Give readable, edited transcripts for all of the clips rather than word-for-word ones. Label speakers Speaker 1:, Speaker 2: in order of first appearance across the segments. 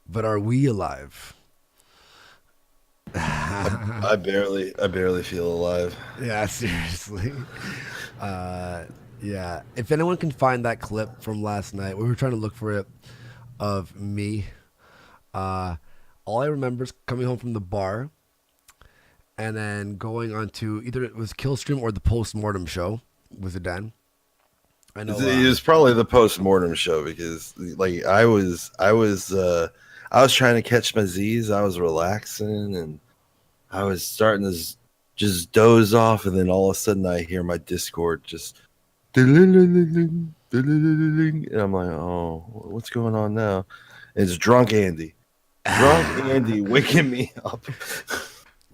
Speaker 1: but are we alive?
Speaker 2: I barely feel alive.
Speaker 1: Yeah, seriously. Uh, yeah. If anyone can find that clip from last night, we were trying to look for it of me. Uh, all I remember is coming home from the bar and then going on to either it was Killstream or the post mortem show with the Dan. I know.
Speaker 2: It was probably the post mortem show because like I was trying to catch my Z's. I was relaxing and I was starting to just doze off, and then all of a sudden I hear my Discord just and I'm like, oh, what's going on now? And it's drunk Andy waking me up.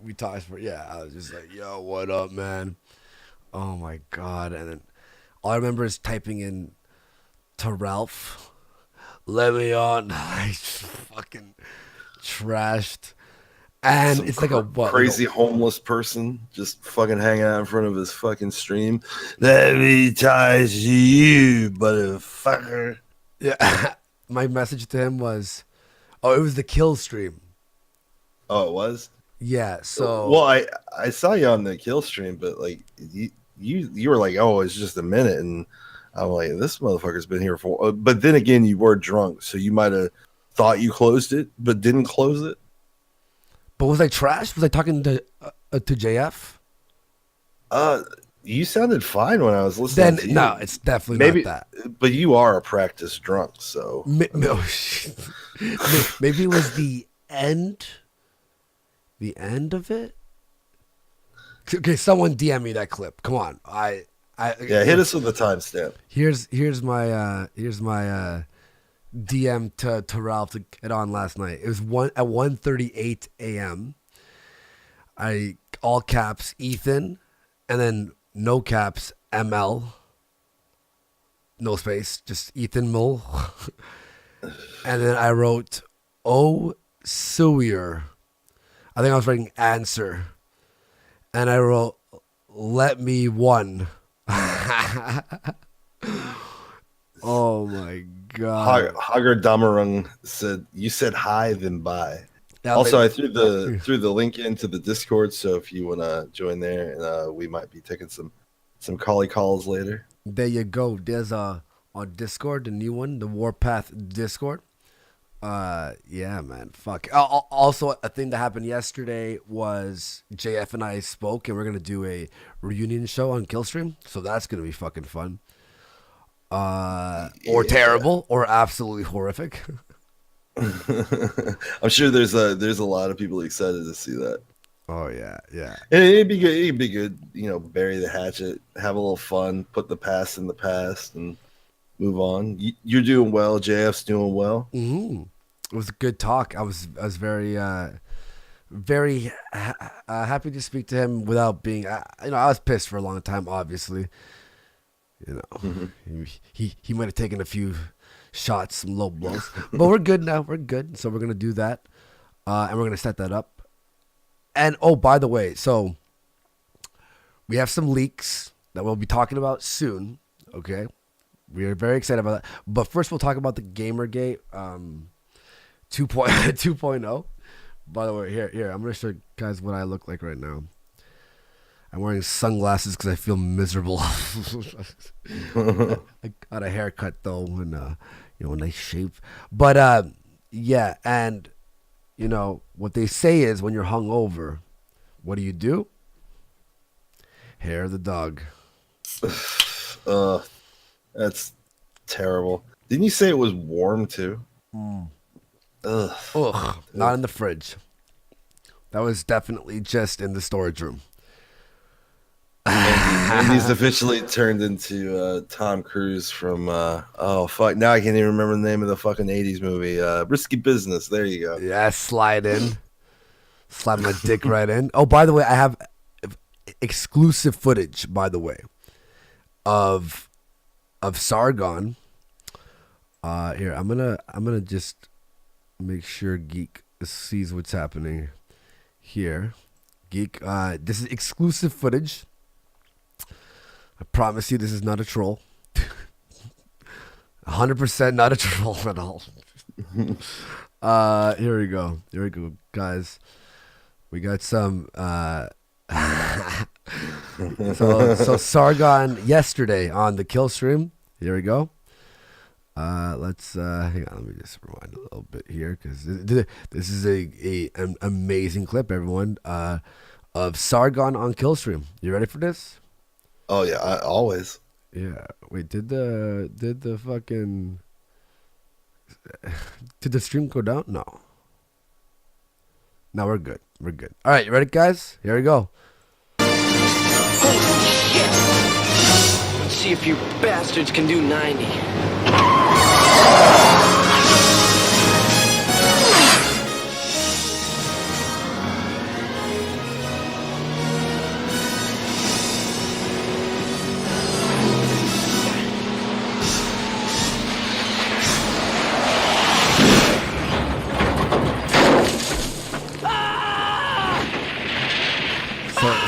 Speaker 1: We talked for I was just like, yo, what up, man? Oh my god! And then all I remember is typing in to Ralph, let me on. I just fucking trashed. And
Speaker 2: Some
Speaker 1: it's like a what? Like
Speaker 2: crazy homeless person just fucking hanging out in front of his fucking stream. Let me tie to you, motherfucker.
Speaker 1: yeah. My message to him was, oh, it was the kill stream.
Speaker 2: Oh, it was.
Speaker 1: Yeah.
Speaker 2: Well,
Speaker 1: So
Speaker 2: I saw you on the kill stream, but like you were like, oh, it's just a minute, and I'm like, this motherfucker's been here for. But then again, you were drunk, so you might have thought you closed it, but didn't close it.
Speaker 1: but was I trash? Was I talking to JF?
Speaker 2: Uh, you sounded fine when I was listening
Speaker 1: Then
Speaker 2: to you.
Speaker 1: no, it's definitely not
Speaker 2: Maybe,
Speaker 1: that.
Speaker 2: but you are a practice drunk, so
Speaker 1: No, maybe it was the end of it. Okay, someone DM me that clip. Come on,
Speaker 2: yeah, hit us with the timestamp.
Speaker 1: here's my DM to Ralph to get on last night. It was 1:38 a.m. I all caps Ethan, and then no caps ML, no space, just Ethan Mill, and then I wrote oh Sawyer. I think I was writing answer, and I wrote let me one. Oh my god.
Speaker 2: Hagar Damarung said, "You said hi, then bye."
Speaker 1: Yeah,
Speaker 2: Also, I threw the link into the Discord, so if you want to join there, and we might be taking some collie calls later.
Speaker 1: there you go. There's on Discord, the new one, the Warpath Discord. Yeah, man. Fuck. Also, a thing that happened yesterday was JF and I spoke, and we're gonna do a reunion show on Killstream. So that's gonna be fucking fun. Or terrible, or absolutely horrific.
Speaker 2: I'm sure there's a lot of people excited to see that.
Speaker 1: Oh yeah, yeah.
Speaker 2: And it'd be good. It'd be good. Bury the hatchet, have a little fun, put the past in the past, and move on. You're doing well. JF's doing well.
Speaker 1: It was a good talk. I was very happy to speak to him without being. I was pissed for a long time. Obviously, he might have taken a few shots, some low blows, but we're good now. We're good. So we're gonna do that, and we're gonna set that up. And oh, by the way, so we have some leaks that we'll be talking about soon. Okay, we are very excited about that. But first, we'll talk about the Gamergate 2.0. By the way, here, I'm gonna show you guys what I look like right now. I'm wearing sunglasses because I feel miserable. I got a haircut though, and a nice shape. But yeah, and what they say is when you're hungover, what do? Hair of the dog.
Speaker 2: That's terrible. Didn't you say it was warm too?
Speaker 1: Ugh, not in the fridge. That was definitely just in the storage room.
Speaker 2: Andy's officially turned into Tom Cruise from oh fuck, now I can't even remember the name of the fucking 80s movie. Risky Business. There you go.
Speaker 1: Yeah, slide my dick right in. Oh, by the way, I have exclusive footage. By the way, of Sargon. Here, I'm gonna just make sure Geek sees what's happening here. Geek, this is exclusive footage. I promise you, this is not a troll. 100% not a troll at all. Here we go. Here we go, guys. We got some. So Sargon yesterday on the kill stream. Here we go. Let's hang on. Let me just rewind a little bit here because this is an amazing clip, everyone. Of Sargon on kill stream. You ready for this?
Speaker 2: Oh yeah, always.
Speaker 1: Yeah. Wait. Did the fucking did the stream go down? No. No, we're good. We're good. All right, you ready, guys? Here we go.
Speaker 3: Holy shit! Let's see if you bastards can do 90.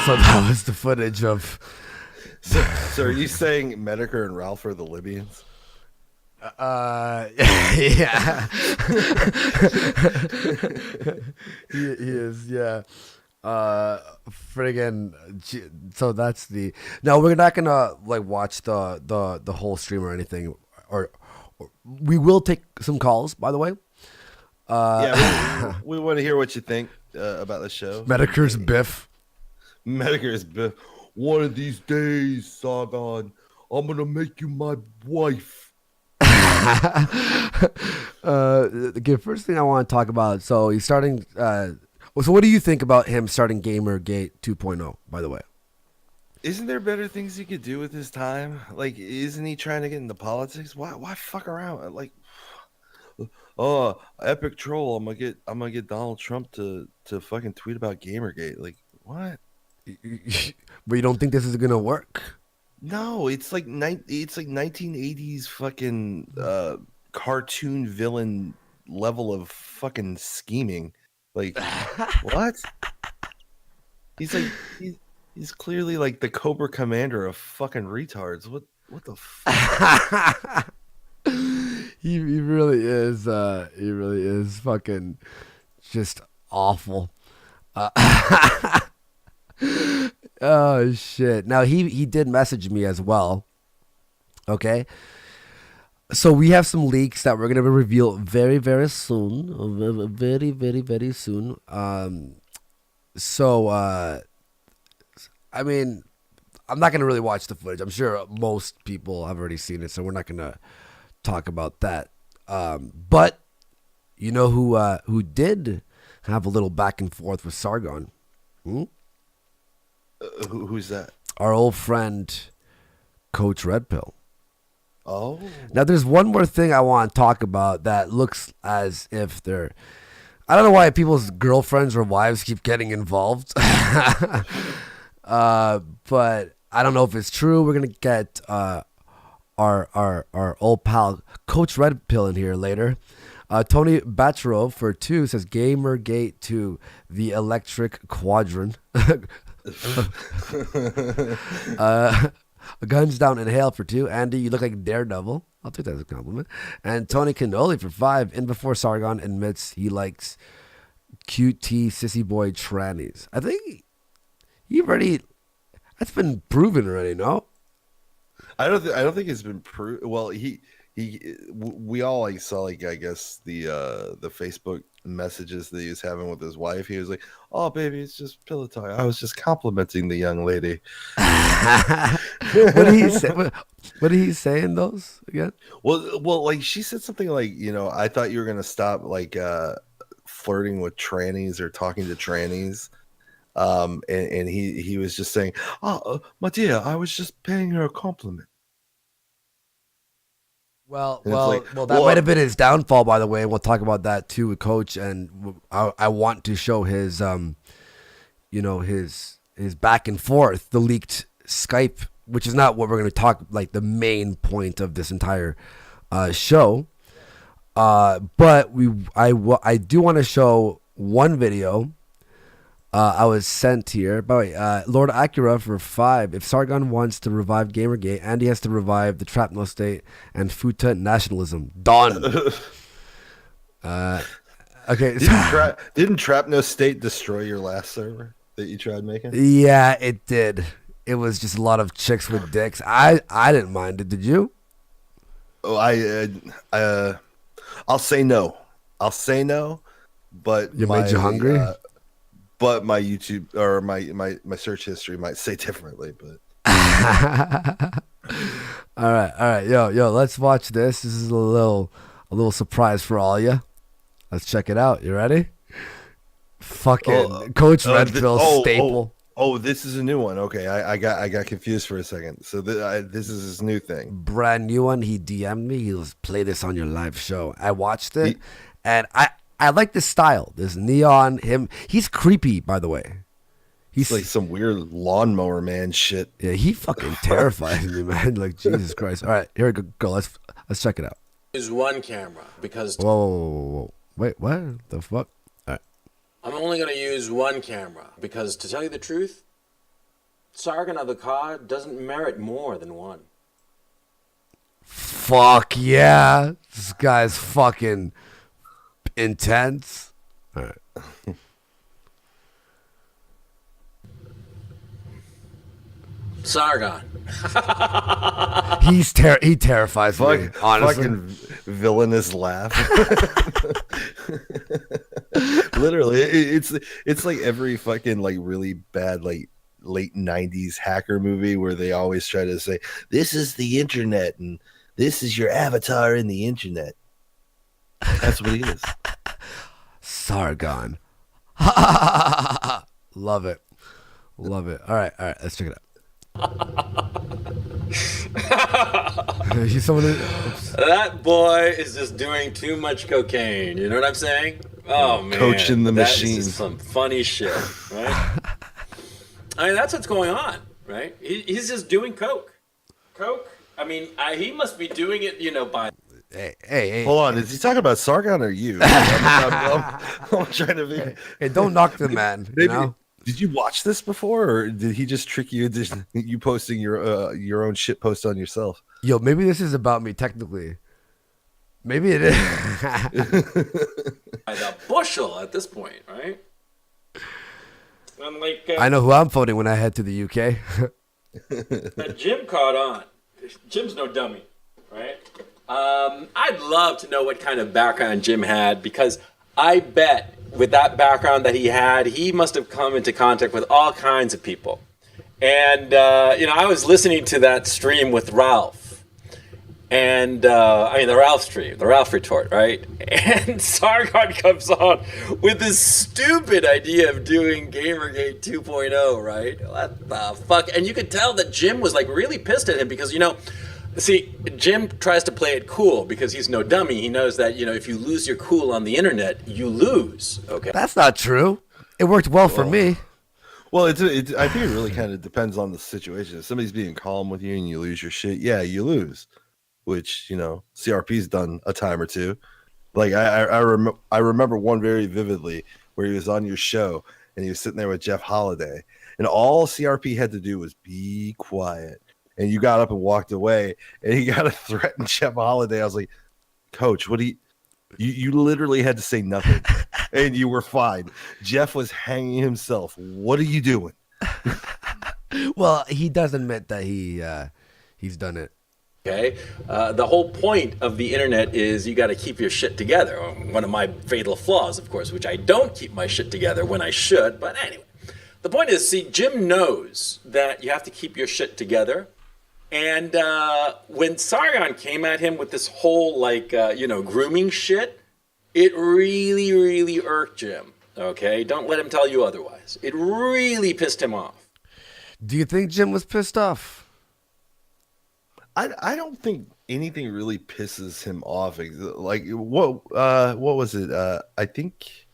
Speaker 1: So that was the footage of.
Speaker 2: So are you saying Medicare and Ralph are the Libyans?
Speaker 1: Yeah. he is, yeah. Friggin'. So that's the. No, we're not gonna like watch the whole stream or anything, or we will take some calls. By the way.
Speaker 2: Yeah, we want to hear what you think about the show.
Speaker 1: Medicare's Biff.
Speaker 2: Medicare's Biff. One of these days, Sargon, I'm gonna make you my wife.
Speaker 1: Okay, first thing I want to talk about. So he's starting. So what do you think about him starting Gaymer Gate 2.0? By the way,
Speaker 2: Isn't there better things he could do with his time? Like, isn't he trying to get into politics? Why fuck around? Like, oh, epic troll. I'm gonna get Donald Trump to fucking tweet about Gamergate. Like, what?
Speaker 1: but you don't think this is gonna work?
Speaker 2: No, it's like 1980s fucking cartoon villain level of fucking scheming. Like, what? He's like he's clearly like the Cobra Commander of fucking retards. What the fuck?
Speaker 1: He really is. He really is fucking just awful. Oh shit! Now he did message me as well. Okay, so we have some leaks that we're gonna reveal very very soon, very soon. So I mean, I'm not gonna really watch the footage. I'm sure most people have already seen it, so we're not gonna talk about that. But you know who did have a little back and forth with Sargon?
Speaker 2: Who's that?
Speaker 1: Our old friend, Coach Red Pill.
Speaker 2: Oh,
Speaker 1: Now, there's one more thing I want to talk about that looks as if they're. I don't know why people's girlfriends or wives keep getting involved. But I don't know if it's true. We're gonna get our old pal Coach Red Pill in here later. Tony Batcherov for 2 says Gaymer Gate 2, the electric quadrant. Guns down in hell for 2. Andy, you look like Daredevil. I'll take that as a compliment. And Tony Cannoli for 5. In before Sargon admits he likes QT sissy boy trannies. I think he already. That's been proven already. No.
Speaker 2: I don't think it's been proved. Well, we all like saw like I guess the Facebook messages that he was having with his wife. He was like, "Oh, baby, it's just pillow talk. I was just complimenting the young lady."
Speaker 1: What did he say? What did he say in those again?
Speaker 2: Well, like she said something like, I thought you were gonna stop like flirting with trannies or talking to trannies. And he was just saying, "Oh, my dear, I was just paying her a compliment."
Speaker 1: Well,
Speaker 2: And it's like,
Speaker 1: that might have been his downfall, by the way. We'll talk about that too with Coach, and I want to show his, his back and forth, the leaked Skype, which is not what we're going to talk like the main point of this entire show. But I do want to show one video. I was sent here by Lord Acura for 5. If Sargon wants to revive Gamergate, Andy has to revive the Trapno state and Futa nationalism. Done. Okay.
Speaker 2: Didn't Trap No State destroy your last server that you tried making?
Speaker 1: Yeah, it did. It was just a lot of chicks with dicks. I didn't mind it. Did you?
Speaker 2: Oh, I'll say no. I'll say no, but
Speaker 1: You made you hungry?
Speaker 2: but my YouTube or my search history might say differently. But
Speaker 1: All right, yo, let's watch this. This is a little surprise for all you. Let's check it out. You ready? Fucking Coach Redfield staple.
Speaker 2: Oh, this is a new one. Okay, I got confused for a second. So this is his new thing.
Speaker 1: Brand new one. He DM'd me. He was play this on your live show. I watched it, and I like this style. This neon. He's creepy, by the way.
Speaker 2: He's like some weird lawnmower man shit.
Speaker 1: Yeah, he fucking terrifies me, man. Like Jesus Christ. All right, here we go. Let's check it out.
Speaker 4: Use one camera because
Speaker 1: Whoa. Wait, what the fuck? All right.
Speaker 4: I'm only going to use one camera because, to tell you the truth, Sargon of the Cod doesn't merit more than one.
Speaker 1: Fuck yeah. This guy's fucking intense. All right.
Speaker 4: Sargon.
Speaker 1: He terrifies me, honestly.
Speaker 2: Fucking villainous laugh. Literally, it's like every fucking like really bad like late 90s hacker movie where they always try to say this is the internet and this is your avatar in the internet. That's what he is.
Speaker 1: Sargon. Love it. All right, let's check it out.
Speaker 4: That boy is just doing too much cocaine. You know what I'm saying? Oh man,
Speaker 2: coaching the machine.
Speaker 4: This is some funny shit, right? I mean, that's what's going on, right? He's just doing coke. I mean, he must be doing it, by.
Speaker 1: Hey.
Speaker 2: Hold on, is he talking about Sargon or you? I'm trying to be.
Speaker 1: Hey, don't knock the man.
Speaker 2: Maybe,
Speaker 1: you know?
Speaker 2: Did you watch this before, or did he just trick you into you posting your own shit post on yourself?
Speaker 1: Yo, maybe this is about me technically. Maybe it is.
Speaker 4: By the bushel at this point, right? I'm like,
Speaker 1: I know who I'm voting when I head to the UK.
Speaker 4: Jim caught on. Jim's no dummy, right? I'd love to know what kind of background Jim had, because I bet with that background that he had, he must have come into contact with all kinds of people. And, I was listening to that stream with Ralph. And, the Ralph stream, the Ralph retort, right? And Sargon comes on with this stupid idea of doing Gamergate 2.0, right? What the fuck? And you could tell that Jim was, like, really pissed at him because, see, Jim tries to play it cool because he's no dummy. He knows that, if you lose your cool on the internet, you lose, okay?
Speaker 1: That's not true. It worked well for me.
Speaker 2: Well, I think it really kind of depends on the situation. If somebody's being calm with you and you lose your shit, yeah, you lose. Which, CRP's done a time or two. Like, I remember one very vividly where he was on your show and he was sitting there with Jeff Holiday. And all CRP had to do was be quiet. And you got up and walked away, and he got to threaten Jeff Holiday. I was like, Coach, what do you literally had to say nothing, and you were fine. Jeff was hanging himself. What are you doing?
Speaker 1: Well, he does admit that he's done it.
Speaker 4: Okay, the whole point of the internet is you got to keep your shit together. One of my fatal flaws, of course, which I don't keep my shit together when I should. But anyway, the point is, see, Jim knows that you have to keep your shit together. And when Sargon came at him with this whole, grooming shit, it really, really irked Jim, okay? Don't let him tell you otherwise. It really pissed him off.
Speaker 1: Do you think Jim was pissed off?
Speaker 2: I don't think anything really pisses him off. Like, what was it? I think...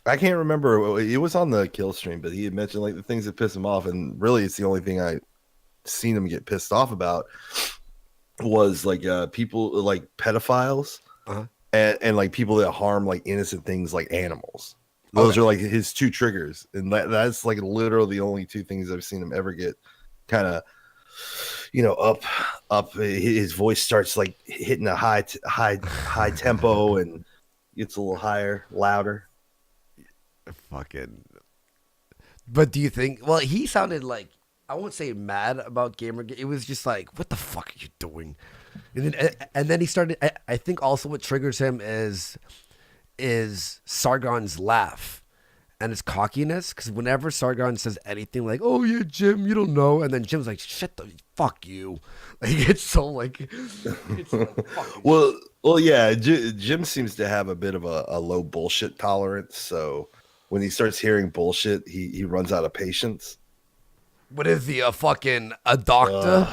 Speaker 2: I can't remember. It was on the kill stream, but he had mentioned, the things that piss him off, and really it's the only thing I seen him get pissed off about was people like pedophiles and people that harm innocent things like animals. Those are his two triggers, and that's literally the only two things I've seen him ever get kind of up. His voice starts hitting a high tempo, and Gets a little higher, louder.
Speaker 1: Fucking. But do you think? Well, he sounded like, I won't say mad about Gamergate. It was just like, what the fuck are you doing? And then he started. I think also what triggers him is Sargon's laugh and his cockiness. Because whenever Sargon says anything like, "Oh yeah, Jim, you don't know," and then Jim's like, "Shut the fuck you," like it's so like, it's so fucking.
Speaker 2: Well, yeah. Jim seems to have a bit of a low bullshit tolerance. So when he starts hearing bullshit, he runs out of patience.
Speaker 1: What is he, a fucking a doctor?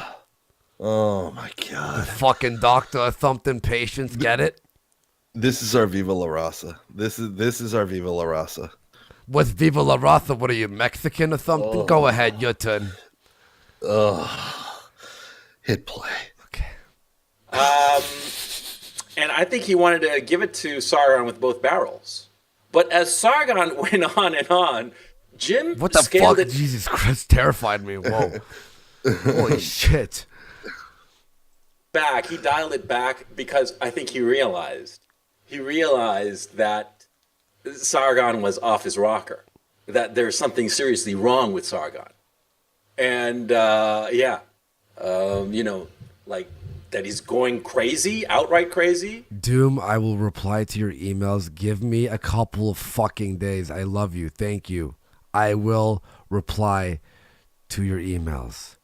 Speaker 2: Oh my god!
Speaker 1: Fucking doctor of thumping patients, get it?
Speaker 2: This is our Viva La Raza. This is our Viva La Raza.
Speaker 1: What's Viva La Raza? What are you, Mexican or something? Go ahead, your turn.
Speaker 2: Hit play.
Speaker 1: Okay.
Speaker 4: And I think he wanted to give it to Sargon with both barrels. But as Sargon went on, Jim
Speaker 1: What the
Speaker 4: scaled
Speaker 1: fuck?
Speaker 4: it
Speaker 1: Jesus Christ, terrified me. Whoa. Holy shit.
Speaker 4: back. He dialed it back because I think he realized that Sargon was off his rocker, that there's something seriously wrong with Sargon. And, like that he's going crazy, outright crazy.
Speaker 1: Doom, I will reply to your emails. Give me a couple of fucking days. I love you. Thank you. I will reply to your emails.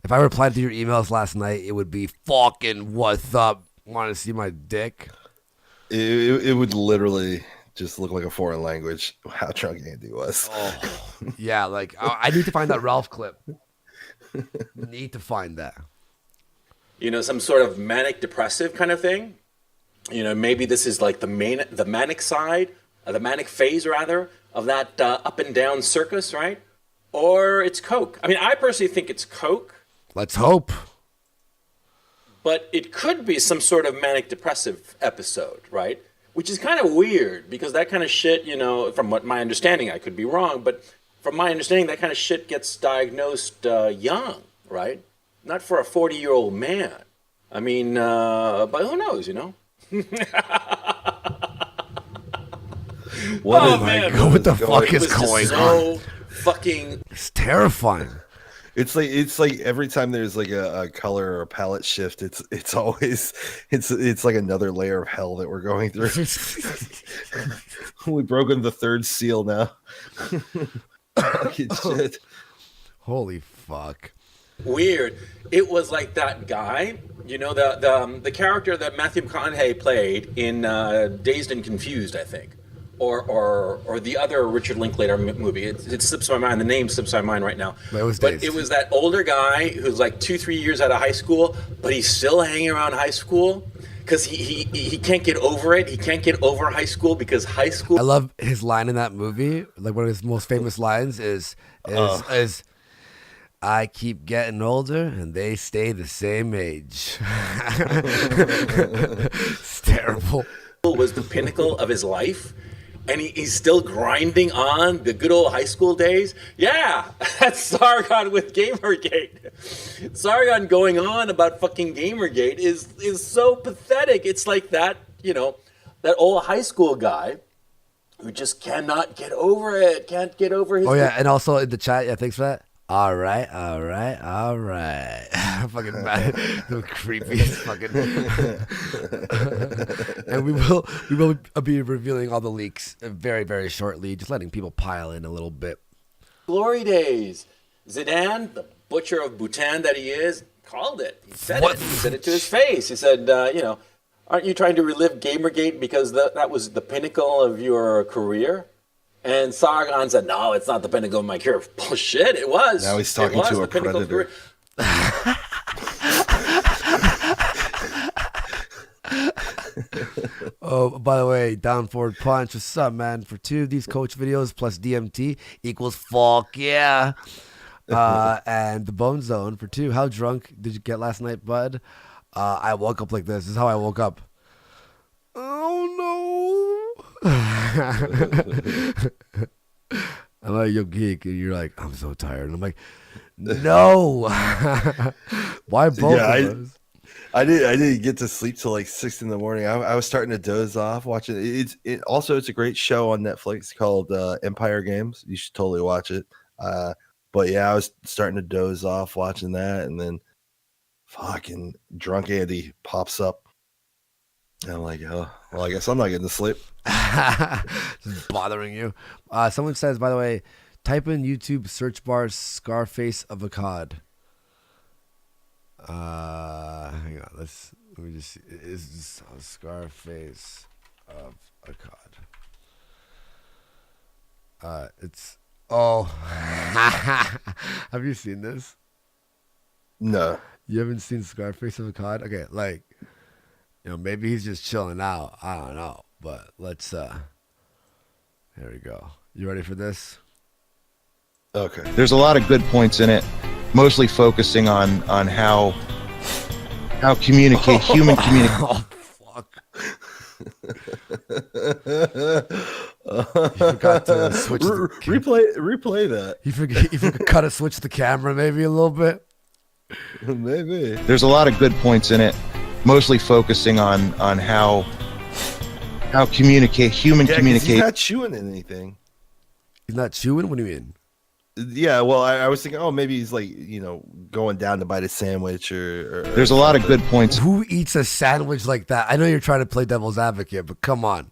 Speaker 1: If I replied to your emails last night, it would be fucking what's up? Want to see my dick?
Speaker 2: It would literally just look like a foreign language. How drunk Andy was.
Speaker 1: Oh, yeah, like I need to find that Ralph clip. Need to find that.
Speaker 4: Some sort of manic depressive kind of thing. Maybe this is like the manic side, the manic phase rather, of that up and down circus, right? Or it's coke. I mean, I personally think it's coke.
Speaker 1: Let's hope.
Speaker 4: But it could be some sort of manic depressive episode, right? Which is kind of weird because that kind of shit, from what my understanding, I could be wrong, but from my understanding, that kind of shit gets diagnosed young, right? Not for a 40-year-old man. I mean, but who knows,
Speaker 1: What the fuck is going on?
Speaker 4: Fucking,
Speaker 1: it's terrifying.
Speaker 2: It's like every time there's like a color or a palette shift, it's always like another layer of hell that we're going through. We've broken the third seal now. Shit.
Speaker 1: Holy fuck.
Speaker 4: Weird. It was like that guy, the character that Matthew McConaughey played in Dazed and Confused, I think, or the other Richard Linklater movie. It slips my mind. The name slips my mind right now.
Speaker 1: But
Speaker 4: it was that older guy who's like 2-3 years out of high school, but he's still hanging around high school because he can't get over it. He can't get over high school because high school.
Speaker 1: I love his line in that movie. Like one of his most famous lines is I keep getting older and they stay the same age. It's terrible.
Speaker 4: Was the pinnacle of his life, and he's still grinding on the good old high school days. Yeah, that's Sargon with Gamergate. Sargon going on about fucking Gamergate is so pathetic. It's like that, that old high school guy who just cannot get over it, can't get over his...
Speaker 1: Oh, yeah, and also in the chat, yeah, thanks for that. All right. Fucking bad. The creepiest fucking. And we will be revealing all the leaks very, very shortly. Just letting people pile in a little bit.
Speaker 4: Glory days. Zidane, the butcher of Bhutan that he is, called it. He said it. He said it to his face. He said, aren't you trying to relive Gamergate because that was the pinnacle of your career? And Sargon said, no, it's not the pinnacle of my career. Bullshit, it was.
Speaker 2: Now he's talking to a predator.
Speaker 1: Oh, by the way, down forward punch. What's up, man? For 2 of these coach videos plus DMT equals fuck yeah. And the Bone Zone for 2. How drunk did you get last night, bud? I woke up like this. This is how I woke up. Oh no. I'm like, yo, geek, and you're like, I'm so tired. And I'm like, no. Why both of us?
Speaker 2: I didn't get to sleep till like 6 in the morning. I was starting to doze off watching it. It's a great show on Netflix called Empire Games. You should totally watch it. But yeah, I was starting to doze off watching that, and then fucking drunk Andy pops up. And I'm like, oh, well, I guess I'm not getting to sleep.
Speaker 1: Just bothering you. Someone says, by the way, type in YouTube search bar Scarface of a cod. Hang on. Let me just see. Is this Scarface of a cod? It's have you seen this?
Speaker 2: No.
Speaker 1: You haven't seen Scarface of a cod? Okay, like, maybe he's just chilling out. I don't know, but let's here we go. You ready for this?
Speaker 2: Okay.
Speaker 5: There's a lot of good points in it, mostly focusing on how human communicate.
Speaker 1: Oh fuck. You forgot to switch
Speaker 2: replay that.
Speaker 1: You forgot to switch the camera maybe a little bit.
Speaker 2: Maybe.
Speaker 5: There's a lot of good points in it, mostly focusing on how human communicate.
Speaker 2: He's not chewing anything.
Speaker 1: He's not chewing? What do you mean?
Speaker 2: Yeah, well, I was thinking, maybe he's like, going down to bite a sandwich or
Speaker 5: There's a lot of good points.
Speaker 1: Who eats a sandwich like that? I know you're trying to play devil's advocate, but come on.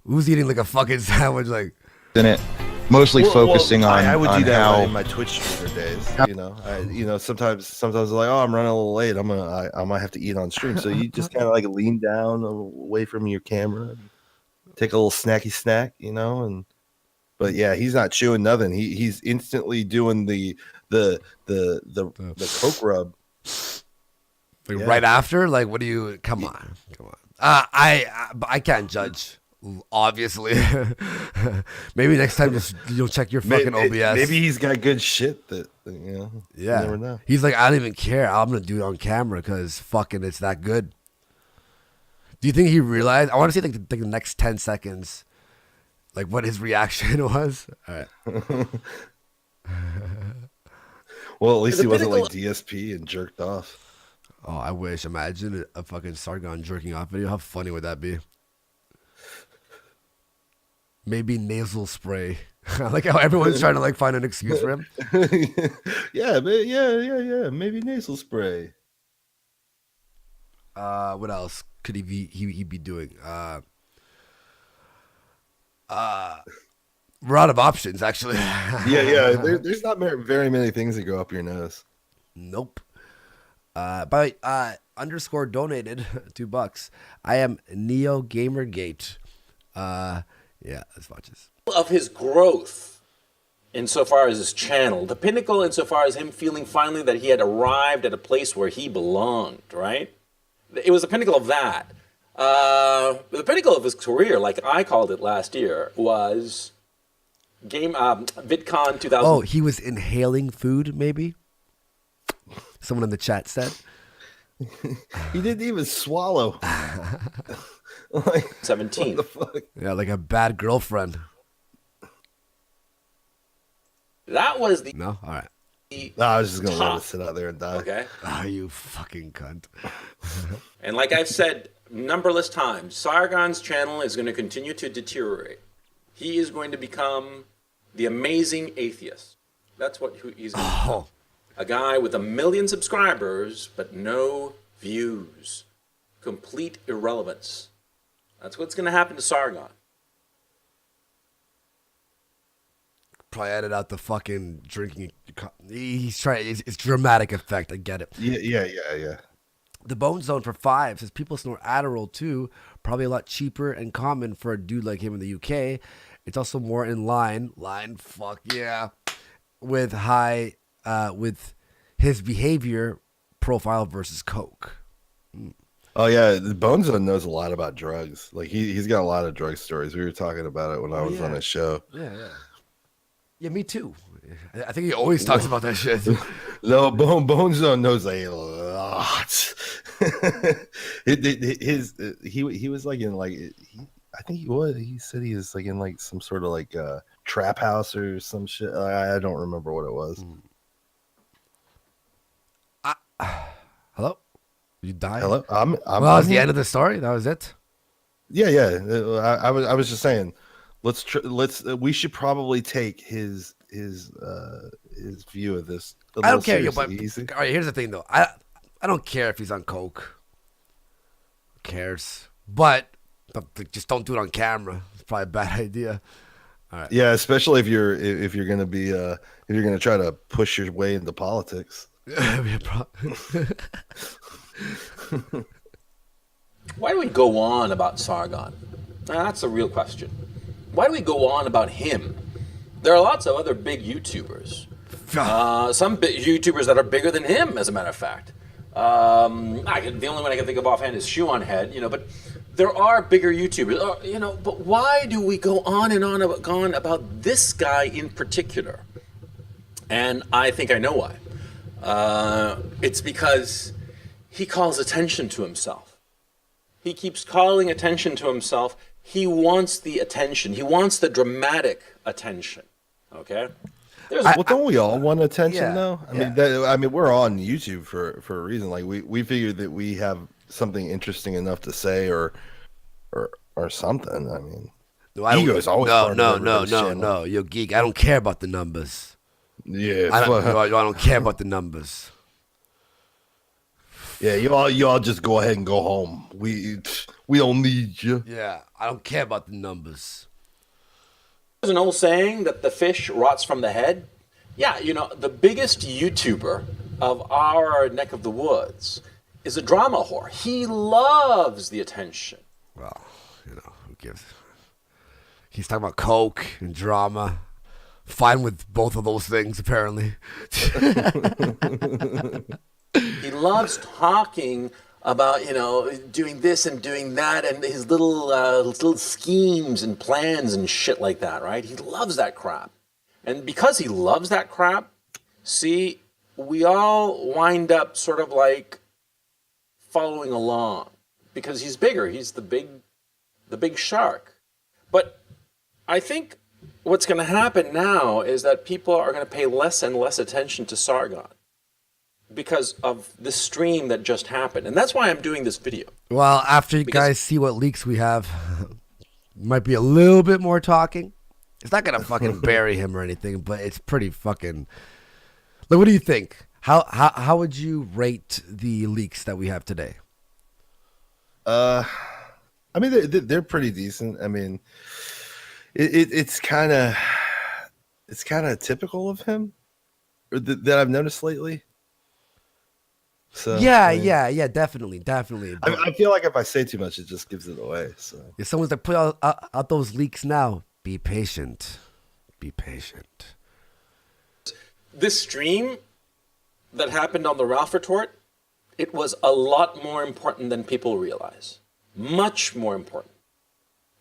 Speaker 1: Who's eating like a fucking sandwich like
Speaker 5: in it? Mostly focusing on
Speaker 2: I would
Speaker 5: on
Speaker 2: do that
Speaker 5: how
Speaker 2: in my Twitch streamer days. Sometimes I'm like, I'm running a little late. I might have to eat on stream. So you just kind of like lean down away from your camera, take a little snacky snack, But yeah, he's not chewing nothing. He's instantly doing the coke rub.
Speaker 1: like right after? Like, what do you? Come on. I can't judge. Obviously, maybe next time just check your fucking OBS.
Speaker 2: Maybe he's got good shit that Yeah,
Speaker 1: you never
Speaker 2: know.
Speaker 1: He's like, I don't even care. I'm gonna do it on camera because fucking it's that good. Do you think he realized? I want to see like the next 10 seconds, like what his reaction was. All right.
Speaker 2: Well, at least he wasn't like DSP and jerked off.
Speaker 1: Oh, I wish. Imagine a fucking Sargon jerking off video. How funny would that be? Maybe nasal spray. I like how everyone's trying to like find an excuse for him.
Speaker 2: Yeah. Maybe nasal spray.
Speaker 1: What else could he be doing? We're out of options, actually.
Speaker 2: Yeah. There's not very many things that go up your nose.
Speaker 1: Nope. But underscore donated $2. I am Neo Gamer Gate. Yeah, let's watch this.
Speaker 4: Of his growth insofar as his channel, the pinnacle insofar as him feeling finally that he had arrived at a place where he belonged, right? It was the pinnacle of that. The pinnacle of his career, like I called it last year, was VidCon 2000.
Speaker 1: Oh, he was inhaling food, maybe? Someone in the chat said.
Speaker 2: He didn't even swallow. Like,
Speaker 4: 17.
Speaker 2: What the fuck?
Speaker 1: Yeah, like a bad girlfriend.
Speaker 4: That was the...
Speaker 1: No? All right.
Speaker 2: No, I was just going to let it sit out there and die.
Speaker 4: Okay.
Speaker 1: Ah, you fucking cunt.
Speaker 4: And like I've said numberless times, Sargon's channel is going to continue to deteriorate. He is going to become the amazing atheist. That's what he's going to become. A guy with 1 million subscribers, but no views. Complete irrelevance. That's what's going to happen to Sargon.
Speaker 1: Probably edit out the fucking drinking. He's trying. It's dramatic effect. I get it.
Speaker 2: Yeah.
Speaker 1: The Bone Zone for 5 says people snort Adderall too. Probably a lot cheaper and common for a dude like him in the UK. It's also more in line. Fuck yeah. With his behavior profile versus coke.
Speaker 2: Oh yeah, the Bone Zone knows a lot about drugs. Like he's got a lot of drug stories. We were talking about it when I was on his show.
Speaker 1: Yeah, me too. I think he always talks about that shit.
Speaker 2: No, Bone Zone knows a lot. He was like in like I think he was. He said he was like in like some sort of like trap house or some shit. I don't remember what it was.
Speaker 1: Hello? You died.
Speaker 2: Hello, I'm
Speaker 1: Well, that was the
Speaker 2: here.
Speaker 1: end of the story. That was it.
Speaker 2: Yeah. I was just saying, we should probably take his view of this a
Speaker 1: I
Speaker 2: little
Speaker 1: don't care. But
Speaker 2: seriously. Easy.
Speaker 1: all right, here's the thing, though. I don't care if he's on coke. Who cares? But just don't do it on camera. It's probably a bad idea.
Speaker 2: Yeah, especially if you're gonna be if you're gonna try to push your way into politics.
Speaker 4: Why do we go on about Sargon? Now, that's a real question. Why do we go on about him? There are lots of other big YouTubers. Some big YouTubers that are bigger than him, as a matter of fact. The only one I can think of offhand is Shoe on Head, but there are bigger YouTubers, but why do we go on and on about this guy in particular? And I think I know why. It's because he calls attention to himself. He keeps calling attention to himself. He wants the attention. He wants the dramatic attention. Okay?
Speaker 2: Well, don't we all want attention
Speaker 1: Yeah,
Speaker 2: though? I mean, we're on YouTube for a reason. Like we figured that we have something interesting enough to say or something. I mean, ego is always part of everybody's channel.
Speaker 1: No. Yo, geek. I don't care about the numbers.
Speaker 2: Yeah,
Speaker 1: I don't care about the numbers.
Speaker 2: Yeah, you all just go ahead and go home. We don't need you.
Speaker 1: Yeah, I don't care about the numbers.
Speaker 4: There's an old saying that the fish rots from the head. Yeah, the biggest YouTuber of our neck of the woods is a drama whore. He loves the attention.
Speaker 1: Well, who gives? He's talking about coke and drama. Fine with both of those things, apparently.
Speaker 4: He loves talking about, doing this and doing that and his little schemes and plans and shit like that, right? He loves that crap. And because he loves that crap, see, we all wind up sort of like following along because he's bigger. He's the big shark. But I think what's going to happen now is that people are going to pay less and less attention to Sargon because of the stream that just happened. And that's why I'm doing this video.
Speaker 1: Well, after you guys see what leaks we have, might be a little bit more talking. It's not going to fucking bury him or anything, but it's pretty fucking... Like, what do you think? How would you rate the leaks that we have today?
Speaker 2: I mean, they're pretty decent. I mean, it's kind of typical of him, or that I've noticed lately. So
Speaker 1: Yeah, definitely.
Speaker 2: I feel like if I say too much, it just gives it away. So
Speaker 1: if someone's like, put out those leaks now, be patient. Be patient.
Speaker 4: This stream that happened on the Ralph Retort, it was a lot more important than people realize. Much more important.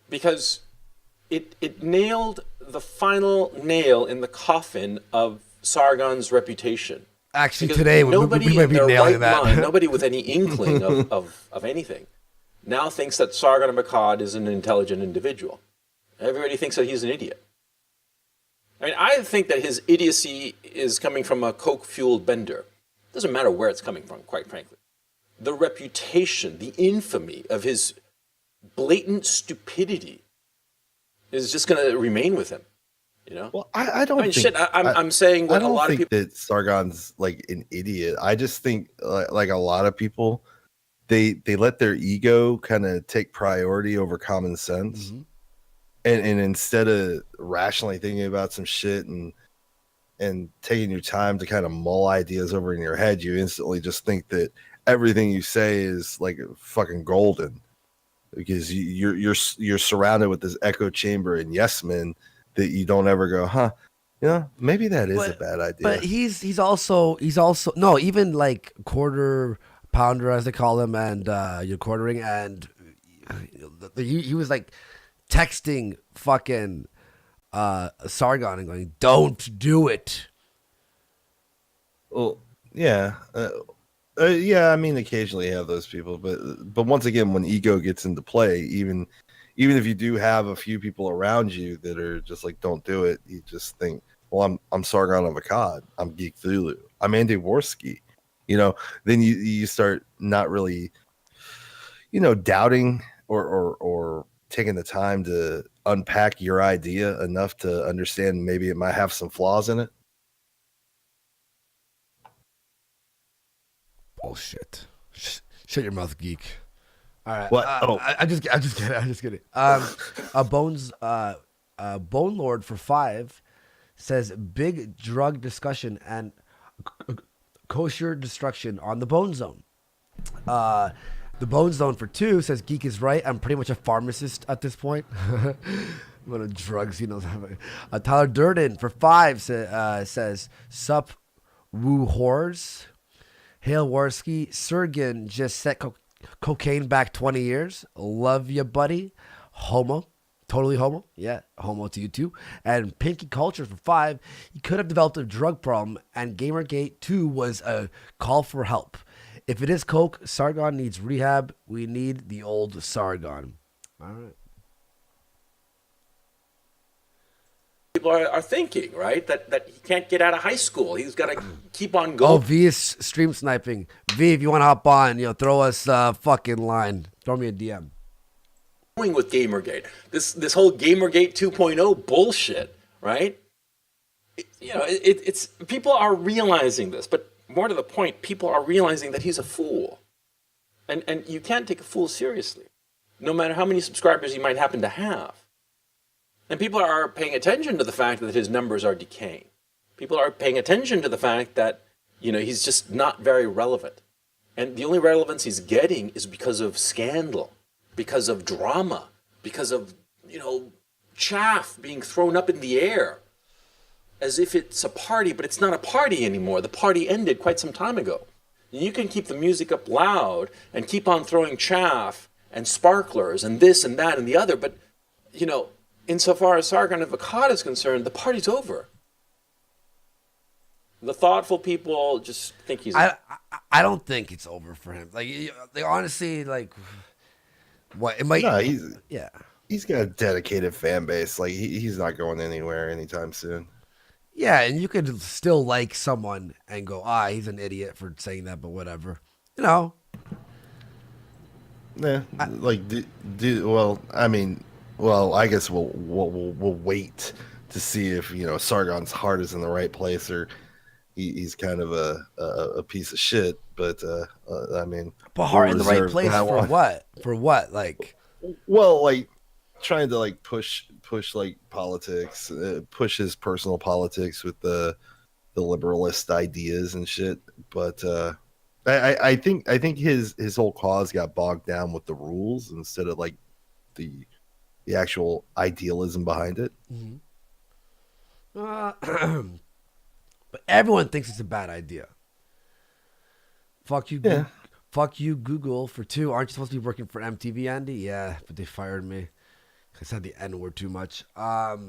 Speaker 4: Because it nailed the final nail in the coffin of Sargon's reputation.
Speaker 1: Actually,
Speaker 4: Because
Speaker 1: today we might be nailing that.
Speaker 4: Mind, nobody with any inkling of anything now thinks that Sargon Akkad is an intelligent individual. Everybody thinks that he's an idiot. I mean, I think that his idiocy is coming from a coke-fueled bender. It doesn't matter where it's coming from, quite frankly. The reputation, the infamy of his blatant stupidity is just going to remain with him.
Speaker 2: Well, I don't.
Speaker 4: I mean, I'm saying what
Speaker 2: I don't
Speaker 4: a lot
Speaker 2: think
Speaker 4: of people.
Speaker 2: that Sargon's like an idiot. I just think like a lot of people, they let their ego kind of take priority over common sense, and instead of rationally thinking about some shit and taking your time to kind of mull ideas over in your head, you instantly just think that everything you say is like fucking golden, because you're surrounded with this echo chamber and yes men that you don't ever go, maybe that is a bad idea.
Speaker 1: But he's also no, even like quarter pounder as they call him, and you're quartering, and he was like texting fucking Sargon and going, "Don't do it."
Speaker 2: Well, yeah. Yeah, I mean, occasionally you have those people, but once again, when ego gets into play, even if you do have a few people around you that are just like, don't do it, you just think, well, I'm Sargon of Akkad, I'm Geek Thulu, I'm Andy Worski, then you start not really, doubting or taking the time to unpack your idea enough to understand maybe it might have some flaws in it.
Speaker 1: Bullshit. Shut your mouth, geek. All right.
Speaker 2: What?
Speaker 1: I'm just kidding. Bone Lord for 5 says big drug discussion and kosher destruction on the Bone Zone. The Bone Zone for 2 says geek is right. I'm pretty much a pharmacist at this point. What a drugs he knows. Tyler Durden for 5 says sup woo whores. Hale Warski, Sargon just set cocaine back 20 years. Love ya, buddy. Homo. Totally homo. Yeah, homo to you too. And Pinky Culture for 5. He could have developed a drug problem, and Gamergate 2 was a call for help. If it is coke, Sargon needs rehab. We need the old Sargon. All right.
Speaker 4: People are thinking, right, that he can't get out of high school. He's got to keep on going.
Speaker 1: Oh, V is stream sniping. V, if you want to hop on, throw us a fucking line. Throw me a DM.
Speaker 4: With Gamergate, this whole Gamergate 2.0 bullshit, right? It's people are realizing this, but more to the point, people are realizing that he's a fool, and you can't take a fool seriously, no matter how many subscribers he might happen to have. And people are paying attention to the fact that his numbers are decaying. People are paying attention to the fact that he's just not very relevant, and the only relevance he's getting is because of scandal. Because of drama, because of, chaff being thrown up in the air as if it's a party, but it's not a party anymore. The party ended quite some time ago. And you can keep the music up loud and keep on throwing chaff and sparklers and this and that and the other, but, insofar as Sargon of Akkad is concerned, the party's over. The thoughtful people just think he's...
Speaker 1: I don't think it's over for him. They honestly, what it might?
Speaker 2: No, he's got a dedicated fan base. He's not going anywhere anytime soon.
Speaker 1: Yeah, and you could still like someone and go, he's an idiot for saying that, but whatever.
Speaker 2: Yeah, I guess we'll wait to see if Sargon's heart is in the right place or he's kind of a piece of shit. But
Speaker 1: but heart in the right place for what? For what?
Speaker 2: Trying to push politics, push his personal politics with the liberalist ideas and shit. But I think his whole cause got bogged down with the rules instead of the actual idealism behind it.
Speaker 1: Mm-hmm. But everyone thinks it's a bad idea. Fuck you,
Speaker 2: yeah.
Speaker 1: Fuck you, Google for 2. Aren't you supposed to be working for MTV, Andy? Yeah, but they fired me. I said the N word too much. What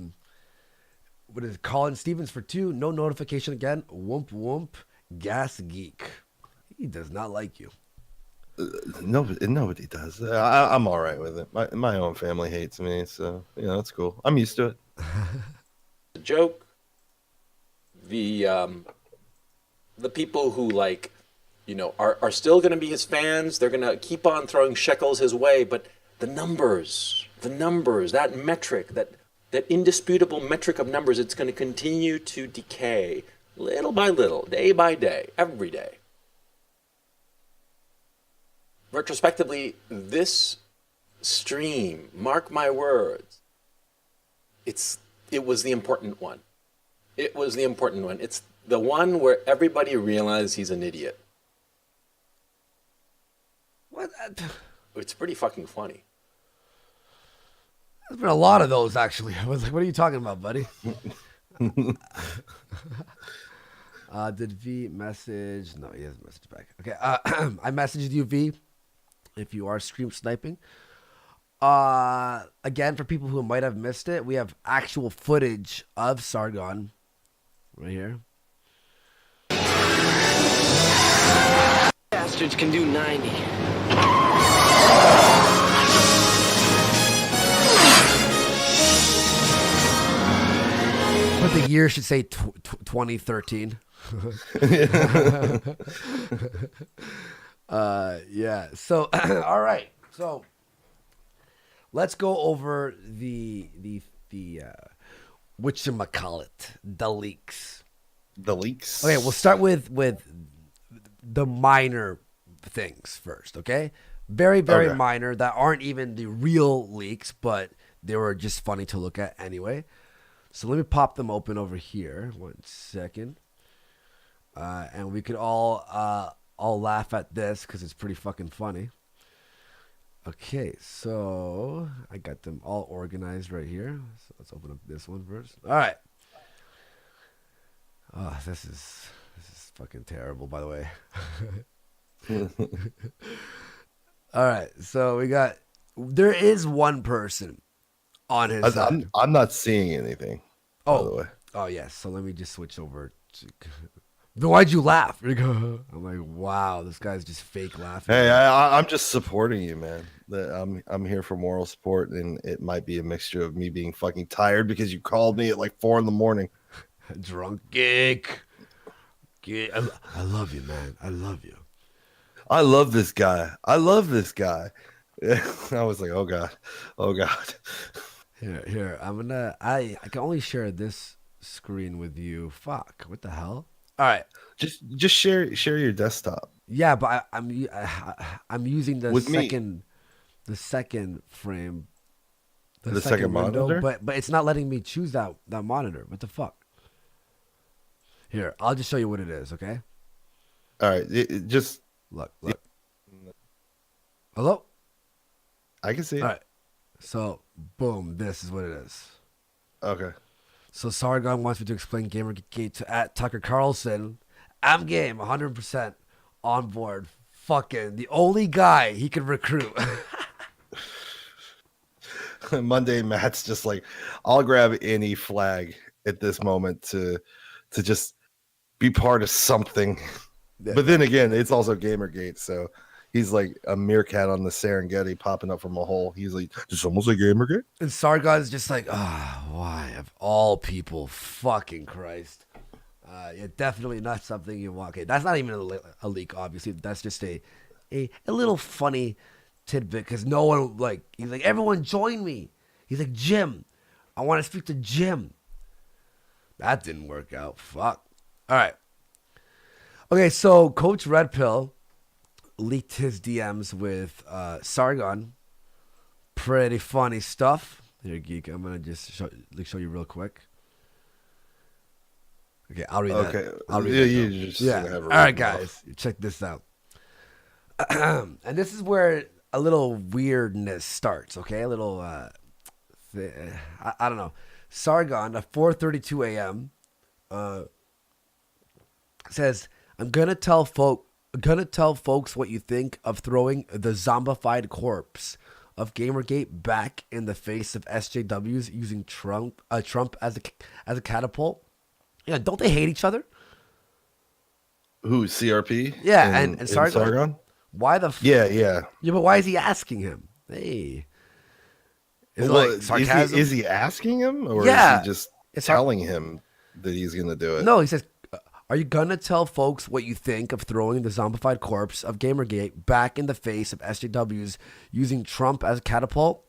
Speaker 1: is it? Colin Stevens for 2. No notification again. Whoomp whoomp. Gas geek. He does not like you.
Speaker 2: Nobody does. I'm all right with it. My own family hates me, so that's cool. I'm used to it.
Speaker 4: The joke. The people who are still going to be his fans. They're going to keep on throwing shekels his way, but the numbers, that metric, that indisputable metric of numbers, it's going to continue to decay little by little, day by day, every day. Retrospectively, this stream, mark my words, it was the important one. It was the important one. It's the one where everybody realized he's an idiot.
Speaker 1: What?
Speaker 4: It's pretty fucking funny.
Speaker 1: There's been a lot of those, actually. I was like, what are you talking about, buddy? Did V message? No, he hasn't messaged back. Okay, I messaged you, V, if you are stream sniping. Again, for people who might have missed it, we have actual footage of Sargon right here.
Speaker 3: Bastards can do 90.
Speaker 1: But the year should say 2013. Yeah. So, all right. So, let's go over the whatchamacallit, the leaks.
Speaker 2: The leaks.
Speaker 1: Okay, we'll start with the minor things first. Okay, very
Speaker 2: Okay.
Speaker 1: minor that aren't even the real leaks, but they were just funny to look at anyway. So let me pop them open over here. 1 second, and we could all laugh at this because it's pretty fucking funny. Okay, so I got them all organized right here. So let's open up this one first. All right. Oh, this is fucking terrible, by the way. All right, so there is one person on his side.
Speaker 2: I'm not seeing anything. By the way.
Speaker 1: Oh yes. So let me just switch over to. Then why'd you laugh? I'm like, wow, this guy's just fake laughing.
Speaker 2: Hey, I'm just supporting you, man. I'm here for moral support, and it might be a mixture of me being fucking tired because you called me at like 4 a.m.
Speaker 1: Drunk geek. I love you, man. I love you.
Speaker 2: I love this guy. I was like, oh god.
Speaker 1: Here. I can only share this screen with you. Fuck. What the hell? All right.
Speaker 2: Just share your desktop.
Speaker 1: Yeah, but I'm using the
Speaker 2: With me.
Speaker 1: the second frame,
Speaker 2: The second monitor?
Speaker 1: but it's not letting me choose that monitor. What the fuck? Here, I'll just show you what it is. Okay.
Speaker 2: All right, just
Speaker 1: Look. Hello.
Speaker 2: I can see it.
Speaker 1: All right. So boom, this is what it is.
Speaker 2: Okay.
Speaker 1: So Sargon wants me to explain Gamergate to @Tucker Carlson. I'm game, 100% on board. Fucking the only guy he could recruit.
Speaker 2: Mundane Matt's just like, I'll grab any flag at this moment to just be part of something.
Speaker 1: Yeah.
Speaker 2: But then again, it's also Gamergate, so he's like a meerkat on the Serengeti popping up from a hole. He's like, "Did someone say Gamergate?"
Speaker 1: And Sargon's just like, why of all people? Fucking Christ. Yeah, definitely not something you want. Okay, that's not even a leak, obviously. That's just a little funny tidbit because no one, he's like, everyone join me. He's like, Jim, I want to speak to Jim. That didn't work out. Fuck. All right. Okay, so Coach Red Pill leaked his DMs with Sargon. Pretty funny stuff. Here, Geek, I'm going to just show you real quick. Okay, I'll read that.
Speaker 2: Okay.
Speaker 1: I'll read that.
Speaker 2: Yeah.
Speaker 1: All right, guys, check this out. And this is where a little weirdness starts, okay? A little, I don't know. Sargon at 4:32 a.m. Says, I'm gonna tell folks what you think of throwing the zombified corpse of Gamergate back in the face of SJWs using Trump as a catapult. Yeah, don't they hate each other?
Speaker 2: Who, CRP?
Speaker 1: Yeah, and Sargon. Why the?
Speaker 2: Yeah.
Speaker 1: But why is he asking him? Hey, is
Speaker 2: Well,
Speaker 1: it like sarcasm?
Speaker 2: Is he asking him, or
Speaker 1: Yeah.
Speaker 2: is he just
Speaker 1: It's
Speaker 2: telling him that he's gonna do it?
Speaker 1: No, he says, are you gonna tell folks what you think of throwing the zombified corpse of Gamergate back in the face of SJWs using Trump as a catapult?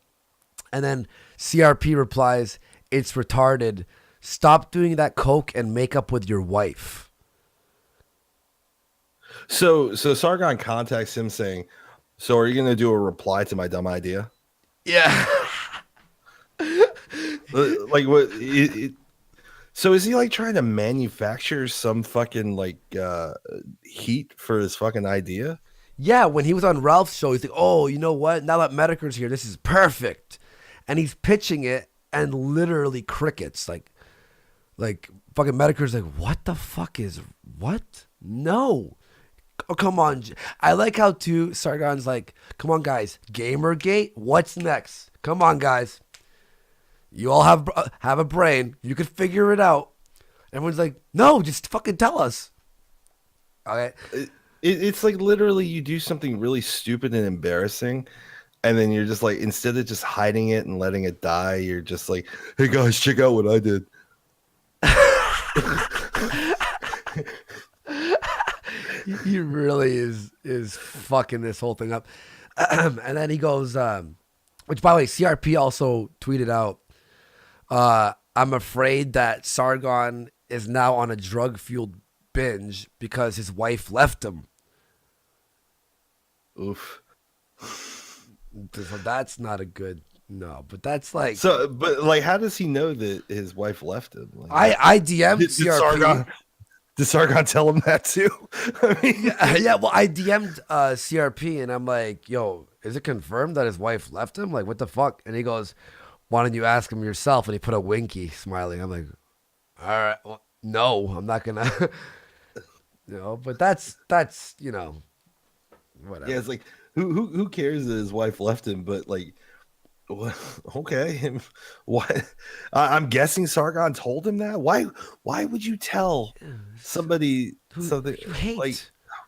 Speaker 1: And then CRP replies, it's retarded. Stop doing that coke and make up with your wife.
Speaker 2: So Sargon contacts him saying, "So are you gonna do a reply to my dumb idea?"
Speaker 1: Yeah.
Speaker 2: Like what? So is he like trying to manufacture some fucking heat for his fucking idea?
Speaker 1: Yeah, when he was on Ralph's show, he's like, oh, you know what? Now that Medicare's here, this is perfect. And he's pitching it and literally crickets. Like fucking Medicare's like, what the fuck is, what? No. Oh, come on. I like how, too, Sargon's like, come on, guys. Gamergate? What's next? Come on, guys. You all have a brain. You could figure it out. Everyone's like, no, just fucking tell us. Okay.
Speaker 2: It's like literally you do something really stupid and embarrassing, and then you're just like, instead of just hiding it and letting it die, you're just like, hey guys, check out what I did.
Speaker 1: He really is fucking this whole thing up. And then he goes, which by the way, CRP also tweeted out, I'm afraid that Sargon is now on a drug-fueled binge because his wife left him.
Speaker 2: Oof.
Speaker 1: So that's not a good no, but that's like
Speaker 2: So, but like, how does he know that his wife left him? Like,
Speaker 1: I DM'd
Speaker 2: did
Speaker 1: CRP.
Speaker 2: Did Sargon tell him that too? I mean,
Speaker 1: Yeah, well, I DM'd CRP and I'm like, yo, is it confirmed that his wife left him? Like, what the fuck? And he goes, why don't you ask him yourself? And he put a winky smiling. I'm like, all right, well, no, I'm not gonna, but that's whatever.
Speaker 2: yeah, it's like who cares that his wife left him? But like, well, okay, why? I'm guessing Sargon told him that. Why would you tell somebody something
Speaker 1: you hate.
Speaker 2: like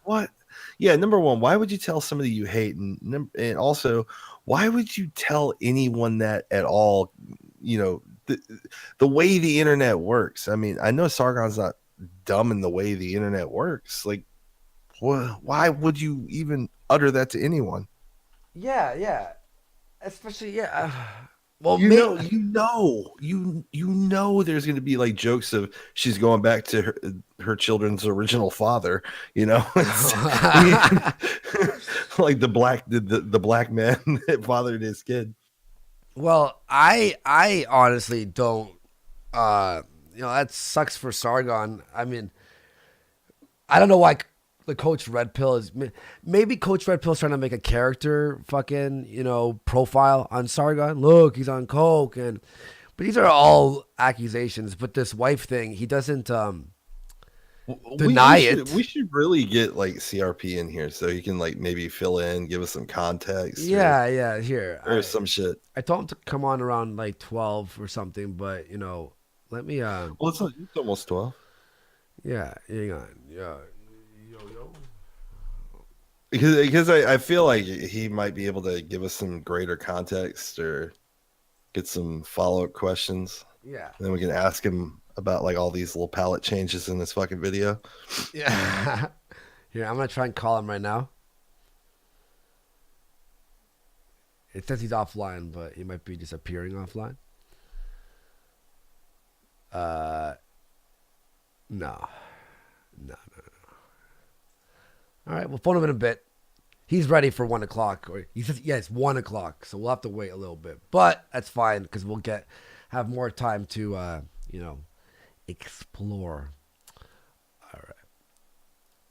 Speaker 2: what? Yeah, number one, why would you tell somebody you hate, and also, why would you tell anyone that at all? The way the internet works. I mean, I know Sargon's not dumb in the way the internet works. Like, why would you even utter that to anyone?
Speaker 1: Yeah. Especially, yeah. Well,
Speaker 2: you know, there's going to be like jokes of she's going back to her children's original father. It's, like the black man that fathered his kid.
Speaker 1: Well, I honestly don't. That sucks for Sargon. I mean, I don't know why the Coach Red Pill is. Maybe Coach Red Pill is trying to make a character fucking profile on Sargon. Look, he's on coke, but these are all accusations. But this wife thing, he doesn't deny it.
Speaker 2: We should really get like CRP in here so he can like maybe fill in, give us some context.
Speaker 1: Yeah. Here
Speaker 2: or some shit.
Speaker 1: I told him to come on around like 12 or something, but let me.
Speaker 2: Well, it's almost 12.
Speaker 1: Yeah, hang on. Yeah.
Speaker 2: Because I feel like he might be able to give us some greater context or get some follow-up questions.
Speaker 1: Yeah.
Speaker 2: And then we can ask him about like all these little palette changes in this fucking video.
Speaker 1: Yeah. Here, I'm going to try and call him right now. It says he's offline, but he might be just appearing offline. No. All right, we'll phone him in a bit. He's ready for 1 o'clock. Or he says, yeah, it's 1 o'clock, so we'll have to wait a little bit. But that's fine because we'll have more time to, explore.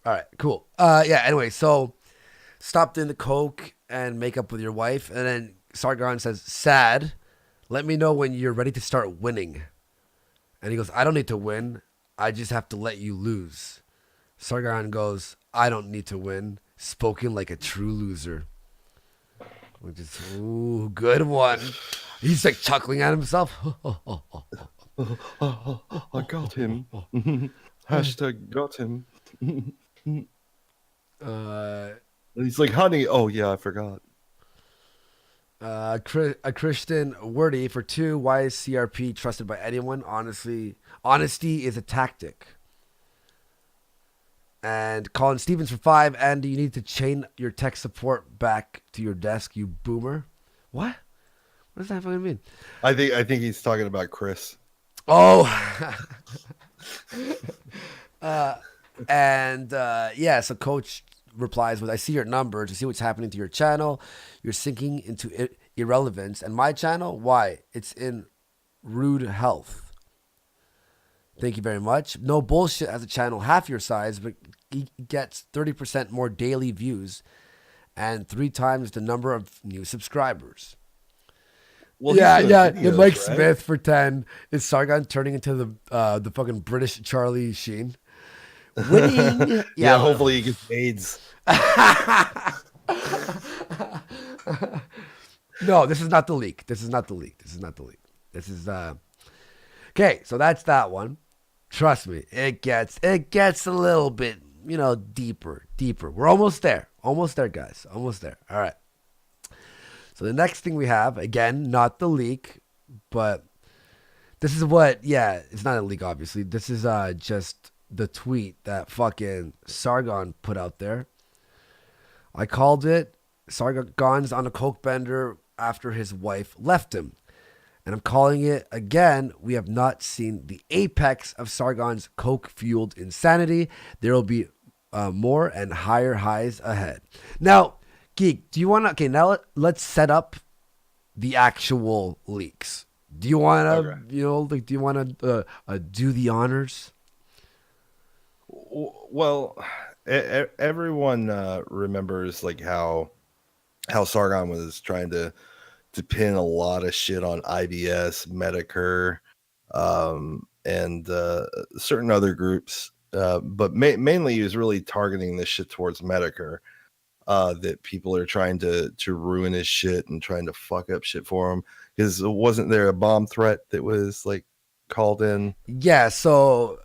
Speaker 1: All right, cool. Anyway, so stopped in the coke and make up with your wife, and then Sargon says, "Sad. Let me know when you're ready to start winning." And he goes, "I don't need to win. I just have to let you lose." Sargon goes, "I don't need to win. Spoken like a true loser." Which is, ooh, good one. He's like chuckling at himself.
Speaker 2: I got him. Hashtag got him. He's like, honey. Oh yeah, I forgot.
Speaker 1: A Christian Wordy for 2. Why is CRP trusted by anyone? Honestly, honesty is a tactic. And Colin Stevens for 5. And do you need to chain your tech support back to your desk, you boomer? What? What does that fucking mean?
Speaker 2: I think he's talking about Chris.
Speaker 1: Oh. So Coach replies with, "I see your numbers. I see what's happening to your channel. You're sinking into irrelevance. And my channel? Why? It's in rude health. Thank you very much. No bullshit has a channel half your size, but he gets 30% more daily views and 3 times the number of new subscribers." Well, videos, Mike right? Smith for 10. Is Sargon turning into the fucking British Charlie Sheen? Winning.
Speaker 2: Yeah, hopefully he gets AIDS.
Speaker 1: No, this is not the leak. This is okay. So that's that one. Trust me, it gets a little bit, deeper. We're almost there, guys. Almost there. All right. So the next thing we have, again, not the leak, but this is it's not a leak, obviously. This is just the tweet that fucking Sargon put out there. I called it Sargon's on a coke bender after his wife left him. And I'm calling it again. We have not seen the apex of Sargon's coke-fueled insanity. There will be more and higher highs ahead. Now, Geek, do you want to... Okay, now let's set up the actual leaks. Do you want to, do you want to do the honors?
Speaker 2: Well, everyone remembers like how Sargon was trying to pin a lot of shit on IBS, Medicare, and certain other groups. But mainly he was really targeting this shit towards Medicare. That people are trying to ruin his shit and trying to fuck up shit for him. Because wasn't there a bomb threat that was like called in?
Speaker 1: Yeah, so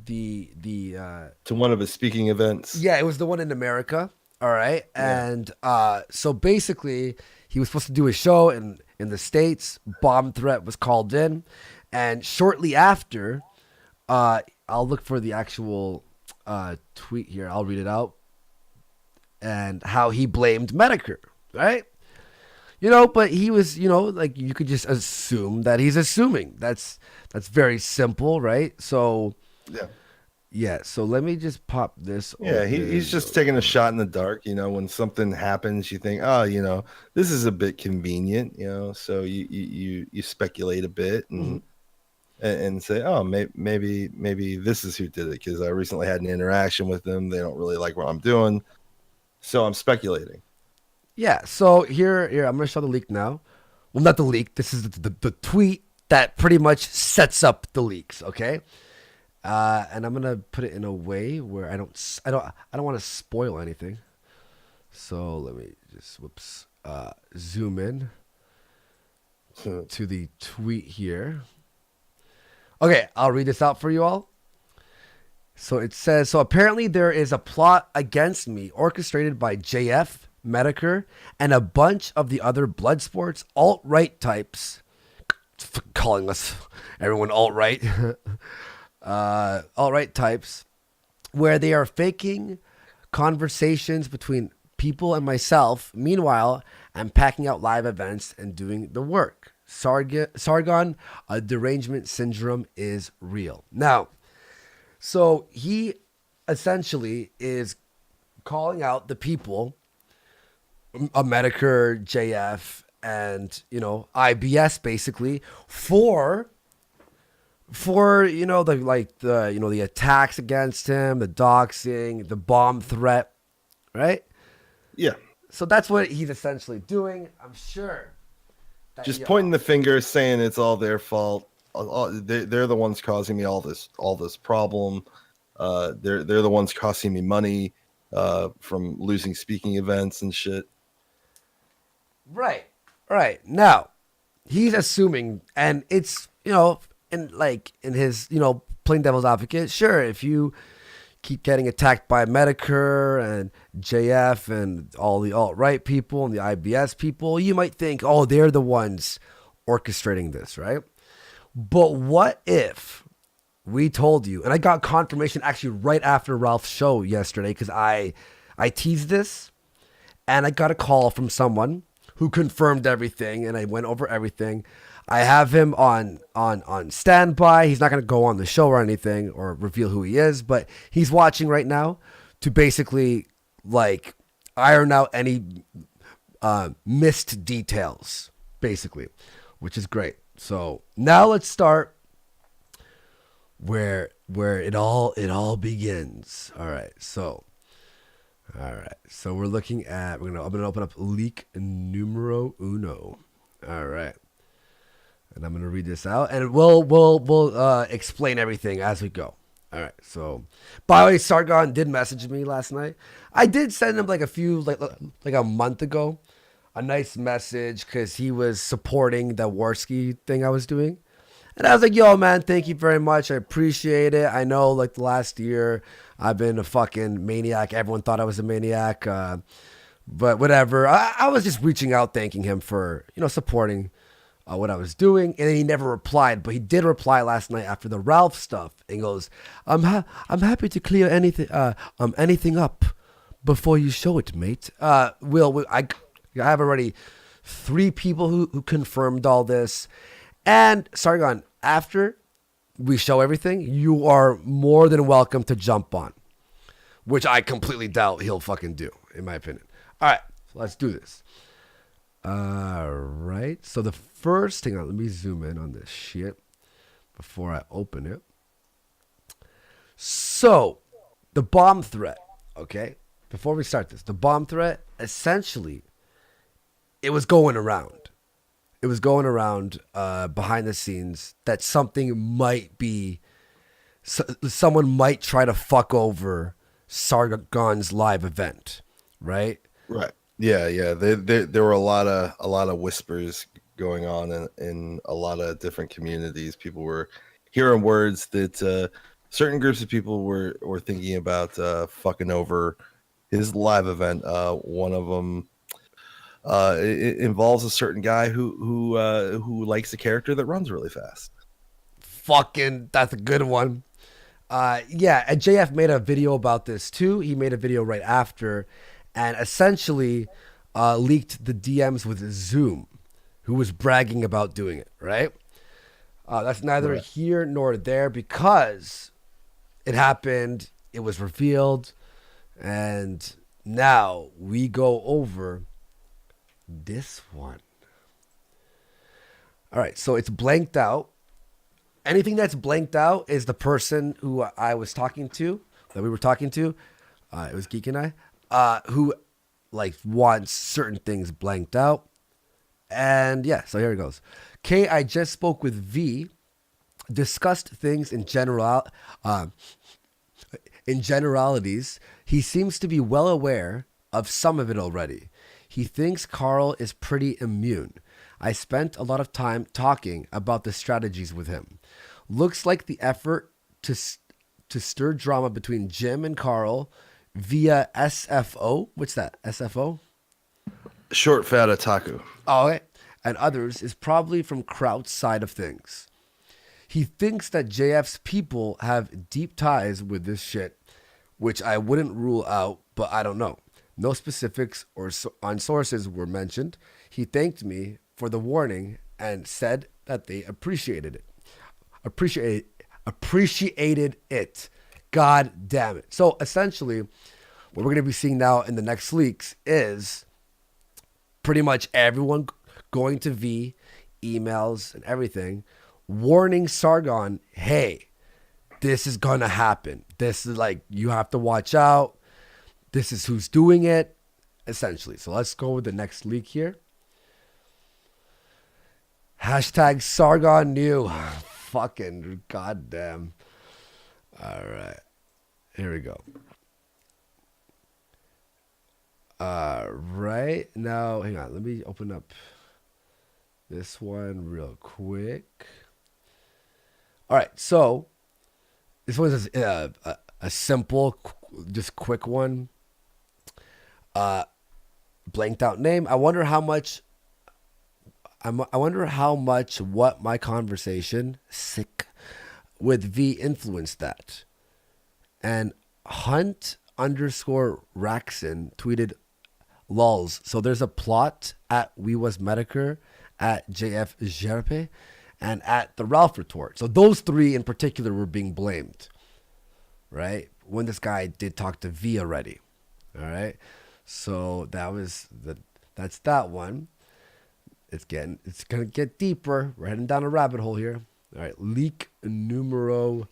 Speaker 2: to one of his speaking events.
Speaker 1: Yeah, it was the one in America. All right.
Speaker 2: Yeah.
Speaker 1: And so basically he was supposed to do a show in the States. Bomb threat was called in. And shortly after, I'll look for the actual tweet here. I'll read it out. And how he blamed Medicare, right? But he was, like you could just assume that he's assuming. That's very simple, right? So, yeah. So let me just pop this.
Speaker 2: Yeah, he's just taking a shot in the dark. When something happens, you think, this is a bit convenient. So you speculate a bit and say, oh, maybe this is who did it because I recently had an interaction with them. They don't really like what I'm doing, so I'm speculating.
Speaker 1: Yeah, so here, I'm going to show the leak now. Well, not the leak. This is the tweet that pretty much sets up the leaks, okay? And I'm going to put it in a way where I don't want to spoil anything. So let me just, zoom in to the tweet here. Okay, I'll read this out for you all. So it says, so apparently there is a plot against me orchestrated by JF, Medicare, and a bunch of the other blood sports alt-right types, calling us everyone alt-right, alt-right types, where they are faking conversations between people and myself. Meanwhile, I'm packing out live events and doing the work. Sargon, a derangement syndrome is real. Now, so he essentially is calling out the people, Medicare, JF, and IBS basically for the attacks against him, the doxing, the bomb threat, right?
Speaker 2: Yeah.
Speaker 1: So that's what he's essentially doing. I'm sure.
Speaker 2: Just pointing the finger, saying it's all their fault. They're the ones causing me all this problem. They're the ones costing me money from losing speaking events and shit.
Speaker 1: Right. Now, he's assuming, and it's, in his, playing devil's advocate, sure, if you keep getting attacked by Medicare and JF and all the alt-right people and the IBS people, you might think, oh, they're the ones orchestrating this, right? But what if we told you, and I got confirmation actually right after Ralph's show yesterday, because I teased this, and I got a call from someone who confirmed everything, and I went over everything. I have him on standby. He's not going to go on the show or anything or reveal who he is, but he's watching right now to basically iron out any missed details, basically, which is great. So now let's start where it all begins. All right, so we're looking at I'm gonna open up leak numero uno. All right, and I'm gonna read this out, and we'll explain everything as we go. All right. So, by the way, Sargon did message me last night. I did send him like a month ago, a nice message because he was supporting the Warski thing I was doing. And I was like, yo, man, thank you very much. I appreciate it. I know the last year I've been a fucking maniac. Everyone thought I was a maniac. But whatever. I was just reaching out, thanking him for, supporting what I was doing, and then he never replied. But he did reply last night after the Ralph stuff, and goes, I'm happy to clear anything up before you show it, mate. Will, I have already 3 people who confirmed all this, and Sargon, after we show everything, you are more than welcome to jump on, which I completely doubt he'll fucking do, in my opinion. All right, so let's do this. All right, so the first thing, let me zoom in on this shit before I open it. So, the bomb threat, okay? Before we start this, the bomb threat, essentially, it was going around. It was going around behind the scenes that something might be, someone might try to fuck over Sargon's live event, right?
Speaker 2: Right. Yeah. There were a lot of whispers going on in a lot of different communities. People were hearing words that certain groups of people were thinking about fucking over his live event. One of them it involves a certain guy who likes a character that runs really fast.
Speaker 1: Fucking, that's a good one. Yeah, and JF made a video about this too. He made a video right after, and essentially leaked the DMs with Zoom, who was bragging about doing it, right? That's neither here nor there because it happened, it was revealed, and now we go over this one. All right, so it's blanked out. Anything that's blanked out is the person who I was talking to, that we were talking to. It was Geek and I, who like wants certain things blanked out. And yeah, so here it goes. K, I just spoke with V, discussed things in generalities. He seems to be well aware of some of it already. He thinks Carl is pretty immune. I spent a lot of time talking about the strategies with him. Looks like the effort to stir drama between Jim and Carl via SFO. What's that? SFO?
Speaker 2: Short fat otaku.
Speaker 1: Oh, okay. And others is probably from Kraut's side of things. He thinks that JF's people have deep ties with this shit, which I wouldn't rule out, but I don't know. No specifics or on sources were mentioned. He thanked me for the warning and said that they appreciated it. Appreciated it. God damn it. So essentially, what we're going to be seeing now in the next leaks is pretty much everyone going to V, emails and everything, warning Sargon, hey, this is going to happen. This is like, you have to watch out. This is who's doing it, essentially. So let's go with the next leak here. Hashtag Sargon knew. Fucking goddamn. All right. Here we go. All right. Now, hang on. Let me open up this one real quick. All right. So, this one's a simple, just quick one. Blanked out name. I wonder how much what my conversation with V influenced that. And Hunt _ Raxon tweeted lulz. So there's a plot at We Was Medicare, at JF Gerpe, and at the Ralph Retort. So those 3 in particular were being blamed, right? When this guy did talk to V already. All right. So that's that one. It's gonna get deeper. We're heading down a rabbit hole here. All right, leak numero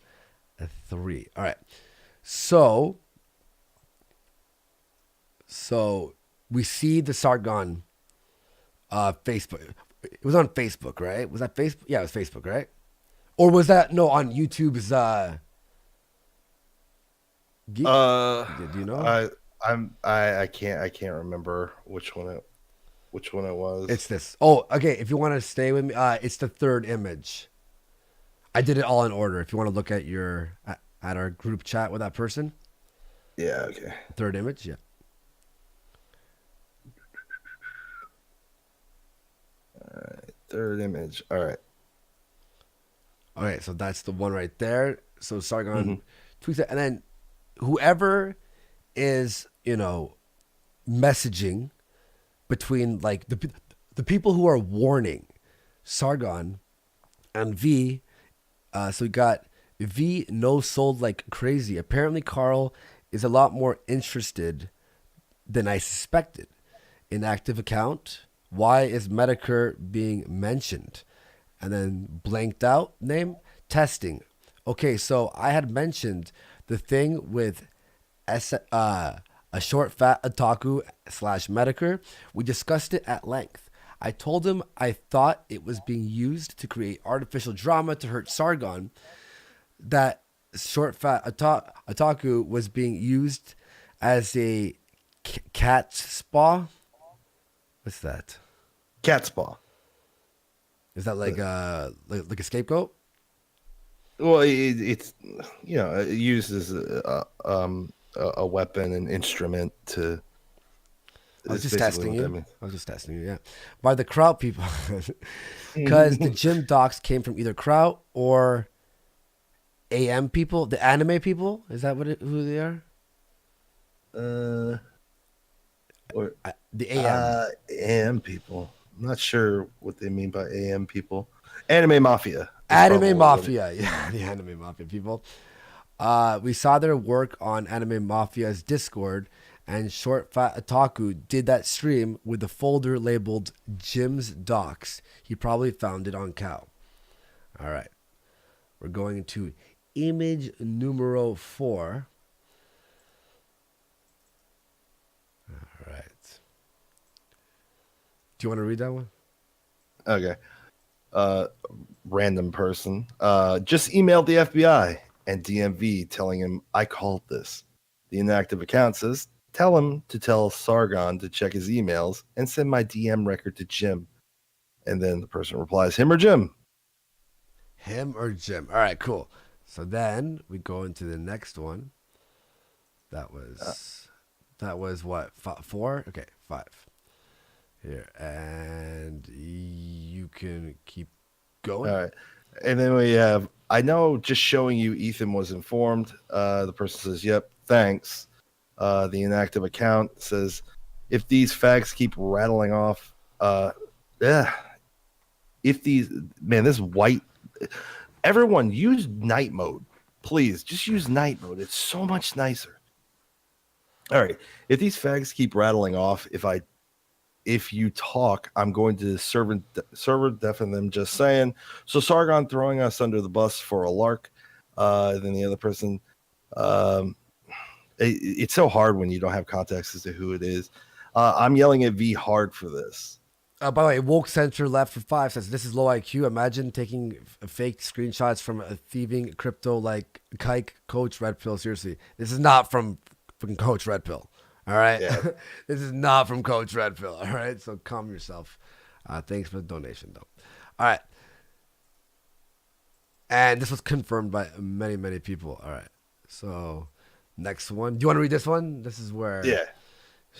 Speaker 1: 3. All right, so we see the Sargon Facebook. It was on Facebook, right? Was that Facebook? Yeah, it was Facebook, right? Or was that on YouTube's? Geek? Do you know?
Speaker 2: I can't remember which one it was.
Speaker 1: It's this. Oh, okay. If you want to stay with me, it's the third image. I did it all in order. If you want to look at at our group chat with that person.
Speaker 2: Yeah. Okay.
Speaker 1: Third image. Yeah.
Speaker 2: third image. All right.
Speaker 1: Okay, so that's the one right there. So Sargon
Speaker 2: Mm-hmm.
Speaker 1: tweets it, and then whoever is messaging between like the people who are warning Sargon and V. So we got V no sold like crazy. Apparently Carl is a lot more interested than I suspected. Inactive account. Why is Medicare being mentioned? And then blanked out name testing. Okay, so I had mentioned the thing with a short fat otaku slash Medicare. We discussed it at length. I told him I thought it was being used to create artificial drama to hurt Sargon. That short fat otaku was being used as a cat spa. What's that?
Speaker 2: Cat spa.
Speaker 1: Is that like a scapegoat?
Speaker 2: Well, it's it uses a weapon, an instrument to.
Speaker 1: I was
Speaker 2: Is
Speaker 1: just
Speaker 2: basically
Speaker 1: testing
Speaker 2: what that
Speaker 1: you.
Speaker 2: means.
Speaker 1: I was just testing you, yeah. By the Kraut people. Because the gym docs came from either Kraut or AM people, the anime people. Is that who they are?
Speaker 2: Or
Speaker 1: The AM.
Speaker 2: AM people. I'm not sure what they mean by AM people. Anime Mafia. is
Speaker 1: Anime
Speaker 2: probably
Speaker 1: Mafia. Yeah, the Anime Mafia people. We saw their work on Anime Mafia's Discord, and Short Fat Otaku did that stream with the folder labeled Jim's Docs. He probably found it on Cow. All right. We're going to image numero 4. All right. Do you want to read that one?
Speaker 2: Okay. Random person. Just emailed the FBI and DMV telling him I called this. The inactive account says, tell him to tell Sargon to check his emails and send my DM record to Jim. And then the person replies, him or Jim?
Speaker 1: Him or Jim. All right, cool. So then we go into the next one. That was what? 4? Okay, 5. Here. And you can keep going.
Speaker 2: All right. And then we have, I know just showing you Ethan was informed. The person says, yep, thanks. The inactive account says, if these fags keep rattling off, this white, everyone use night mode. Please just use night mode. It's so much nicer. All right. If these fags keep rattling off, if you talk, I'm going to server deafen them, just saying. So Sargon throwing us under the bus for a lark. Then the other person, it's so hard when you don't have context as to who it is. I'm yelling at V hard for this.
Speaker 1: By the way, Woke Center left for 5 says, this is low IQ. Imagine taking fake screenshots from a thieving crypto like Kike Coach Red Pill. Seriously, this is not from fucking Coach Red Pill. All right.
Speaker 2: Yeah.
Speaker 1: This is not from Coach Red Pill. All right. So calm yourself. Thanks for the donation, though. All right. And this was confirmed by many, many people. All right. So next one. Do you want to read this one? This is where.
Speaker 2: Yeah.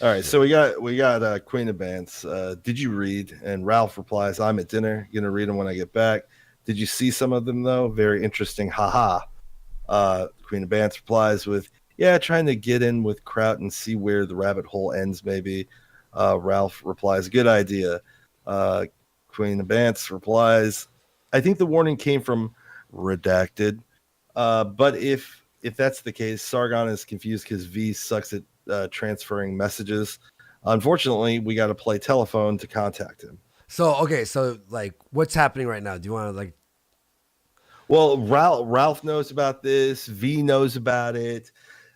Speaker 2: All right. So we got Queen of Bants. Did you read? And Ralph replies, I'm at dinner. Gonna read them when I get back. Did you see some of them though? Very interesting. Haha. Queen of Bants replies with, yeah, trying to get in with Kraut and see where the rabbit hole ends, maybe. Ralph replies, good idea. Queen of Bants replies, I think the warning came from redacted. But if that's the case, Sargon is confused because V sucks at transferring messages. Unfortunately, we got to play telephone to contact him.
Speaker 1: So, okay. So, like, what's happening right now? Do you want to, like.
Speaker 2: Well, Ralph knows about this. V knows about it.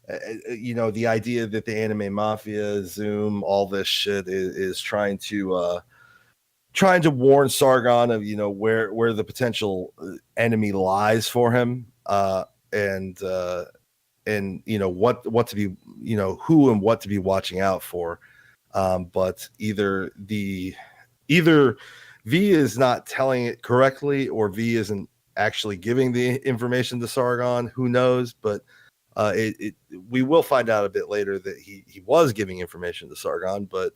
Speaker 2: The idea that the Anime Mafia, Zoom, all this shit is trying to warn Sargon of where the potential enemy lies for him, and what to be who and what to be watching out for. But either V is not telling it correctly, or V isn't actually giving the information to Sargon. Who knows? But we will find out a bit later that he was giving information to Sargon, but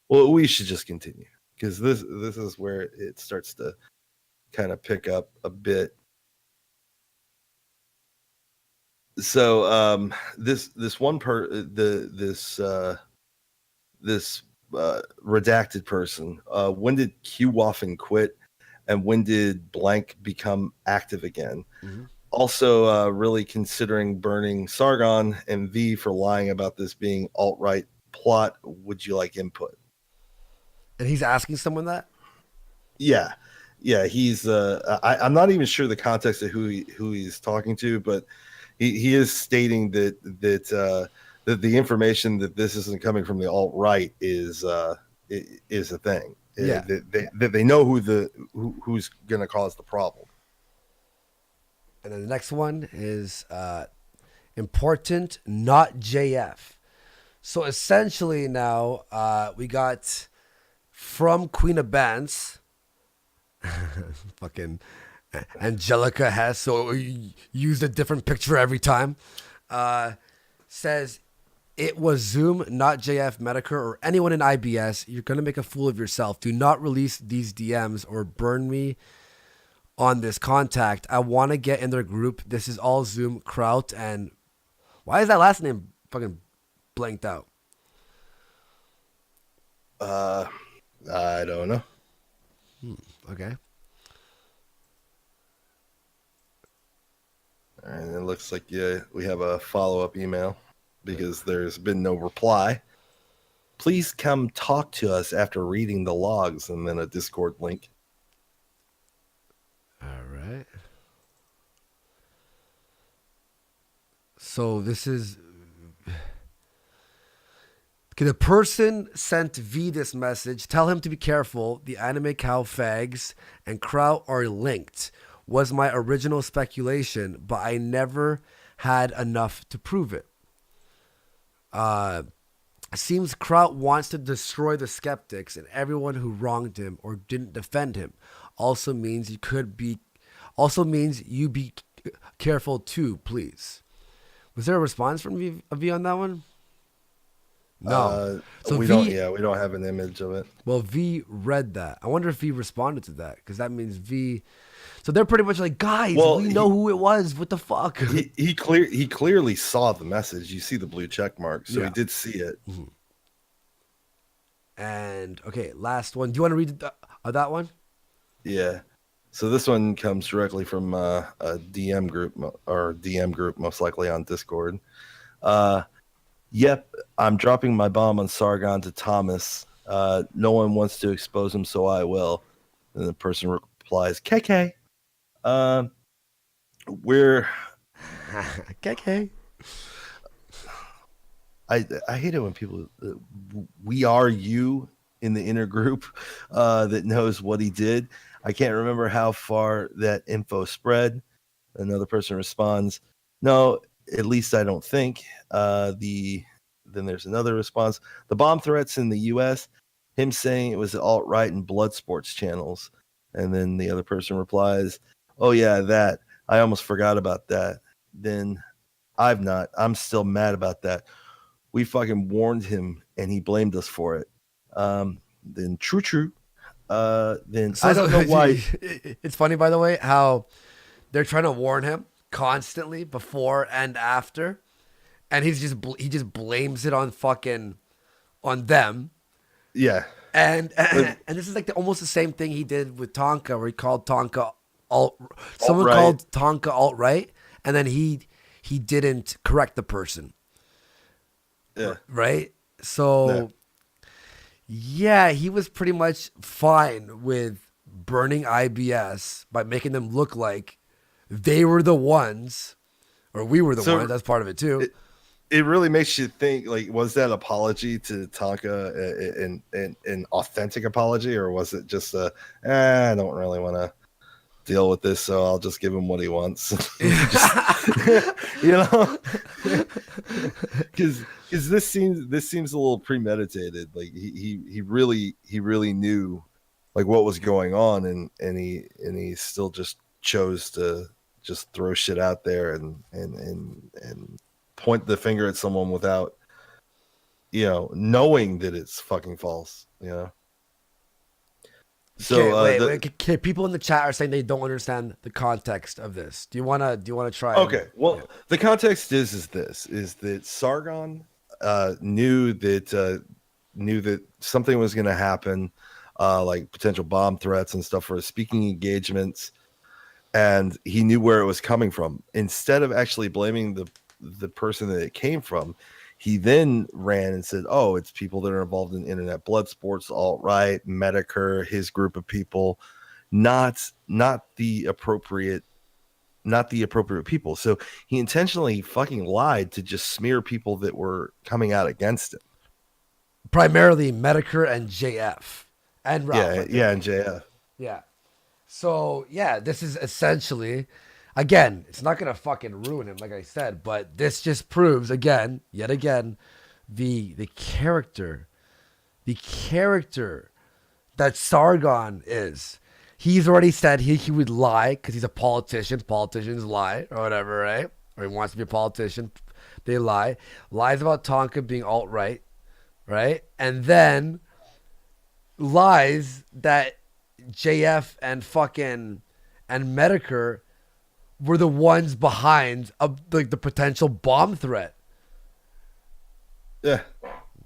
Speaker 2: well, we should just continue. because this is where it starts to kind of pick up a bit. So this redacted person, when did Q Waffen quit, and when did blank become active again?
Speaker 1: Mm-hmm.
Speaker 2: Also, really considering burning Sargon and V for lying about this being alt-right plot. Would you like input?
Speaker 1: And he's asking someone that?
Speaker 2: Yeah. He's. I'm not even sure the context of who he's talking to, but he is stating that the information that this isn't coming from the alt-right is a thing.
Speaker 1: Yeah.
Speaker 2: That they know who's going to cause the problem.
Speaker 1: And then the next one is important, not JF. So essentially now we got from Queen of Bands, fucking Angelica Hess, so used a different picture every time, says it was Zoom, not JF, Medicare, or anyone in IBS. You're going to make a fool of yourself. Do not release these DMs or burn me on this contact. I want to get in their group. This is all Zoom, Kraut, and why is that last name fucking blanked out?
Speaker 2: I don't know.
Speaker 1: Okay.
Speaker 2: And it looks like we have a follow-up email because there's been no reply. Please come talk to us after reading the logs, and then a Discord link.
Speaker 1: All right. So this is... Okay, the person sent V this message. Tell him to be careful. The anime cow fags and Kraut are linked. Was my original speculation, but I never had enough to prove it. Seems Kraut wants to destroy the skeptics and everyone who wronged him or didn't defend him. Also means you be careful too, please. Was there a response from V on that one? No.
Speaker 2: So we don't have an image of it.
Speaker 1: Well, V read that. I wonder if V responded to that, because that means V. So they're pretty much like, guys, we know who it was. What the fuck?
Speaker 2: He clearly saw the message. You see the blue check mark, so he did see it.
Speaker 1: Mm-hmm. And okay, last one. Do you want to read that one?
Speaker 2: Yeah. So this one comes directly from a DM group, most likely on Discord. Yep, I'm dropping my bomb on Sargon to Thomas. No one wants to expose him, so I will. And the person replies, KK. We're
Speaker 1: KK.
Speaker 2: I hate it when people we are you in the inner group that knows what he did. I can't remember how far that info spread. Another person responds, no, at least I don't think. Then there's another response. The bomb threats in the U.S., him saying it was alt-right and blood sports channels. And then the other person replies, oh, yeah, that. I almost forgot about that. Then I'm still mad about that. We fucking warned him and he blamed us for it. Then true. Then I don't know why.
Speaker 1: It's funny, by the way, how they're trying to warn him constantly before and after, and he just blames it on them.
Speaker 2: Yeah.
Speaker 1: And this is like almost the same thing he did with Tonka, where he called Tonka someone called Tonka alt-right, and then he didn't correct the person.
Speaker 2: Yeah.
Speaker 1: Right? So yeah, he was pretty much fine with burning IBS by making them look like they were the ones, or we were the ones. That's part of it too.
Speaker 2: It really makes you think, like, was that apology to Tonka an authentic apology, or was it just I don't really want to deal with this, so I'll just give him what he wants. Because this seems a little premeditated. Like he really knew like what was going on, and he still just chose to just throw shit out there and point the finger at someone without knowing that it's fucking false. So
Speaker 1: wait. Okay, people in the chat are saying they don't understand the context of this. Do you wanna try?
Speaker 2: okay, well, the context is that Sargon knew that something was going to happen, like potential bomb threats and stuff for his speaking engagements, and he knew where it was coming from. Instead of actually blaming the person that it came from, he then ran and said, "Oh, it's people that are involved in internet blood sports, alt-right, Medicare, his group of people, not the appropriate." Not the appropriate people. So he intentionally fucking lied to just smear people that were coming out against him.
Speaker 1: Primarily Medicare and JF and Ralph.
Speaker 2: Yeah, and JF.
Speaker 1: Yeah. So yeah, this is essentially, again, it's not gonna fucking ruin him, like I said, but this just proves yet again, the character that Sargon is. He's already said he would lie because he's a politician. Politicians lie or whatever, right? Or he wants to be a politician. They lie. Lies about Tonka being alt-right, right? And then lies that JF and Medicare were the ones behind the potential bomb threat.
Speaker 2: Yeah,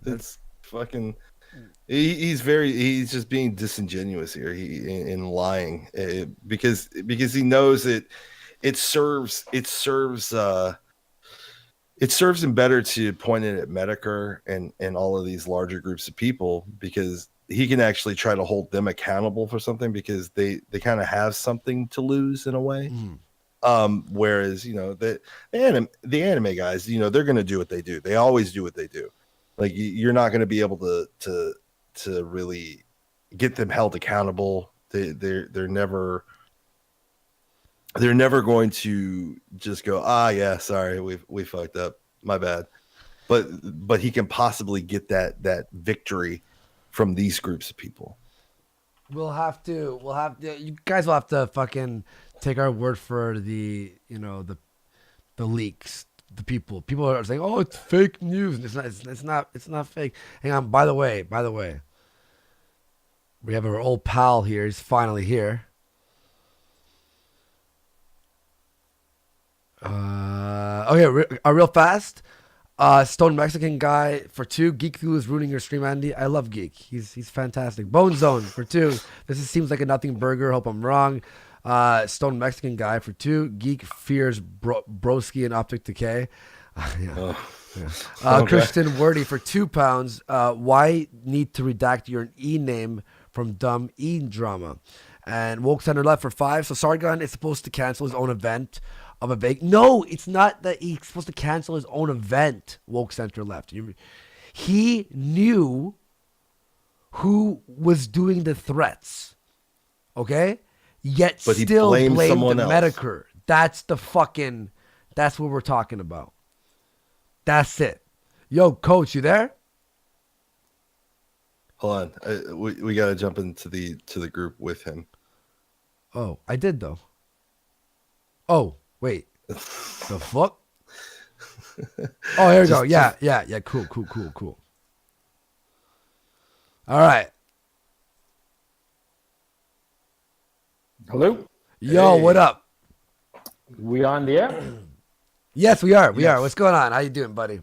Speaker 2: it's fucking. He's just being disingenuous here. In lying because he knows that it serves him better to point it at Medicare and all of these larger groups of people, because he can actually try to hold them accountable for something, because they kind of have something to lose in a way. Whereas the anime guys, they're going to do what they do. They always do what they do. Like, you're not going to be able to really get them held accountable. They're never going to just go, yeah, sorry, we fucked up, my bad. But he can possibly get that victory from these groups of people.
Speaker 1: We'll have to. You guys will have to fucking take our word for the leaks. The people are saying, "Oh, it's fake news." It's not fake. Hang on. By the way, we have our old pal here. He's finally here. Real fast. Stone Mexican guy for 2. Geek Through is ruining your stream, Andy. I love Geek. He's fantastic. Bone Zone for 2. Seems like a nothing burger. Hope I'm wrong. Stone Mexican guy for 2. Geek fears broski and optic decay. Yeah. Okay. Christian Wordy for £2. Why need to redact your e-name from dumb e-drama? And Woke Center Left for 5. So Sargon is supposed to cancel his own event of a big. No, it's not that he's supposed to cancel his own event. Woke Center Left. He knew who was doing the threats. Okay? Yet but still blamed the Medicare. That's what we're talking about. That's it. Yo, Coach, you there?
Speaker 2: Hold on. We got to jump into the group with him.
Speaker 1: Oh, I did though. Oh, wait. The fuck? Oh, here we go. Yeah. Cool. All right.
Speaker 6: Hello?
Speaker 1: Yo, what up?
Speaker 6: We on the air?
Speaker 1: Yes, we are. We are. What's going on? How you doing, buddy?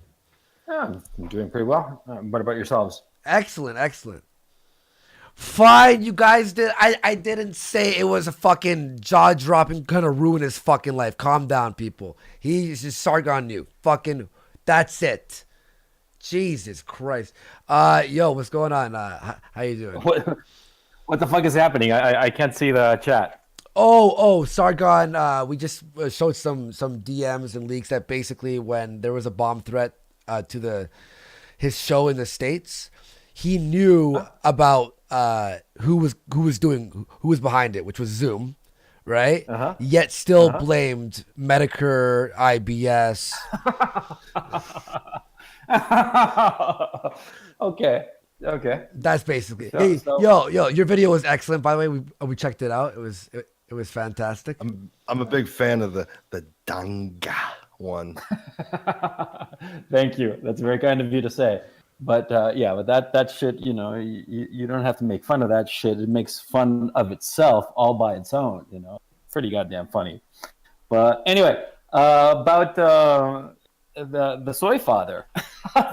Speaker 6: I'm doing pretty well. What about yourselves?
Speaker 1: Excellent. Fine, you guys did. I didn't say it was a fucking jaw-dropping, gonna ruin his fucking life. Calm down, people. He's just Sargon knew. Fucking, that's it. Jesus Christ. Yo, what's going on? How you doing?
Speaker 6: What the fuck is happening? I can't see the chat.
Speaker 1: Oh, Sargon, we just showed some DMs and leaks that basically when there was a bomb threat to his show in the States, he knew about who was behind it, which was Zoom, right? Yet still blamed Medicare, IBS.
Speaker 6: Okay.
Speaker 1: That's basically. Yo, your video was excellent. By the way, we checked it out. It was fantastic.
Speaker 2: I'm a big fan of the DONGA one.
Speaker 6: Thank you. That's very kind of you to say. But but that shit, you don't have to make fun of that shit. It makes fun of itself all by its own. Pretty goddamn funny. But anyway, about the soy father.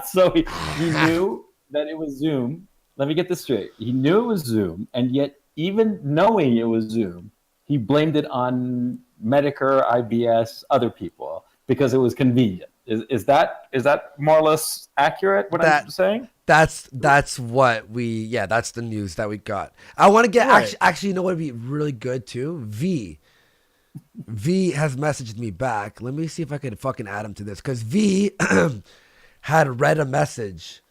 Speaker 6: So he knew that it was Zoom. Let me get this straight. He knew it was Zoom, and yet even knowing it was Zoom, he blamed it on Medicare, IBS, other people because it was convenient. Is that more or less accurate? What I'm saying?
Speaker 1: That's what that's the news that we got. I want to get actually, you know what would be really good too? V has messaged me back. Let me see if I can fucking add him to this, because V had read a message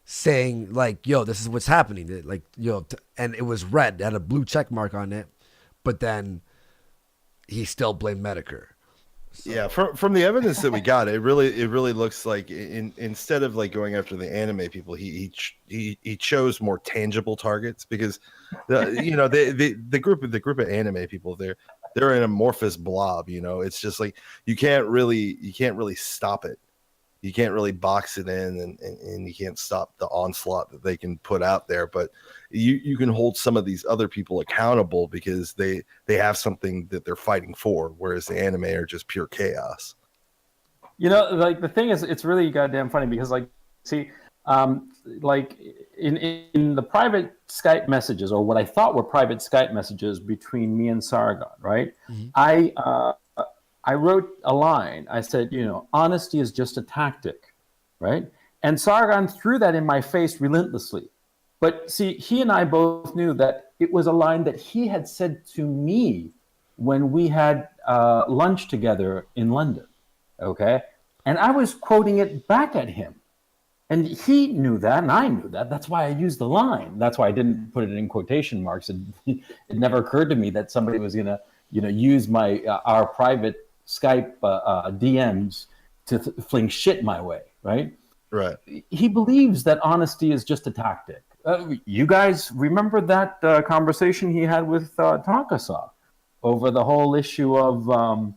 Speaker 1: saying like, yo, this is what's happening. Like, yo, and it was red, it had a blue check mark on it, but then he still blamed Medicare. So.
Speaker 2: Yeah, from the evidence that we got, it really looks like instead of like going after the anime people, he chose more tangible targets, because the group of anime people, they're an amorphous blob. It's just like you can't really stop it. You can't really box it in, and you can't stop the onslaught that they can put out there. But you can hold some of these other people accountable because they have something that they're fighting for, whereas the anime are just pure chaos.
Speaker 6: Like the thing is, it's really goddamn funny because, like, see, like in the private Skype messages, or what I thought were private Skype messages between me and Sargon, right? Mm-hmm. I wrote a line. I said, honesty is just a tactic, right? And Sargon threw that in my face relentlessly. But see, he and I both knew that it was a line that he had said to me when we had lunch together in London, okay? And I was quoting it back at him. And he knew that, and I knew that. That's why I used the line. That's why I didn't put it in quotation marks. It never occurred to me that somebody was going to, use our private Skype DMs to fling shit my way, right?
Speaker 2: Right.
Speaker 6: He believes that honesty is just a tactic. You guys remember that conversation he had with Tonkasaw over the whole issue of,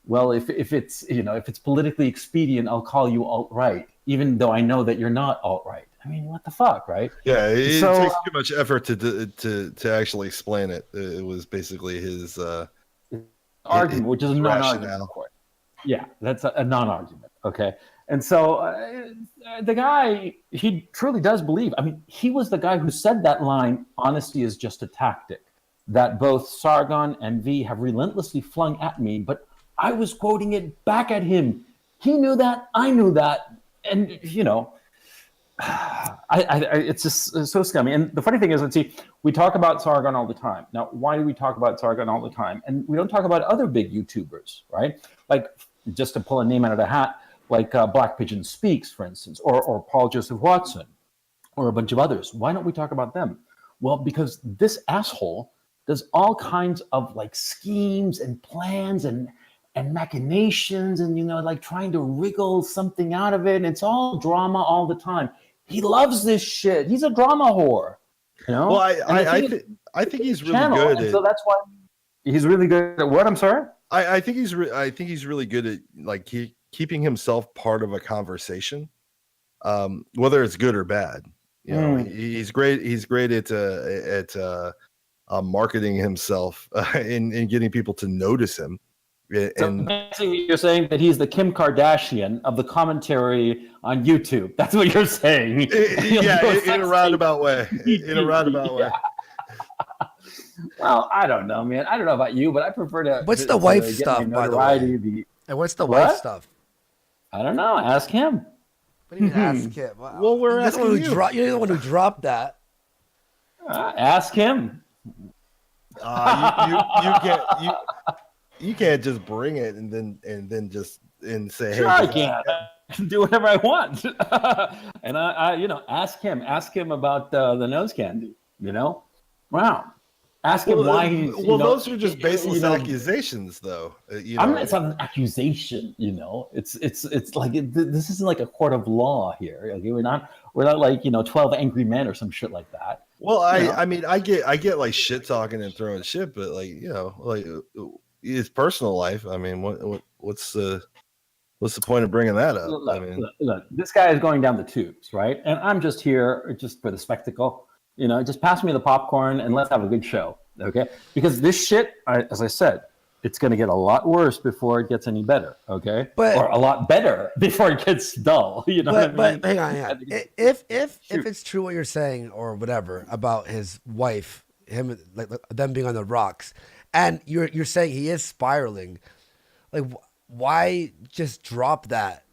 Speaker 6: if it's politically expedient, I'll call you alt-right, even though I know that you're not alt-right. I mean, what the fuck, right?
Speaker 2: Yeah, it takes too much effort to actually explain it. It was basically his
Speaker 6: argument, which is a non-argument. Yeah, that's a non-argument. Okay, and so the guy, he truly does believe. I mean, he was the guy who said that line, "Honesty is just a tactic," that both Sargon and V have relentlessly flung at me, but I was quoting it back at him. He knew that, I knew that, and it's just so scummy. And the funny thing is, let's see, we talk about Sargon all the time. Now, why do we talk about Sargon all the time? And we don't talk about other big YouTubers, right? Like, just to pull a name out of the hat, like Black Pigeon Speaks, for instance, or Paul Joseph Watson, or a bunch of others. Why don't we talk about them? Well, because this asshole does all kinds of like schemes and plans and machinations and, like trying to wriggle something out of it. And it's all drama all the time. He loves this shit. He's a drama whore.
Speaker 2: Well, I think he's really good at.
Speaker 6: So that's why he's really good at what? I'm sorry.
Speaker 2: I think he's really good at like keeping himself part of a conversation, whether it's good or bad. He's great. He's great at marketing himself and getting people to notice him. And
Speaker 6: basically, you're saying that he's the Kim Kardashian of the commentary on YouTube. That's what you're saying.
Speaker 2: In a roundabout way.
Speaker 6: Well, I don't know, man. I don't know about you, but I prefer to.
Speaker 1: What's the wife stuff, by the way? And what's the wife stuff?
Speaker 6: I don't know. Ask him.
Speaker 1: What do you mean ask him?
Speaker 2: Well, we're asking you.
Speaker 1: You're the one who dropped that.
Speaker 6: Ask him.
Speaker 2: You can't just bring it and then say,
Speaker 6: sure, I can. I can do whatever I want. And I ask him about the nose candy. Wow. Ask him why he's.
Speaker 2: Those are just baseless accusations, though.
Speaker 6: It's not an accusation. It's like this isn't like a court of law here. Okay? We're not like 12 Angry Men or some shit like that.
Speaker 2: Well, I mean, I get like shit talking and throwing shit, but like like his personal life. I mean, what's What's the point of bringing that up?
Speaker 6: Look, this guy is going down the tubes, right? And I'm just here just for the spectacle. Just pass me the popcorn and let's have a good show, okay? Because this shit, as I said, it's going to get a lot worse before it gets any better, okay? Or a lot better before it gets dull. You know what I mean?
Speaker 1: But hang on. If it's true what you're saying or whatever about his wife, him, like them being on the rocks, and you're saying he is spiraling, like why just drop that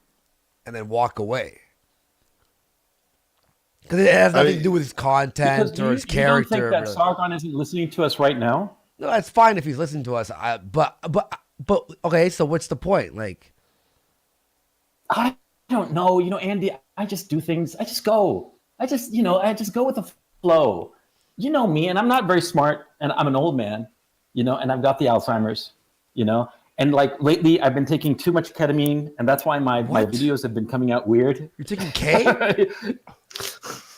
Speaker 1: and then walk away? Because it has nothing to do with his content or his character.
Speaker 6: You don't think that Sargon isn't listening to us right now?
Speaker 1: No, that's fine if he's listening to us. But okay. So what's the point? Like,
Speaker 6: I don't know. Andy, I just do things. I just go. I just go with the flow. You know me, and I'm not very smart, and I'm an old man, and I've got the Alzheimer's, and like lately I've been taking too much ketamine, and that's why my videos have been coming out weird.
Speaker 1: You're taking K?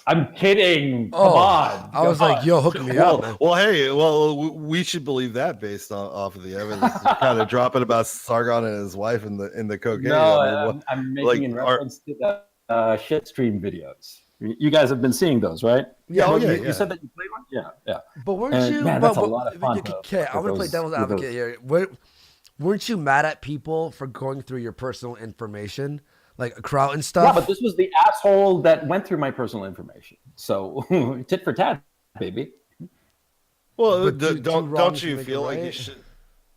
Speaker 6: I'm kidding. Come on.
Speaker 1: I was like, yo, hook me up, man.
Speaker 2: Well, we should believe that based off of the evidence. You're kind of dropping about Sargon and his wife in the cocaine.
Speaker 6: No, I'm making in reference to the shitstream videos. You guys have been seeing those, right?
Speaker 2: Yeah,
Speaker 6: You said that you played one? Yeah.
Speaker 1: But weren't you?
Speaker 6: Man, that's a lot of fun.
Speaker 1: Okay, I'm going to play devil's advocate here. Weren't you mad at people for going through your personal information? Like Kraut and stuff.
Speaker 6: Yeah, but this was the asshole that went through my personal information. So tit for tat, baby.
Speaker 2: Well, don't you feel like you should?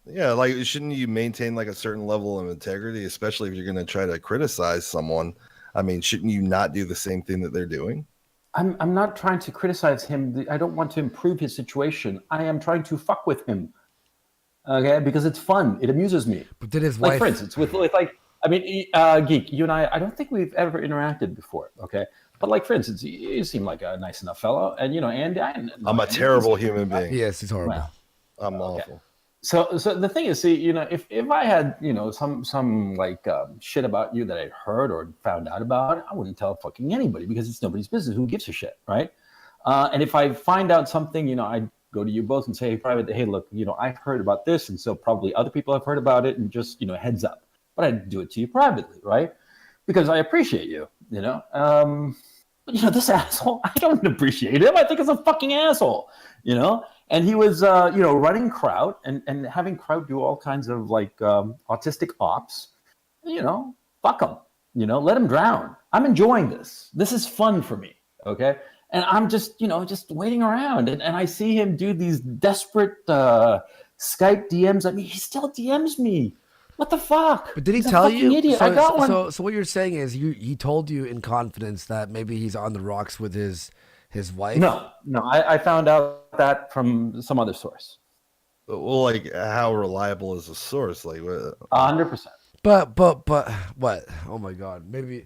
Speaker 2: Yeah, like shouldn't you maintain like a certain level of integrity, especially if you're going to try to criticize someone? I mean, shouldn't you not do the same thing that they're doing?
Speaker 6: I'm not trying to criticize him. I don't want to improve his situation. I am trying to fuck with him. Okay, because it's fun. It amuses me.
Speaker 1: But did his wife?
Speaker 6: Like for instance, with like. I mean, Geek, you and I don't think we've ever interacted before, okay? But like, for instance, you seem like a nice enough fellow. And, Andy,
Speaker 2: I'm a terrible human being.
Speaker 1: Yes, he's horrible.
Speaker 6: Well,
Speaker 2: I'm awful.
Speaker 6: So the thing is, see, if I had, some like shit about you that I heard or found out about, I wouldn't tell fucking anybody because it's nobody's business. Who gives a shit, right? And if I find out something, I'd go to you both and say, hey, look, I've heard about this. And so probably other people have heard about it and just, heads up. But I'd do it to you privately, right? Because I appreciate you, But, this asshole, I don't appreciate him. I think he's a fucking asshole, And he was, running Kraut and having Kraut do all kinds of, like, autistic ops. Fuck him. Let him drown. I'm enjoying this. This is fun for me, okay? And I'm just, just waiting around. And I see him do these desperate Skype DMs. I mean, he still DMs me. What the fuck?
Speaker 1: But did he tell you? Idiot. I got one. So what you're saying is he told you in confidence that maybe he's on the rocks with his wife?
Speaker 6: No. I found out that from some other source.
Speaker 2: Well, like how reliable is the source? Like
Speaker 6: 100%.
Speaker 1: But what? Oh my God. Maybe.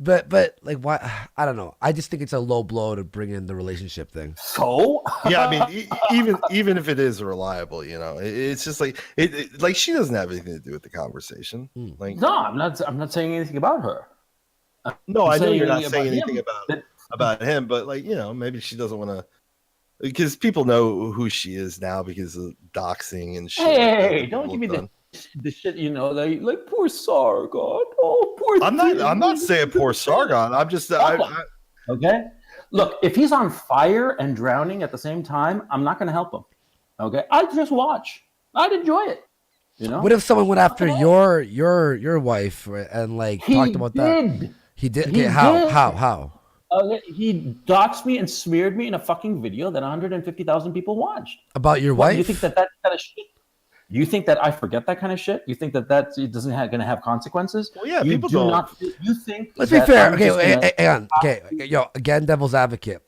Speaker 1: But like why? I don't know. I just think it's a low blow to bring in the relationship thing.
Speaker 6: So
Speaker 2: yeah, I mean, even if it is reliable, it's just like like she doesn't have anything to do with the conversation. Like
Speaker 6: no, I'm not saying anything about her.
Speaker 2: No, I know you're not saying anything about him, but like maybe she doesn't want to because people know who she is now because of doxing and shit.
Speaker 6: Hey, don't give me the shit, like poor Sargon. Oh, poor.
Speaker 2: I'm not saying poor Sargon. I'm just
Speaker 6: okay. Look, if he's on fire and drowning at the same time, I'm not going to help him. Okay, I'd just watch. I'd enjoy it.
Speaker 1: What if someone went after your wife and like talked about that? He did. Okay, how?
Speaker 6: He doxed me and smeared me in a fucking video that 150,000 people watched.
Speaker 1: About your wife?
Speaker 6: You think that kind of shit? You think that I forget that kind of shit? You think that it doesn't going to have consequences?
Speaker 2: Well, yeah, people don't.
Speaker 6: You think?
Speaker 1: Let's be fair. Okay, hang on. Okay, again, devil's advocate.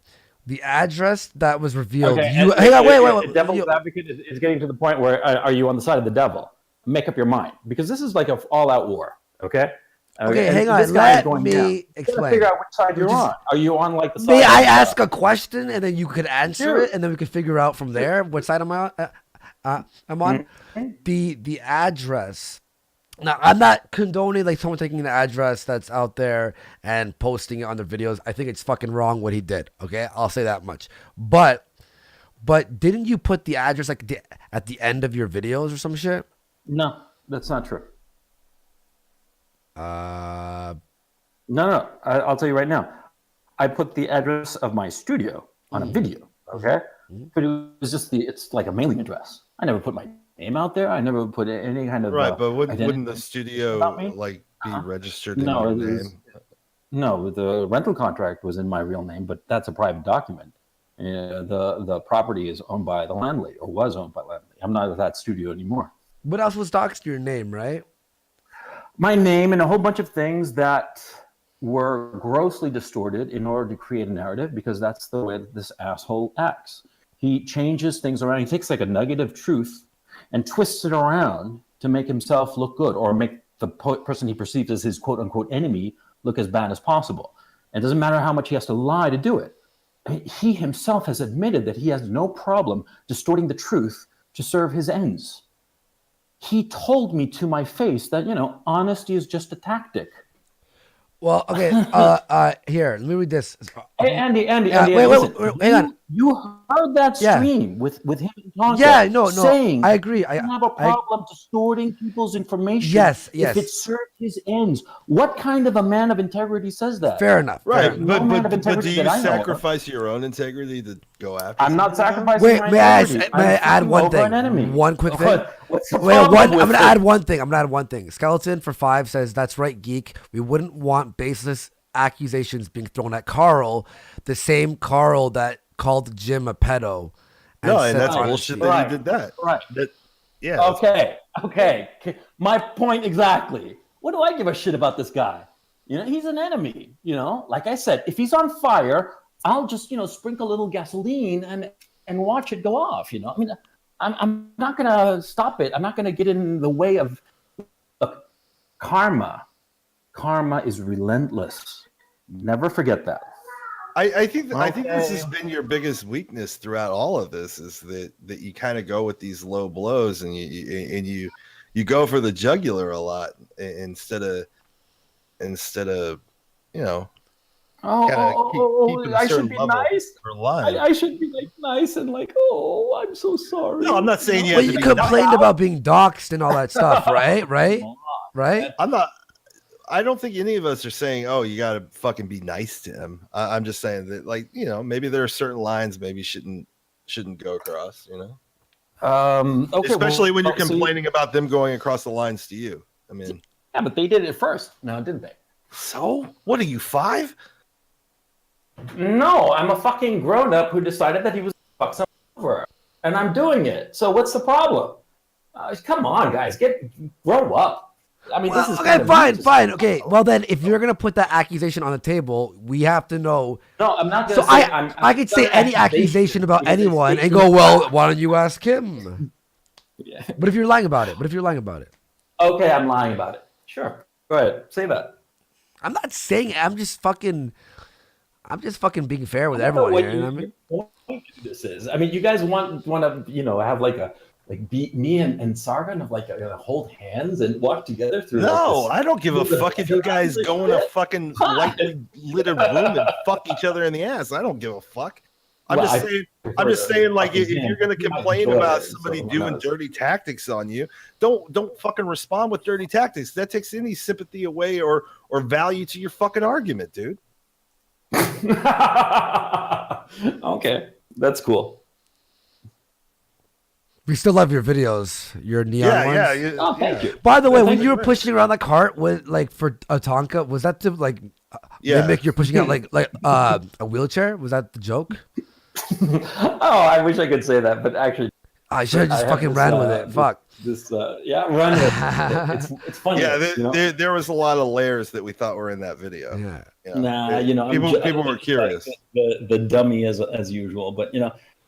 Speaker 1: The address that was revealed.
Speaker 6: Okay,
Speaker 1: hang on, wait.
Speaker 6: Devil's advocate is getting to the point where are you on the side of the devil? Make up your mind because this is like an all-out war. Okay.
Speaker 1: Okay, hang on. Let me explain.
Speaker 6: Figure out which side you're on. Are you on like the side?
Speaker 1: May I ask a question and then you could answer it, and then we could figure out from there what side am I on? I'm on the address. Now, I'm not condoning like someone taking the address that's out there and posting it on their videos. I think it's fucking wrong what he did. Okay, I'll say that much. But didn't you put the address like at the end of your videos or some shit?
Speaker 6: No, that's not true.
Speaker 1: Uh,
Speaker 6: No. I'll tell you right now. I put the address of my studio on a video. Okay, but it was just it's like a mailing address. I never put my name out there. I never put any kind of
Speaker 2: Right, but wouldn't
Speaker 6: identity
Speaker 2: the studio
Speaker 6: about me.
Speaker 2: like be
Speaker 6: Uh-huh.
Speaker 2: registered in
Speaker 6: No,
Speaker 2: your
Speaker 6: it was,
Speaker 2: name?
Speaker 6: no. The rental contract was in my real name, but that's a private document. The property is owned by the landlady, or was owned by the landlady. I'm not at that studio anymore.
Speaker 1: what else was doxed your name, right?
Speaker 6: My name and a whole bunch of things that were grossly distorted in order to create a narrative, because that's the way that this asshole acts. He changes things around. He takes like a nugget of truth and twists it around to make himself look good, or make the person he perceives as his quote unquote enemy look as bad as possible. It doesn't matter how much he has to lie to do it. He himself has admitted that he has no problem distorting the truth to serve his ends. He told me to my face that, honesty is just a tactic.
Speaker 1: Well, okay. Here, let me read this.
Speaker 6: Hey, Andy,
Speaker 1: Yeah,
Speaker 6: Andy,
Speaker 1: wait,
Speaker 6: listen,
Speaker 1: hang on.
Speaker 6: You heard that
Speaker 1: Yeah.
Speaker 6: stream with him and Tonka
Speaker 1: Yeah, no,
Speaker 6: saying
Speaker 1: I agree.
Speaker 6: he doesn't have a problem distorting people's information
Speaker 1: Yes.
Speaker 6: if it served his ends. What kind of a man of integrity says that?
Speaker 1: Fair enough.
Speaker 2: Right,
Speaker 1: fair enough.
Speaker 6: No man of
Speaker 2: but do
Speaker 6: integrity
Speaker 2: you
Speaker 6: that I know of.
Speaker 2: sacrifice your own integrity to go after?
Speaker 6: I'm not
Speaker 2: something like that?
Speaker 6: sacrificing
Speaker 1: Wait,
Speaker 6: my
Speaker 1: may I
Speaker 6: integrity.
Speaker 1: may I
Speaker 6: I'm
Speaker 1: add
Speaker 6: fucking
Speaker 1: one
Speaker 6: over
Speaker 1: thing?
Speaker 6: an enemy.
Speaker 1: One quick thing.
Speaker 6: What's the
Speaker 1: Wait,
Speaker 6: problem
Speaker 1: I'm
Speaker 6: with
Speaker 1: gonna
Speaker 6: it?
Speaker 1: add one thing. I'm gonna add one thing. Skeleton for 5 says that's right, geek. We wouldn't want baseless accusations being thrown at Carl, the same Carl that called Jim a pedo.
Speaker 2: No, and
Speaker 1: said
Speaker 2: that's
Speaker 1: honesty.
Speaker 2: bullshit that
Speaker 6: Right.
Speaker 2: he did that.
Speaker 6: Right.
Speaker 2: Yeah.
Speaker 6: Okay. My point exactly. What do I give a shit about this guy? He's an enemy. Like I said, if he's on fire, I'll just sprinkle a little gasoline and watch it go off. I mean, I'm not gonna stop it. I'm not gonna get in the way of karma. Karma is relentless. Never forget that.
Speaker 2: I think this has
Speaker 6: Okay.
Speaker 2: been your biggest weakness throughout all of this, is that you kind of go with these low blows, and you go for the jugular a lot instead of keeping a
Speaker 6: I
Speaker 2: certain
Speaker 6: should be
Speaker 2: level
Speaker 6: nice.
Speaker 2: for lying.
Speaker 6: I should be like nice and like, I'm so sorry.
Speaker 2: No, I'm not saying you
Speaker 1: Well,
Speaker 2: have to
Speaker 1: you
Speaker 2: be
Speaker 1: complained about being doxxed and all that stuff, right? Right? Right?
Speaker 2: I'm not. I don't think any of us are saying, "Oh, you got to fucking be nice to him." I'm just saying that, maybe there are certain lines maybe shouldn't go across.
Speaker 6: Okay,
Speaker 2: Especially when you're
Speaker 6: so
Speaker 2: complaining about them going across the lines to you. I mean,
Speaker 6: yeah, but they did it first, now didn't they?
Speaker 2: so what are you, 5?
Speaker 6: No, I'm a fucking grown up who decided that he was fuck someone over, and I'm doing it. So what's the problem? Come on, guys, grow up. I mean, this is
Speaker 1: Okay,
Speaker 6: kind of
Speaker 1: fine. Okay, well then, if you're gonna put that accusation on the table, we have to know.
Speaker 6: No, I'm not
Speaker 1: So
Speaker 6: gonna say.
Speaker 1: I could say any accusation about
Speaker 6: because
Speaker 1: anyone
Speaker 6: it's
Speaker 1: and go, well, why don't you ask him?
Speaker 6: Yeah.
Speaker 1: But if you're lying about it,
Speaker 6: Okay, I'm lying about it. Sure, go ahead, say that.
Speaker 1: I'm not saying it. I'm just fucking being fair with
Speaker 6: I don't know
Speaker 1: everyone
Speaker 6: what
Speaker 1: here. You know what I mean?
Speaker 6: your point to this is. I mean, you guys want to have me and Sargon hold hands and walk together through.
Speaker 2: No,
Speaker 6: this.
Speaker 2: I don't give a fuck if you guys go in a fucking lightly lit room and fuck each other in the ass. I don't give a fuck. I'm just saying, if you're gonna complain about somebody doing dirty tactics on you, don't fucking respond with dirty tactics. That takes any sympathy away or value to your fucking argument, dude.
Speaker 6: Okay, that's cool.
Speaker 1: We still love your videos, your neon ones.
Speaker 6: Oh, thank you.
Speaker 1: By the way,
Speaker 6: Yeah,
Speaker 1: when
Speaker 6: thank
Speaker 1: you were
Speaker 6: very
Speaker 1: pushing around the cart with for a Tonka, was that to mimic you're pushing out like a wheelchair? Was that the joke?
Speaker 6: Oh, I wish I could say that, but actually,
Speaker 1: I should have just
Speaker 6: I have
Speaker 1: fucking
Speaker 6: this,
Speaker 1: ran with it. Fuck.
Speaker 6: Run with it. It's funny.
Speaker 2: Yeah, there was a lot of layers that we thought were in that video.
Speaker 1: Yeah.
Speaker 6: Nah,
Speaker 2: people were curious.
Speaker 6: The dummy as usual, but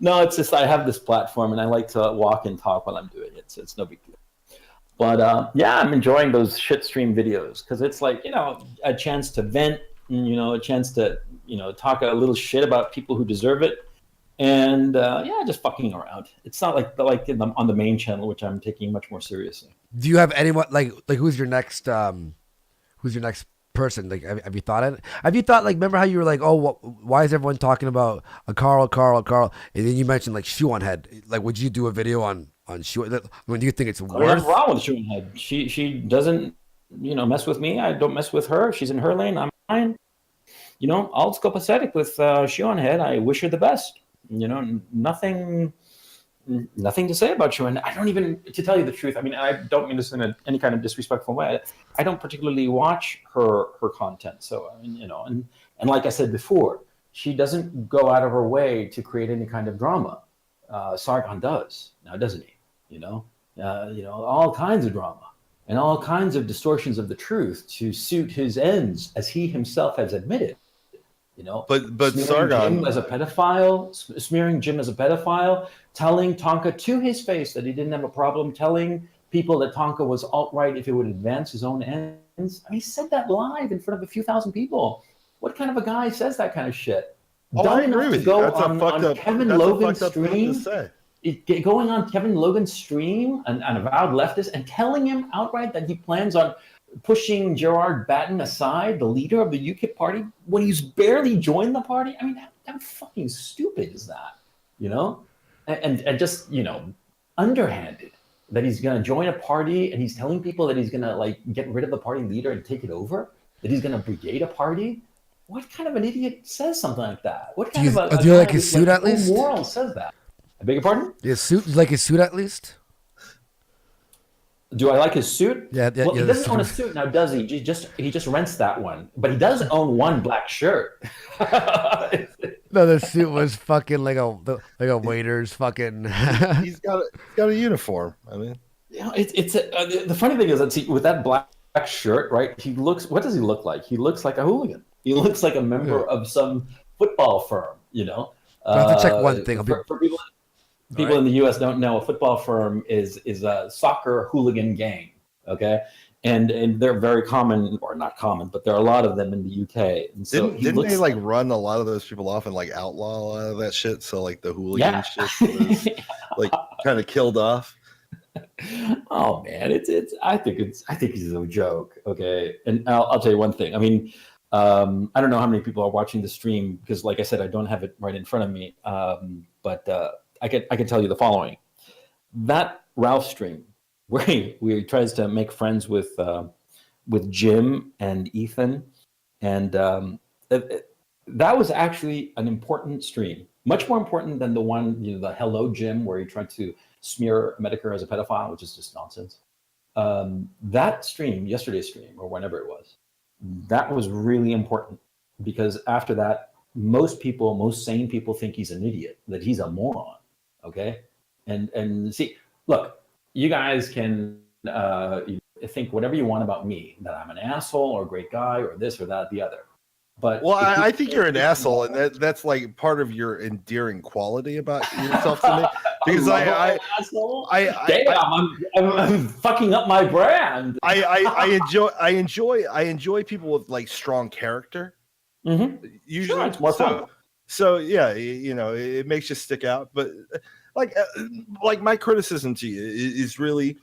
Speaker 6: no, it's just I have this platform and I like to walk and talk while I'm doing it, so it's no big deal. But I'm enjoying those shit stream videos because it's like a chance to vent, and, a chance to talk a little shit about people who deserve it, and just fucking around. It's not like on the main channel, which I'm taking much more seriously.
Speaker 1: Do you have anyone like who's your next person? Like, have you thought it? Have you thought remember how you were like, oh, why is everyone talking about a Carl, and then you mentioned Shoe on Head? Like, would you do a video on Shoe? I mean, do you think it's
Speaker 6: There's
Speaker 1: worth?
Speaker 6: nothing wrong with Shoe Head. She doesn't mess with me. I don't mess with her. She's in her lane. I'm mine. I'll just go pathetic with Shion head. I wish her the best. Nothing to say about you. And I don't even, to tell you the truth, I mean, I don't mean this in any kind of disrespectful way. I don't particularly watch her content. So, I mean, and like I said before, she doesn't go out of her way to create any kind of drama. Sargon does now, doesn't he? All kinds of drama and all kinds of distortions of the truth to suit his ends, as he himself has admitted.
Speaker 2: But Sargon
Speaker 6: Jim as a pedophile, smearing Jim as a pedophile, telling Tonka to his face that he didn't have a problem, telling people that Tonka was alt-right if it would advance his own ends. I mean, he said that live in front of a few thousand people. What kind of a guy says that kind of shit?
Speaker 2: I agree with you. That's a fucked up
Speaker 6: Kevin Logan's stream, going on Kevin Logan's stream, an avowed leftist, and telling him outright that he plans on pushing Gerard Batten aside, the leader of the UKIP party, when he's barely joined the party. I mean, how fucking stupid is that? And just underhanded that he's going to join a party, and he's telling people that he's going to get rid of the party leader and take it over, that he's going to brigade a party. What kind of an idiot says something like that? What kind of a
Speaker 1: do you like his suit at least?
Speaker 6: Moral says that? I beg your pardon?
Speaker 1: His suit, you like his suit at least?
Speaker 6: Do I like his suit?
Speaker 1: Yeah.
Speaker 6: Well, he doesn't own a suit now, does he? He just rents that one, but he does own one black shirt.
Speaker 1: No, the suit was fucking like a waiter's fucking.
Speaker 2: he's got a uniform. I mean,
Speaker 6: the funny thing is that with that black shirt, right? What does he look like? He looks like a hooligan. He looks like a member of some football firm.
Speaker 1: I have to check one thing.
Speaker 6: For people in the U.S. don't know, a football firm is a soccer hooligan gang. Okay, and they're very common, or not common, but there are a lot of them in the UK. And so
Speaker 2: didn't they run a lot of those people off and outlaw a lot of that shit? So the hooligan shit was kind of killed off.
Speaker 6: Oh man, I think it's a joke. Okay, and I'll tell you one thing. I mean, I don't know how many people are watching the stream because, like I said, I don't have it right in front of me. But I can tell you the following: that Ralph stream where he tries to make friends with Jim and Ethan, and that was actually an important stream, much more important than the one, the Hello Jim, where he tried to smear Medicare as a pedophile, which is just nonsense. That stream, yesterday's stream, or whenever it was, that was really important because after that, most sane people think he's an idiot, that he's a moron. Okay, and see, look, you guys can think whatever you want about me, that I'm an asshole or a great guy or this or that, the other. But
Speaker 2: I think you're an asshole, and that's part of your endearing quality about yourself to me. Because
Speaker 6: I'm fucking up my brand.
Speaker 2: I enjoy people with strong character.
Speaker 6: Mm-hmm.
Speaker 2: Usually,
Speaker 6: sure, it's more fun.
Speaker 2: So yeah, it makes you stick out. But my criticism to you is really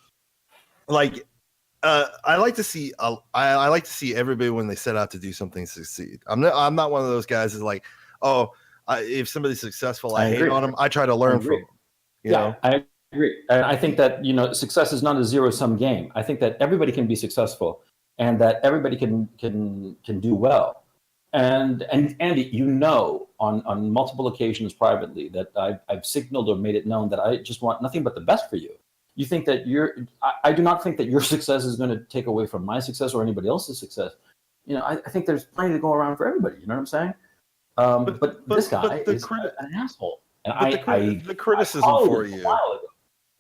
Speaker 2: I like to see I like to see everybody when they set out to do something succeed. I'm not one of those guys that's if somebody's successful, I hate on them. I try to learn from them. You know?
Speaker 6: I agree. And I think that success is not a zero-sum game. I think that everybody can be successful, and that everybody can do well. And Andy, on multiple occasions privately that I've signaled or made it known that I just want nothing but the best for you. You think that I do not think that your success is going to take away from my success or anybody else's success. I think there's plenty to go around for everybody. You know what I'm saying? But this guy is an asshole. And
Speaker 2: the criticism for you,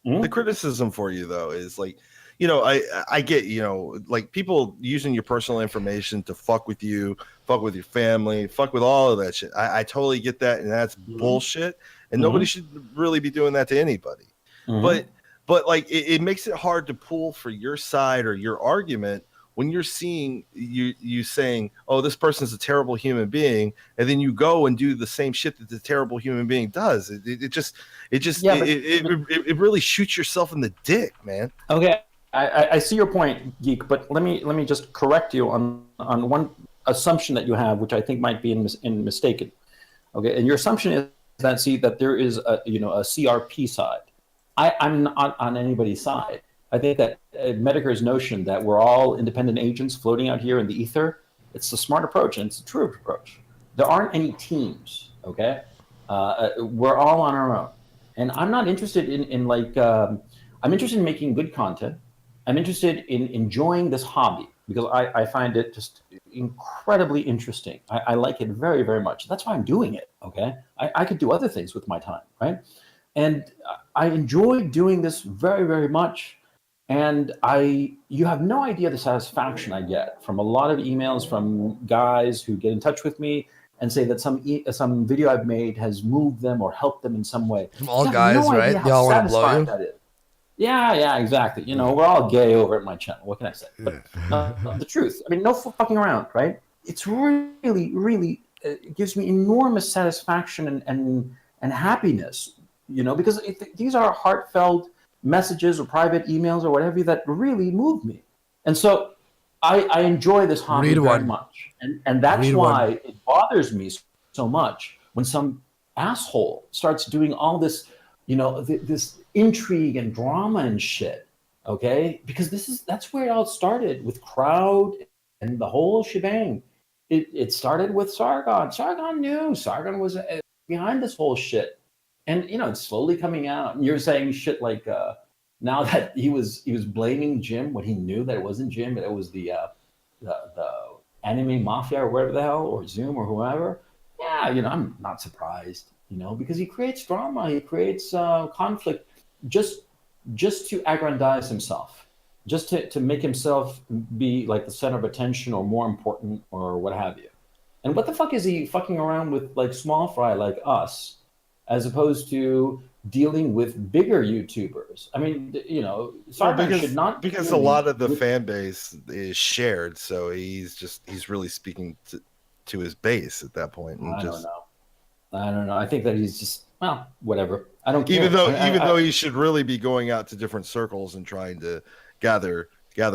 Speaker 2: the criticism for you though is I get people using your personal information to fuck with you, fuck with your family, fuck with all of that shit. I totally get that, and that's bullshit. And nobody should really be doing that to anybody. But it makes it hard to pull for your side or your argument when you're seeing you saying, oh, this person's a terrible human being, and then you go and do the same shit that the terrible human being does. It really shoots yourself in the dick, man.
Speaker 6: Okay, I see your point, Geek, but let me just correct you on one assumption that you have, which I think might be mistaken. Okay, and your assumption is that there is a CRP side. I'm not on anybody's side. I think that Medicker's notion that we're all independent agents floating out here in the ether, it's a smart approach, and it's a true approach. There aren't any teams, okay? We're all on our own. And I'm not interested in I'm interested in making good content. I'm interested in enjoying this hobby because I find it just incredibly interesting. I like it very, very much. That's why I'm doing it, okay? I could do other things with my time, right? And I enjoy doing this very, very much. And you have no idea the satisfaction I get from a lot of emails from guys who get in touch with me and say that some video I've made has moved them or helped them in some way.
Speaker 1: From all guys, right? They all want to blow you.
Speaker 6: That is. Yeah, exactly. You know, we're all gay over at my channel. What can I say? But the truth. I mean, no fucking around, right? It's really, really it gives me enormous satisfaction and happiness. You know, because these are heartfelt messages or private emails or whatever that really move me, and so I enjoy this hobby very much, and that's why it bothers me so much when some asshole starts doing all this, you know, this intrigue and drama and shit. Okay, because that's where it all started with Crowd and the whole shebang. It started with Sargon. Sargon knew. Sargon was behind this whole shit. And you know, it's slowly coming out. And you're saying shit like now that he was blaming Jim when he knew that it wasn't Jim, but it was the anime mafia or whatever the hell, or Zoom or whoever. Yeah, you know, I'm not surprised. You know, because he creates drama, he creates conflict, just to aggrandize himself, just to make himself be like the center of attention or more important or what have you. And what the fuck is he fucking around with like small fry like us? As opposed to dealing with bigger YouTubers. I mean, you know, Sargon should not
Speaker 2: because a lot of the fan base is shared, so he's really speaking to his base at that point. And I
Speaker 6: don't know. I think that he's just whatever. I don't care.
Speaker 2: Even though he should really be going out to different circles and trying to gather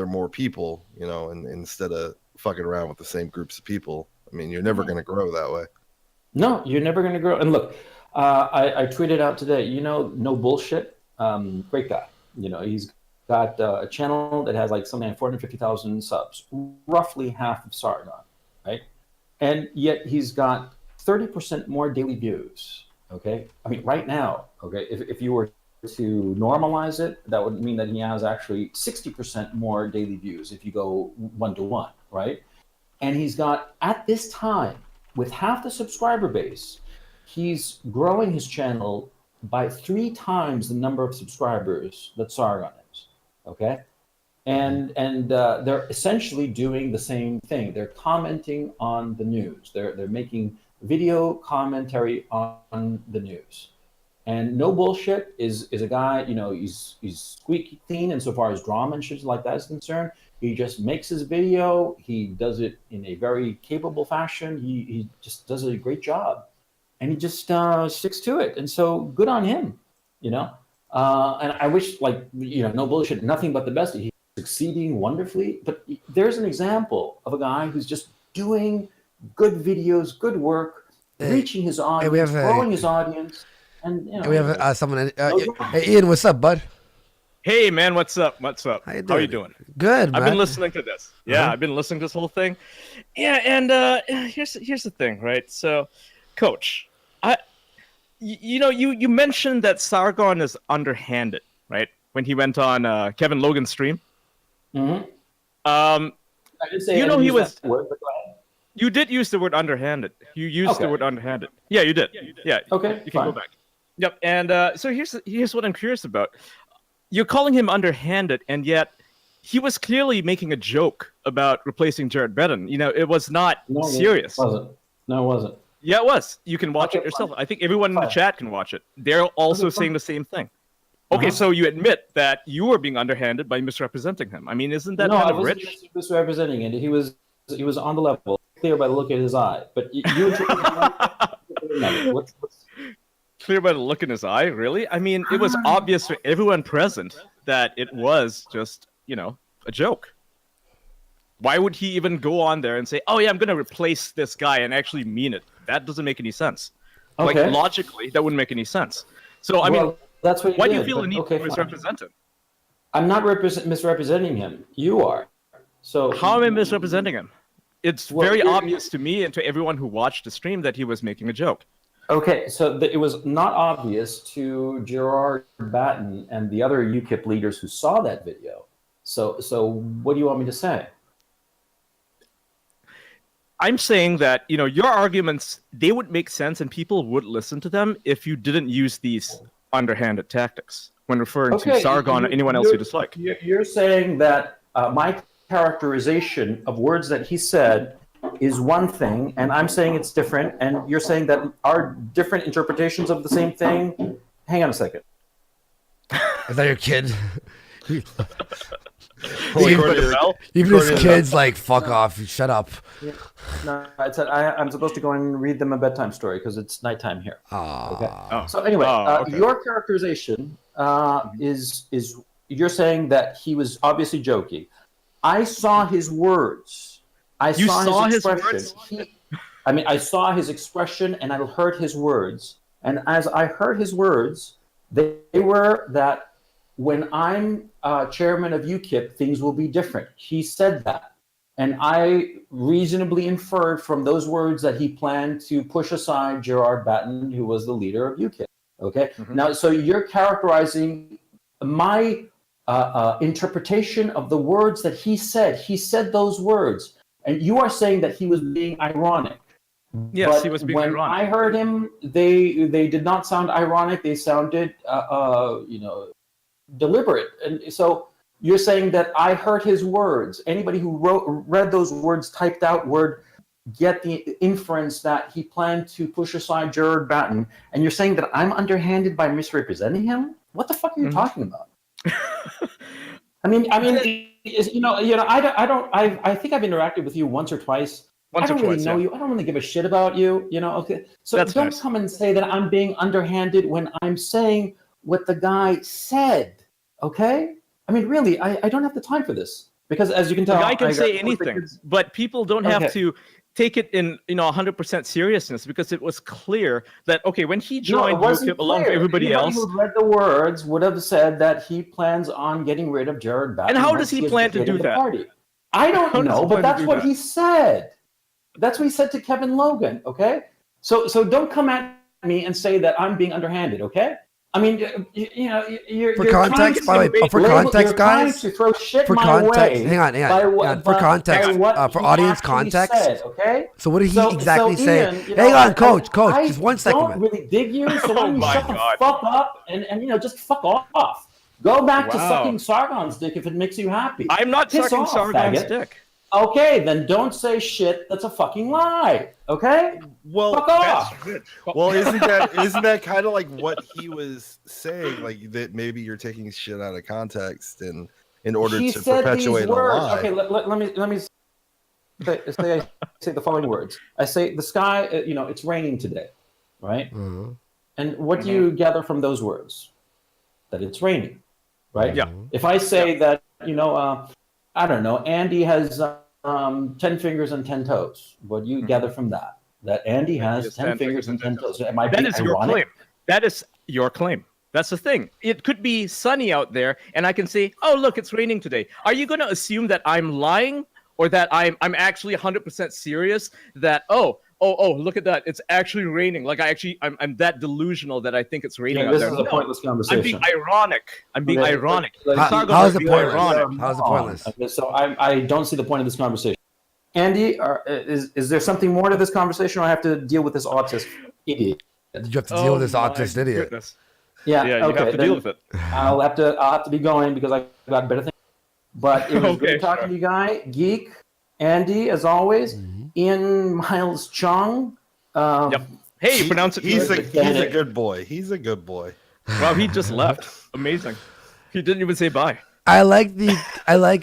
Speaker 2: more people, you know, and instead of fucking around with the same groups of people. I mean, you're never going to grow that way.
Speaker 6: No, you're never going to grow. And look. I tweeted out today, you know, no bullshit. Great guy. You know, he's got a channel that has like something like 450,000 subs, roughly half of Sargon, right? And yet he's got 30% more daily views. Okay, I mean, right now, okay, if you were to normalize it, that would mean that he has actually 60% more daily views if you go 1-to-1, right? And he's got at this time with half the subscriber base. He's growing his channel by 3 times the number of subscribers that Sargon is, okay? And they're essentially doing the same thing. They're commenting on the news. They're making video commentary on the news. And no bullshit is a guy, you know, he's squeaky clean insofar as drama and shit like that is concerned. He just makes his video. He does it in a very capable fashion. He just does a great job. And he just sticks to it. And so good on him, you know. And I wish, like, you know, no bullshit, nothing but the best. He's succeeding wonderfully. But there's an example of a guy who's just doing good videos, good work, reaching his audience, growing his audience. And, you know.
Speaker 1: We have someone. Hey, Ian, what's up, bud?
Speaker 7: Hey, man, what's up? How you doing?
Speaker 1: Good, man.
Speaker 7: I've been listening to this. Yeah, I've been listening to this whole thing. Yeah, and here's the thing, right? So, Coach, you mentioned that Sargon is underhanded, right? When he went on Kevin Logan's stream.
Speaker 6: Mm-hmm.
Speaker 7: I
Speaker 6: didn't say
Speaker 7: he was.
Speaker 6: That word, but go ahead.
Speaker 7: You did use the word underhanded. You used the word underhanded. Yeah, you did. Yeah.
Speaker 6: Okay.
Speaker 7: You can go back. Yep. And so here's what I'm curious about. You're calling him underhanded, and yet he was clearly making a joke about replacing Jared Benton. You know, it was not serious.
Speaker 6: It wasn't. No, it wasn't.
Speaker 7: Yeah, it was. You can watch it yourself. I think everyone in the chat can watch it. They're also saying the same thing. Okay, so you admit that you were being underhanded by misrepresenting him. I mean, isn't that kind of rich?
Speaker 6: No, I wasn't misrepresenting it. He was on the level, clear by the look in his eye. But you what's
Speaker 7: clear by the look in his eye? Really? I mean, it was obvious to everyone present that it was just, you know, a joke. Why would he even go on there and say, "Oh yeah, I'm going to replace this guy," and actually mean it? That doesn't make any sense.
Speaker 6: Okay.
Speaker 7: Like logically, that wouldn't make any sense. So I mean,
Speaker 6: that's what
Speaker 7: why do you feel the need to misrepresent him?
Speaker 6: I'm not misrepresenting him. You are. So
Speaker 7: How am I misrepresenting him? It's
Speaker 6: Well,
Speaker 7: very
Speaker 6: you're-
Speaker 7: obvious to me and to everyone who watched the stream that he was making a joke.
Speaker 6: Okay, so it was not obvious to Gerard Batten and the other UKIP leaders who saw that video. So what do you want me to say?
Speaker 7: I'm saying that, your arguments, they would make sense and people would listen to them if you didn't use these underhanded tactics when referring to Sargon or anyone else you dislike.
Speaker 6: You're saying that my characterization of words that he said is one thing, and I'm saying it's different, and you're saying that our different interpretations of the same thing. Hang on a second.
Speaker 1: Is that your kid? Even his kid's like, fuck off, shut up.
Speaker 6: Yeah. No, I'm supposed to go and read them a bedtime story because it's nighttime here. Okay.
Speaker 7: Oh.
Speaker 6: So anyway,
Speaker 7: Okay.
Speaker 6: your characterization is you're saying that he was obviously joking. I saw his words. I saw his expression. I saw his expression and I heard his words. And as I heard his words, they were that when I'm chairman of UKIP, things will be different. He said that. And I reasonably inferred from those words that he planned to push aside Gerard Batten, who was the leader of UKIP. Okay?
Speaker 7: Mm-hmm.
Speaker 6: Now, so you're characterizing my interpretation of the words that he said. He said those words. And you are saying that he was being ironic.
Speaker 7: Yes,
Speaker 6: But
Speaker 7: he was being
Speaker 6: when
Speaker 7: ironic.
Speaker 6: I heard him, they did not sound ironic. They sounded, deliberate. And so you're saying that I heard his words. Anybody who read those words, typed out word, get the inference that he planned to push aside Gerard Batten. And you're saying that I'm underhanded by misrepresenting him? What the fuck are you talking about? I think I've interacted with you once or twice. I don't really know you. I don't really give a shit about you. Okay. So
Speaker 7: That's
Speaker 6: don't
Speaker 7: nice.
Speaker 6: come and say that I'm being underhanded when I'm saying what the guy said. Okay. I mean, really, I don't have the time for this because, as you can tell,
Speaker 7: The guy can say
Speaker 6: got-
Speaker 7: anything, but people don't have
Speaker 6: Okay.
Speaker 7: to take it in 100% seriousness because it was clear that when he
Speaker 6: No, it
Speaker 7: joined
Speaker 6: wasn't
Speaker 7: UKIP along with
Speaker 6: clear.
Speaker 7: everybody
Speaker 6: Anybody
Speaker 7: else,
Speaker 6: who read the words would have said that he plans on getting rid of Gerard Batten.
Speaker 7: And how
Speaker 6: once
Speaker 7: does he
Speaker 6: has
Speaker 7: plan to
Speaker 6: defeated
Speaker 7: do
Speaker 6: the
Speaker 7: that?
Speaker 6: party. I don't
Speaker 7: How does
Speaker 6: know,
Speaker 7: he
Speaker 6: but
Speaker 7: plan to
Speaker 6: that's
Speaker 7: do
Speaker 6: what
Speaker 7: that?
Speaker 6: he said. That's what he said to Kevin Logan. Okay, so don't come at me and say that I'm being underhanded. Okay, I mean, you're
Speaker 1: For
Speaker 6: you're
Speaker 1: context, by the way,
Speaker 6: trying to
Speaker 1: for
Speaker 6: label-
Speaker 1: context,
Speaker 6: you're trying
Speaker 1: guys,
Speaker 6: to throw shit
Speaker 1: for
Speaker 6: my
Speaker 1: context,
Speaker 6: way.
Speaker 1: hang on. For context, for
Speaker 6: he
Speaker 1: audience
Speaker 6: actually
Speaker 1: context.
Speaker 6: said, okay.
Speaker 1: So what did he exactly say?
Speaker 6: Ian,
Speaker 1: Hang on, coach,
Speaker 6: I
Speaker 1: just 1 second,
Speaker 6: don't
Speaker 1: man.
Speaker 6: really dig you, so why
Speaker 7: Oh
Speaker 6: don't you
Speaker 7: my
Speaker 6: shut the
Speaker 7: God.
Speaker 6: fuck up and just fuck off. Go back to
Speaker 7: Wow.
Speaker 6: sucking Sargon's dick if it makes you happy.
Speaker 7: I'm not
Speaker 6: Piss
Speaker 7: sucking
Speaker 6: off,
Speaker 7: Sargon's
Speaker 6: faggot.
Speaker 7: dick.
Speaker 6: Okay, then don't say shit that's a fucking lie. Okay?
Speaker 2: Well,
Speaker 6: Fuck off.
Speaker 2: well, isn't that kind of like what he was saying? Like that maybe you're taking shit out of context and in order
Speaker 6: He
Speaker 2: to
Speaker 6: said
Speaker 2: perpetuate
Speaker 6: these
Speaker 2: a
Speaker 6: words.
Speaker 2: lie.
Speaker 6: Okay, let me say the following words. I say the sky, it's raining today, right?
Speaker 1: Uh-huh.
Speaker 6: And what do you gather from those words? That it's raining, right?
Speaker 7: Yeah.
Speaker 6: If I say that, I don't know, Andy has 10 fingers and 10 toes, what do you gather from that? That Andy has 10 fingers and 10 toes. Am I
Speaker 7: That
Speaker 6: being
Speaker 7: is your
Speaker 6: ironic?
Speaker 7: claim. That is your claim. That's the thing. It could be sunny out there, and I can say, "Oh, look, it's raining today." Are you going to assume that I'm lying, or that I'm actually 100% serious? That look at that, it's actually raining. Like I'm that delusional that I think it's raining
Speaker 6: Yeah,
Speaker 7: out
Speaker 6: this
Speaker 7: there.
Speaker 6: is a
Speaker 7: No,
Speaker 6: pointless conversation.
Speaker 7: I'm being ironic. I'm being
Speaker 6: Okay,
Speaker 7: ironic.
Speaker 6: like-
Speaker 7: Sargon
Speaker 1: How
Speaker 7: was
Speaker 1: is it
Speaker 7: being
Speaker 1: pointless?
Speaker 7: ironic.
Speaker 1: How is it pointless?
Speaker 6: Okay, so I don't see the point of this conversation. Andy, is there something more to this conversation, or I have to deal with this autist idiot?
Speaker 1: Did you have to deal with this
Speaker 7: my
Speaker 1: autist idiot?
Speaker 7: goodness.
Speaker 6: Yeah,
Speaker 7: Yeah, you
Speaker 6: okay,
Speaker 7: have to
Speaker 6: then
Speaker 7: deal with it.
Speaker 6: I'll have to be going because I got better things. But it was
Speaker 7: Okay,
Speaker 6: good talking
Speaker 7: sure.
Speaker 6: to you, guy. Geek, Andy, as always. Ian Miles Chung.
Speaker 7: Yep. Hey, you pronounce it
Speaker 2: He's
Speaker 7: correctly.
Speaker 2: a good boy. He's a good boy.
Speaker 7: Wow, he just left. Amazing. He didn't even say bye.
Speaker 1: I like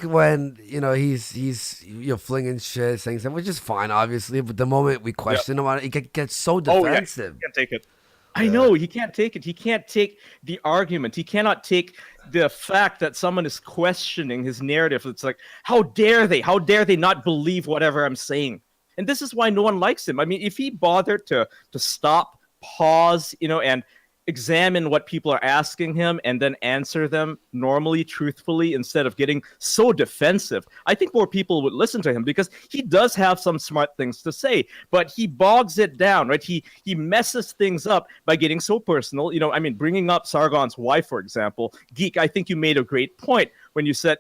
Speaker 1: when he's flinging shit, saying something, which is fine, obviously. But the moment we question him on it, he gets so defensive.
Speaker 7: He can't take it. I know he can't take it. He can't take the argument. He cannot take the fact that someone is questioning his narrative. It's like, how dare they? How dare they not believe whatever I'm saying? And this is why no one likes him. I mean, if he bothered to stop, pause, and examine what people are asking him and then answer them normally, truthfully, instead of getting so defensive, I think more people would listen to him, because he does have some smart things to say, but he bogs it down, right? He messes things up by getting so personal. I mean, bringing up Sargon's wife, for example. Geek, I think you made a great point when you said,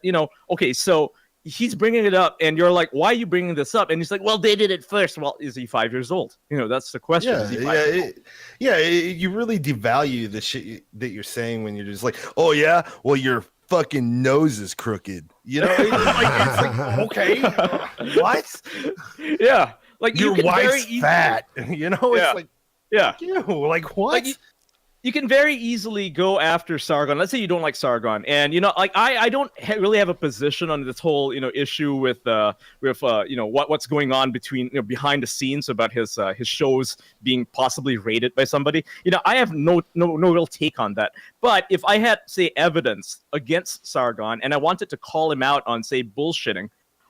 Speaker 7: okay, so he's bringing it up, and you're like, why are you bringing this up? And he's like, well, they did it first. Well, is he 5 years old? That's the question.
Speaker 2: You really devalue the shit that you're saying when you're just like, oh yeah, well, your fucking nose is crooked. It's like, okay, what?
Speaker 7: Yeah, like
Speaker 2: your wife's fat. It's like,
Speaker 7: yeah,
Speaker 2: you, like what?
Speaker 7: Like, you can very easily go after Sargon. Let's say you don't like Sargon, and I don't really have a position on this whole issue with what's going on between behind the scenes about his shows being possibly rated by somebody. I have no real take on that. But if I had, say, evidence against Sargon and I wanted to call him out on, say, bullshitting,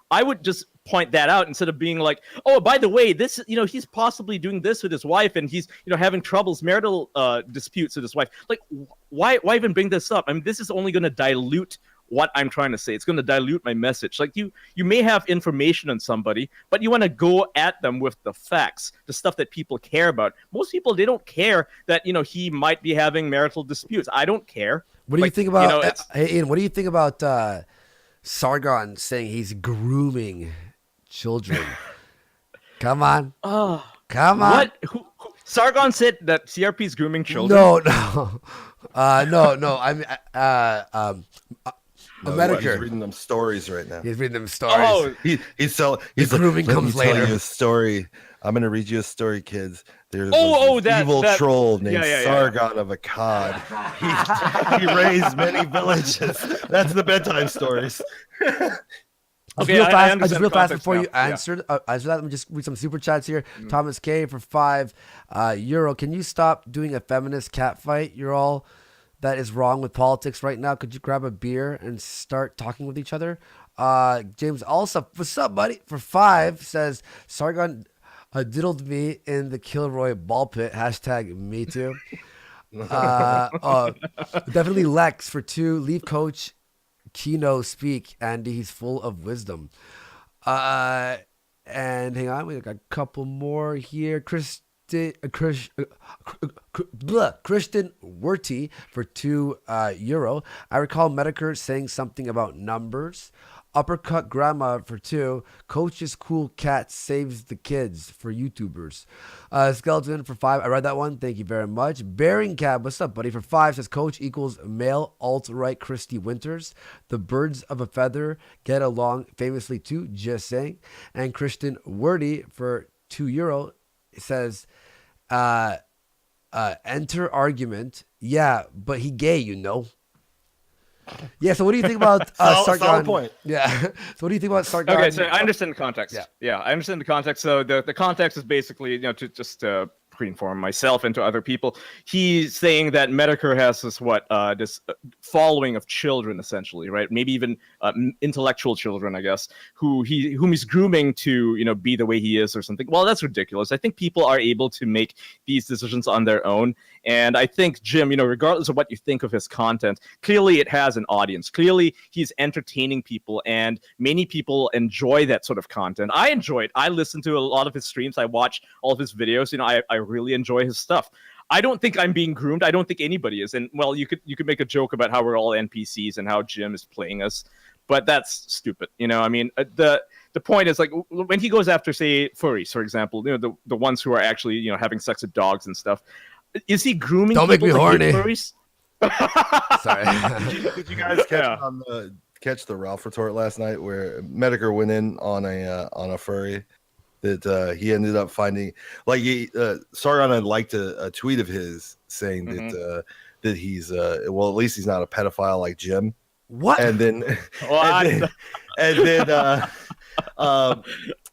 Speaker 7: I would just point that out instead of being like, oh, by the way, this, he's possibly doing this with his wife, and he's, having marital disputes with his wife. Like, why even bring this up? I mean, this is only going to dilute what I'm trying to say. It's going to dilute my message. Like, you may have information on somebody, but you want to go at them with the facts, the stuff that people care about. Most people, they don't care that, he might be having marital disputes. I don't care.
Speaker 1: What do you think about, hey, Ian, what do you think about Sargon saying he's grooming children? Come on. Come on.
Speaker 7: What? Who, Sargon said that CRP is grooming children?
Speaker 1: No. I mean,
Speaker 2: He's reading them stories right now.
Speaker 1: He's reading them stories.
Speaker 2: Oh, he's
Speaker 1: grooming comes later.
Speaker 2: Tell you a story. I'm gonna read you a story, kids. There's
Speaker 7: that
Speaker 2: evil troll named Sargon of Akkad. He raised many villages. That's the bedtime stories.
Speaker 1: Okay, just real fast before you answer that, let me just read some super chats here. Thomas K for €5. Can you stop doing a feminist cat fight? You're all that is wrong with politics right now. Could you grab a beer and start talking with each other? James also, what's up, buddy? For $5 says Sargon diddled me in the Kilroy ball pit. # me too. Definitely Lex for $2. Leave coach Kino speak. Andy, he's full of wisdom. And hang on, we got a couple more here. Christian Werty for €2. I recall Medicare saying something about numbers. Uppercut Grandma for $2. Coach's cool cat saves the kids for YouTubers. Skeleton for $5. I read that one. Thank you very much. Bearing Cab, what's up, buddy? For $5 says Coach equals male alt-right Christy Winters. The birds of a feather get along famously too. Just saying. And Christian Wordy for €2 says, enter argument. Yeah, but he gay, Yeah, so what do you think about Sargon?
Speaker 2: Solid point.
Speaker 1: Yeah. So what do you think about Sargon?
Speaker 7: Okay, so I understand the context. Yeah, I understand the context. So the context is basically, to just pre-inform myself and to other people. He's saying that Medicare has this following of children, essentially, right? Maybe even intellectual children, I guess, whom he's grooming to, be the way he is or something. Well, that's ridiculous. I think people are able to make these decisions on their own. And I think Jim, regardless of what you think of his content, clearly it has an audience. Clearly he's entertaining people, and many people enjoy that sort of content. I enjoy it. I listen to a lot of his streams. I watch all of his videos. I really enjoy his stuff. I don't think I'm being groomed. I don't think anybody is. And well, you could make a joke about how we're all NPCs and how Jim is playing us, but that's stupid. I mean, the point is, like, when he goes after, say, furries, for example, the ones who are actually having sex with dogs and stuff. Is he grooming?
Speaker 1: Don't make me horny.
Speaker 7: Furries?
Speaker 2: Sorry. Did you guys catch the Ralph retort last night where Medicare went in on a furry that he ended up finding? Like, Sargon had liked a tweet of his saying that he's well, at least he's not a pedophile like Jim.
Speaker 1: What?
Speaker 2: And then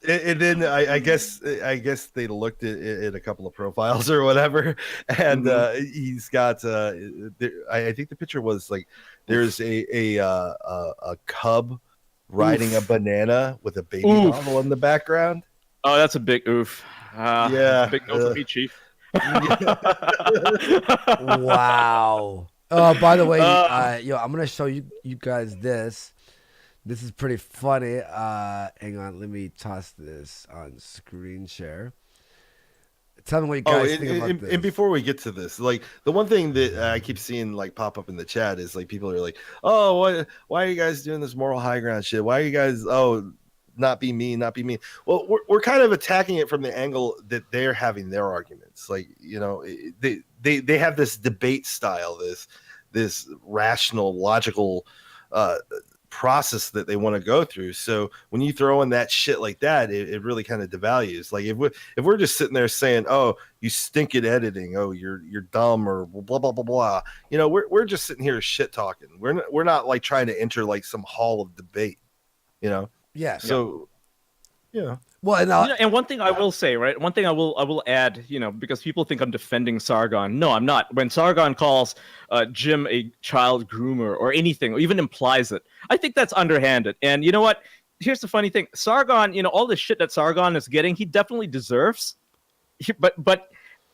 Speaker 2: And then I guess they looked at a couple of profiles or whatever, and he's got. I think the picture was like there's a cub riding a banana with a baby model in the background.
Speaker 7: Oh, that's a big oof.
Speaker 2: Yeah,
Speaker 7: big oof for me, Chief.
Speaker 1: Wow. By the way, I'm gonna show you guys this. This is pretty funny. Hang on, let me toss this on screen share. Tell me what you guys think about this.
Speaker 2: And before we get to this, like the one thing that I keep seeing like pop up in the chat is like people are like, "Oh, why are you guys doing this moral high ground shit? Why are you guys not be mean, not be mean?" Well, we're kind of attacking it from the angle that they're having their arguments. Like, you know, they have this debate style, this rational, logical process that they want to go through. So when you throw in that shit like that, it really kind of devalues. Like if we're just sitting there saying, "Oh, you stink at editing. Oh, you're dumb," or blah blah blah blah. You know, we're just sitting here shit talking. We're not like trying to enter like some hall of debate. You know.
Speaker 1: Yeah.
Speaker 2: So. Yeah.
Speaker 1: Well,
Speaker 7: and one thing I will say, right? One thing I will add, you know, because people think I'm defending Sargon. No, I'm not. When Sargon calls Jim a child groomer or anything, or even implies it, I think that's underhanded. And you know what? Here's the funny thing: Sargon, you know, all the shit that Sargon is getting, he definitely deserves. But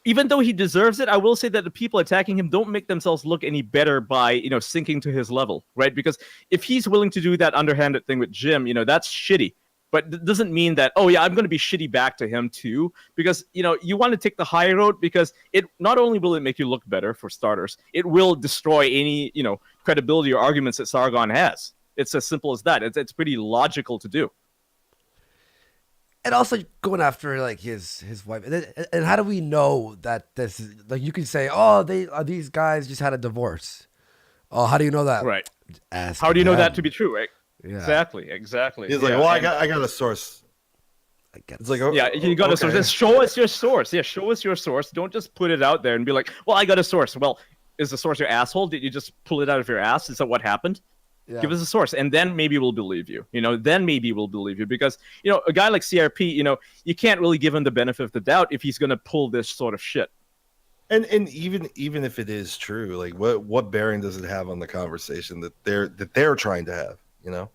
Speaker 7: even though he deserves it, I will say that the people attacking him don't make themselves look any better by, you know, sinking to his level, right? Because if he's willing to do that underhanded thing with Jim, you know, that's shitty. But it doesn't mean that, oh yeah, I'm going to be shitty back to him too, because, you know, you want to take the high road, because it not only will it make you look better for starters, it will destroy any, you know, credibility or arguments that Sargon has. It's as simple as that. It's pretty logical to do.
Speaker 1: And also going after like his wife. And how do we know that this is like, you can say, "Oh, these guys just had a divorce." Oh, how do you know that?
Speaker 7: Right.
Speaker 1: Ask
Speaker 7: how do you know
Speaker 1: them.
Speaker 7: that to be true, right?
Speaker 1: Yeah.
Speaker 7: Exactly.
Speaker 2: He's like, "Well, I got a source." It's like,
Speaker 7: yeah, you got a source. Just show us your source. Yeah, show us your source. Don't just put it out there and be like, "Well, I got a source." Well, is the source your asshole? Did you just pull it out of your ass? Is that what happened? Yeah. Give us a source, and then maybe we'll believe you. You know, then maybe we'll believe you, because, you know, a guy like CRP, you know, you can't really give him the benefit of the doubt if he's going to pull this sort of shit.
Speaker 2: And even if it is true, like what bearing does it have on the conversation that they're trying to have? You know,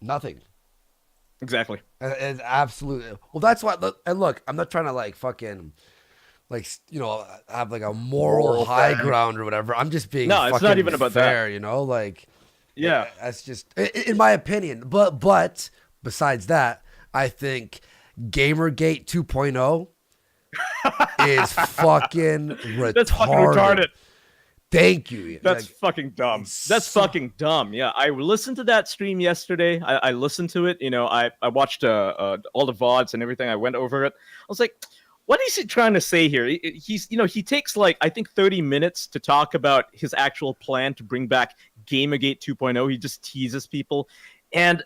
Speaker 1: nothing.
Speaker 7: Exactly.
Speaker 1: And absolutely. Well, that's why. And look, I'm not trying to like fucking, like, you know, have like a moral high ground or whatever. I'm just being
Speaker 7: it's not even about
Speaker 1: fair,
Speaker 7: that.
Speaker 1: You know, like,
Speaker 7: yeah,
Speaker 1: that's just in my opinion. But besides that, I think Gamergate 2.0 is fucking retarded.
Speaker 7: That's fucking retarded.
Speaker 1: Thank you.
Speaker 7: That's like, fucking dumb. That's fucking dumb. Yeah, I listened to that stream yesterday. I listened to it. You know, I watched all the VODs and everything. I went over it. I was like, what is he trying to say here? He's, you know, he takes like, I think 30 minutes to talk about his actual plan to bring back Gamergate 2.0. He just teases people, and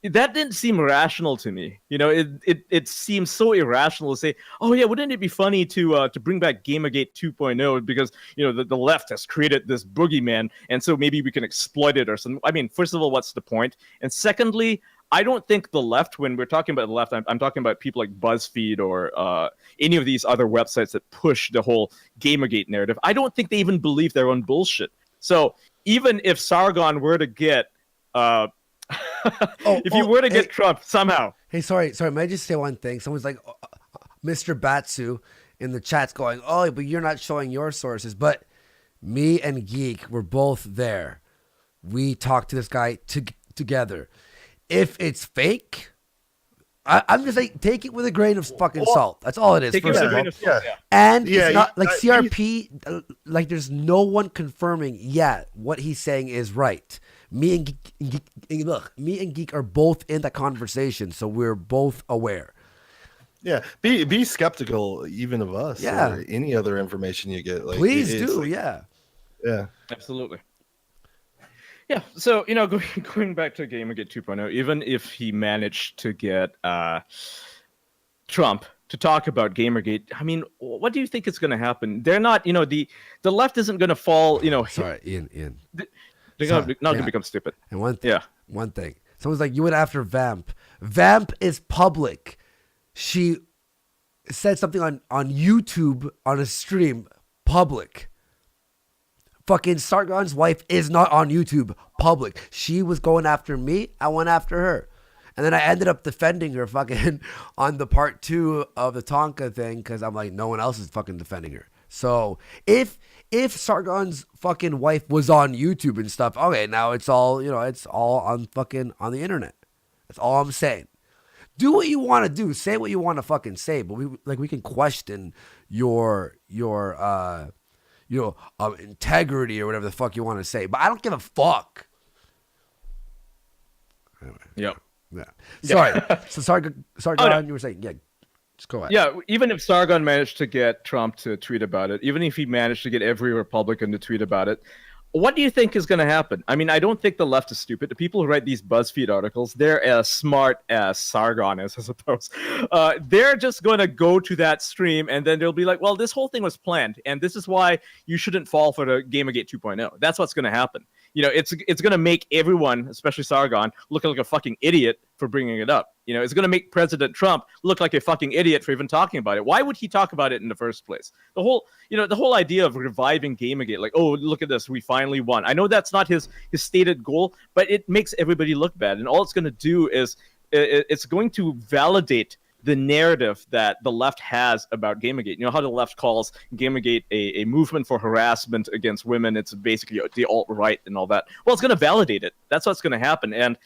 Speaker 7: that didn't seem rational to me. You know, it seems so irrational to say, "Oh yeah, wouldn't it be funny to bring back Gamergate 2.0 because, you know, the left has created this boogeyman, and so maybe we can exploit it or something." I mean, first of all, what's the point? And secondly, I don't think the left, when we're talking about the left, I'm talking about people like BuzzFeed or any of these other websites that push the whole Gamergate narrative. I don't think they even believe their own bullshit. So even if Sargon were to get if you were to get Trump somehow.
Speaker 1: Hey, sorry. May I just say one thing? Someone's like, Mr. Batsu in the chat's going, "Oh, but you're not showing your sources." But me and Geek were both there. We talked to this guy together. If it's fake, I'm just like, take it with a grain of fucking salt. That's all it is.
Speaker 7: Take it with a grain of salt. Yeah.
Speaker 1: And it's not like CRP. Like, there's no one confirming yet what he's saying is right. Me and Geek are both in that conversation, so we're both aware.
Speaker 2: Yeah, be skeptical even of us.
Speaker 1: Yeah,
Speaker 2: or any other information you get. Like,
Speaker 1: please do.
Speaker 2: like,
Speaker 1: yeah,
Speaker 7: absolutely. Yeah, so, you know, going back to Gamergate 2.0, even if he managed to get Trump to talk about Gamergate, I mean, what do you think is going to happen? They're not, you know, the left isn't going to fall, you know.
Speaker 1: Sorry, Ian.
Speaker 7: They're not going to become stupid.
Speaker 1: And one thing. Someone's like, you went after Vamp. Vamp is public. She said something on YouTube on a stream, public. Fucking Sargon's wife is not on YouTube, public. She was going after me. I went after her. And then I ended up defending her fucking on the part 2 of the Tonka thing because I'm like, no one else is fucking defending her. So if Sargon's fucking wife was on YouTube and stuff, okay, now it's all, it's all on fucking on the internet. That's all I'm saying. Do what you want to do. Say what you want to fucking say, but we can question your integrity or whatever the fuck you want to say. But I don't give a fuck. Anyway.
Speaker 7: Yep.
Speaker 1: Yeah. Sorry. So Sargon,
Speaker 7: no.
Speaker 1: you were saying, yeah. Just go ahead.
Speaker 7: Yeah, even if Sargon managed to get Trump to tweet about it, even if he managed to get every Republican to tweet about it, what do you think is going to happen? I mean, I don't think the left is stupid. The people who write these BuzzFeed articles, they're as smart as Sargon is, I suppose. They're just going to go to that stream, and then they'll be like, well, this whole thing was planned, and this is why you shouldn't fall for the Gamergate 2.0. That's what's going to happen. It's going to make everyone, especially Sargon, look like a fucking idiot for bringing it up. It's going to make President Trump look like a fucking idiot for even talking about it. Why would he talk about it in the first place? The whole idea of reviving Gamergate, like, oh, look at this, we finally won. I know that's not his stated goal, but it makes everybody look bad. And all it's going to do is it's going to validate the narrative that the left has about Gamergate. You know how the left calls Gamergate a movement for harassment against women. It's basically the alt-right and all that. Well, it's going to validate it. That's what's going to happen. And,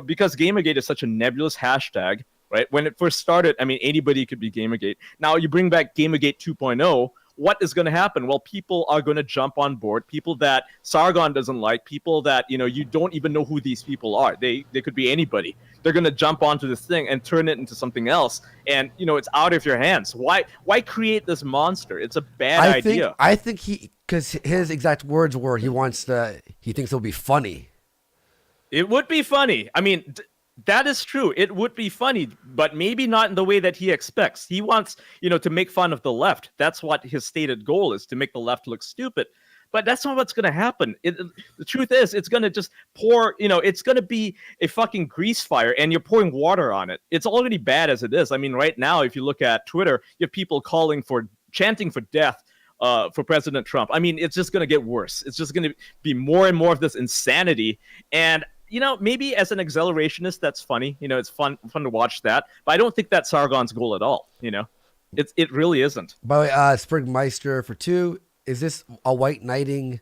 Speaker 7: because Gamergate is such a nebulous hashtag, right? When it first started, I mean, anybody could be Gamergate. Now you bring back Gamergate 2.0, what is going to happen? Well, people are going to jump on board. People that Sargon doesn't like, people that, you don't even know who these people are. They could be anybody. They're going to jump onto this thing and turn it into something else. And, it's out of your hands. Why create this monster? It's a bad idea.
Speaker 1: I think because his exact words were he thinks it'll be funny.
Speaker 7: It would be funny. I mean, that is true. It would be funny, but maybe not in the way that he expects. He wants, to make fun of the left. That's what his stated goal is, to make the left look stupid. But that's not what's going to happen. The truth is, it's going to just pour, it's going to be a fucking grease fire, and you're pouring water on it. It's already bad as it is. I mean, right now, if you look at Twitter, you have people chanting for death for President Trump. I mean, it's just going to get worse. It's just going to be more and more of this insanity. And maybe as an accelerationist, that's funny. It's fun to watch that. But I don't think that's Sargon's goal at all. It really isn't.
Speaker 1: By the way, Springmeister for 2, is this a white knighting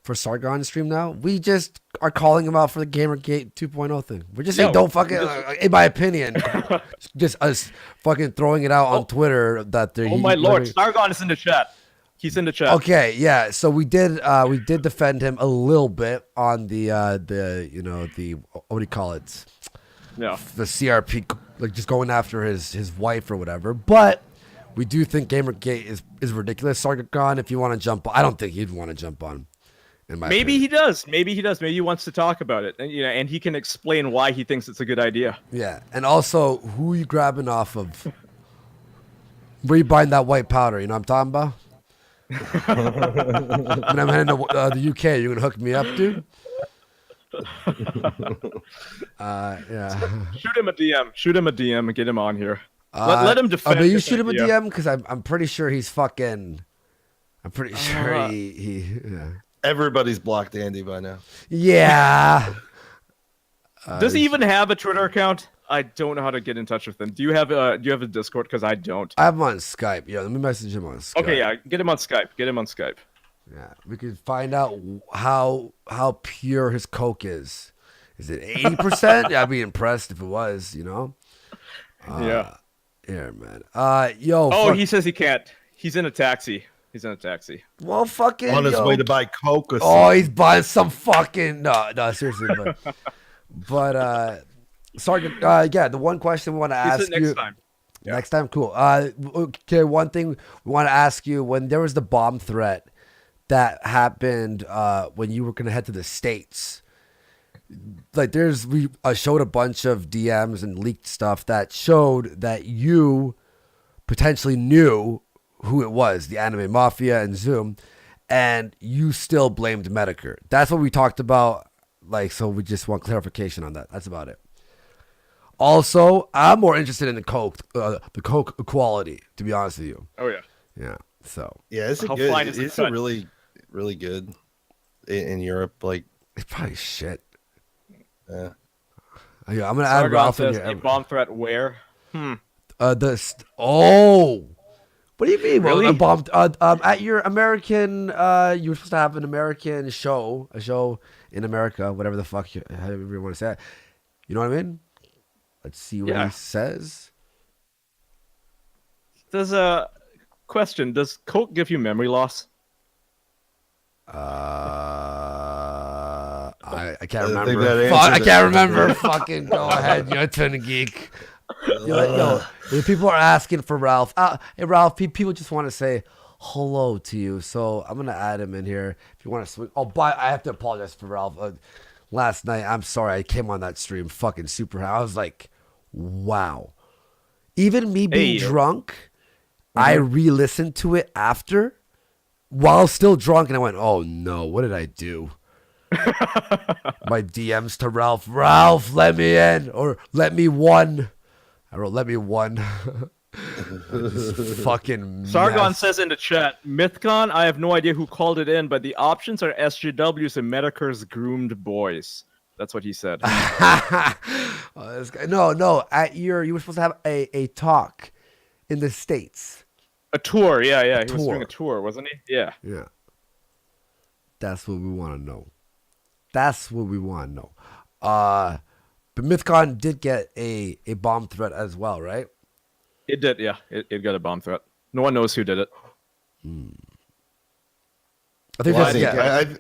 Speaker 1: for Sargon stream now? We just are calling him out for the Gamergate 2.0 thing. We're just saying, don't fucking, in my opinion, just us fucking throwing it out on Twitter that they're.
Speaker 7: Oh my lord, Sargon is in the chat. He's in the chat.
Speaker 1: Okay, yeah. So we did defend him a little bit on the what do you call it?
Speaker 7: Yeah.
Speaker 1: The CRP, like just going after his wife or whatever. But we do think Gamergate is ridiculous. Sargon, if you want to jump, I don't think he'd want to jump on.
Speaker 7: Maybe he does. Maybe he wants to talk about it, and he can explain why he thinks it's a good idea.
Speaker 1: Yeah, and also who you grabbing off of? Where you buying that white powder? You know what I'm talking about? When I'm heading to the UK, you gonna hook me up, dude? Yeah.
Speaker 7: Shoot him a DM and get him on here. Let him defend.
Speaker 1: But you shoot him a DM because I'm pretty sure he's fucking. I'm pretty sure he. Yeah.
Speaker 2: Everybody's blocked Andy by now.
Speaker 1: Yeah.
Speaker 7: Does he even have a Twitter account? I don't know how to get in touch with him. Do you have a Discord? Because I don't.
Speaker 1: I have him on Skype. Yeah, let me message him on Skype.
Speaker 7: Okay, yeah, get him on Skype.
Speaker 1: Yeah, we could find out how pure his coke is. Is it 80%? Yeah, I'd be impressed if it was.
Speaker 7: Yeah.
Speaker 1: Yeah, man. Yo.
Speaker 7: Oh, he says he can't. He's in a taxi.
Speaker 1: Well, fucking.
Speaker 2: On his way to buy coke or something.
Speaker 1: Oh, he's buying some fucking. No, seriously. But sorry. Yeah, the one question we want to ask you.
Speaker 7: Next time. Yeah.
Speaker 1: Next time, cool. Okay, one thing we want to ask you: when there was the bomb threat that happened when you were gonna head to the States, like we showed a bunch of DMs and leaked stuff that showed that you potentially knew who it was, the anime mafia and Zoom, and you still blamed Medicare. That's what we talked about. Like, so we just want clarification on that. That's about it. Also, I'm more interested in the coke quality, to be honest with you.
Speaker 7: Oh yeah.
Speaker 1: Yeah. So.
Speaker 2: Yeah, it's a really, really good in Europe. Like,
Speaker 1: it's probably shit.
Speaker 2: Yeah.
Speaker 1: Yeah, I'm gonna add
Speaker 7: Sargon
Speaker 1: Ralph in
Speaker 7: says a
Speaker 1: here.
Speaker 7: bomb threat where?
Speaker 1: What do you mean?
Speaker 7: Really?
Speaker 1: A bomb at your American. You were supposed to have an American show, a show in America, whatever the fuck, however you want to say it. You know what I mean? Let's see what
Speaker 7: Yeah.
Speaker 1: he says.
Speaker 7: There's a question. Does coke give you memory loss?
Speaker 1: I can't
Speaker 2: I think
Speaker 1: remember.
Speaker 2: that
Speaker 1: Fuck, I
Speaker 2: answers
Speaker 1: can't
Speaker 2: it.
Speaker 1: remember. Fucking go ahead. You're a ton of geek. Yo, people are asking for Ralph. Hey, Ralph, people just want to say hello to you. So I'm going to add him in here. If you want to swing. Oh, I have to apologize for Ralph. Last night, I'm sorry. I came on that stream fucking super high. I was like, wow. Even me being drunk, I re-listened to it after while still drunk. And I went, oh, no. What did I do? My DMs to Ralph. Ralph, let me in. Or let me one. I wrote, let me one. Fucking
Speaker 7: Sargon
Speaker 1: mess.
Speaker 7: says in the chat, MythCon, I have no idea who called it in, but the options are SJWs and Medicare's groomed boys. That's what he said.
Speaker 1: Oh, this guy. No. You were supposed to have a talk in the States.
Speaker 7: A tour, yeah. He was
Speaker 1: tour.
Speaker 7: doing a tour, wasn't he? Yeah.
Speaker 1: Yeah. That's what we want to know. But MythCon did get a bomb threat as well, right?
Speaker 7: It did, yeah. It got a bomb threat. No one knows who did it.
Speaker 1: I think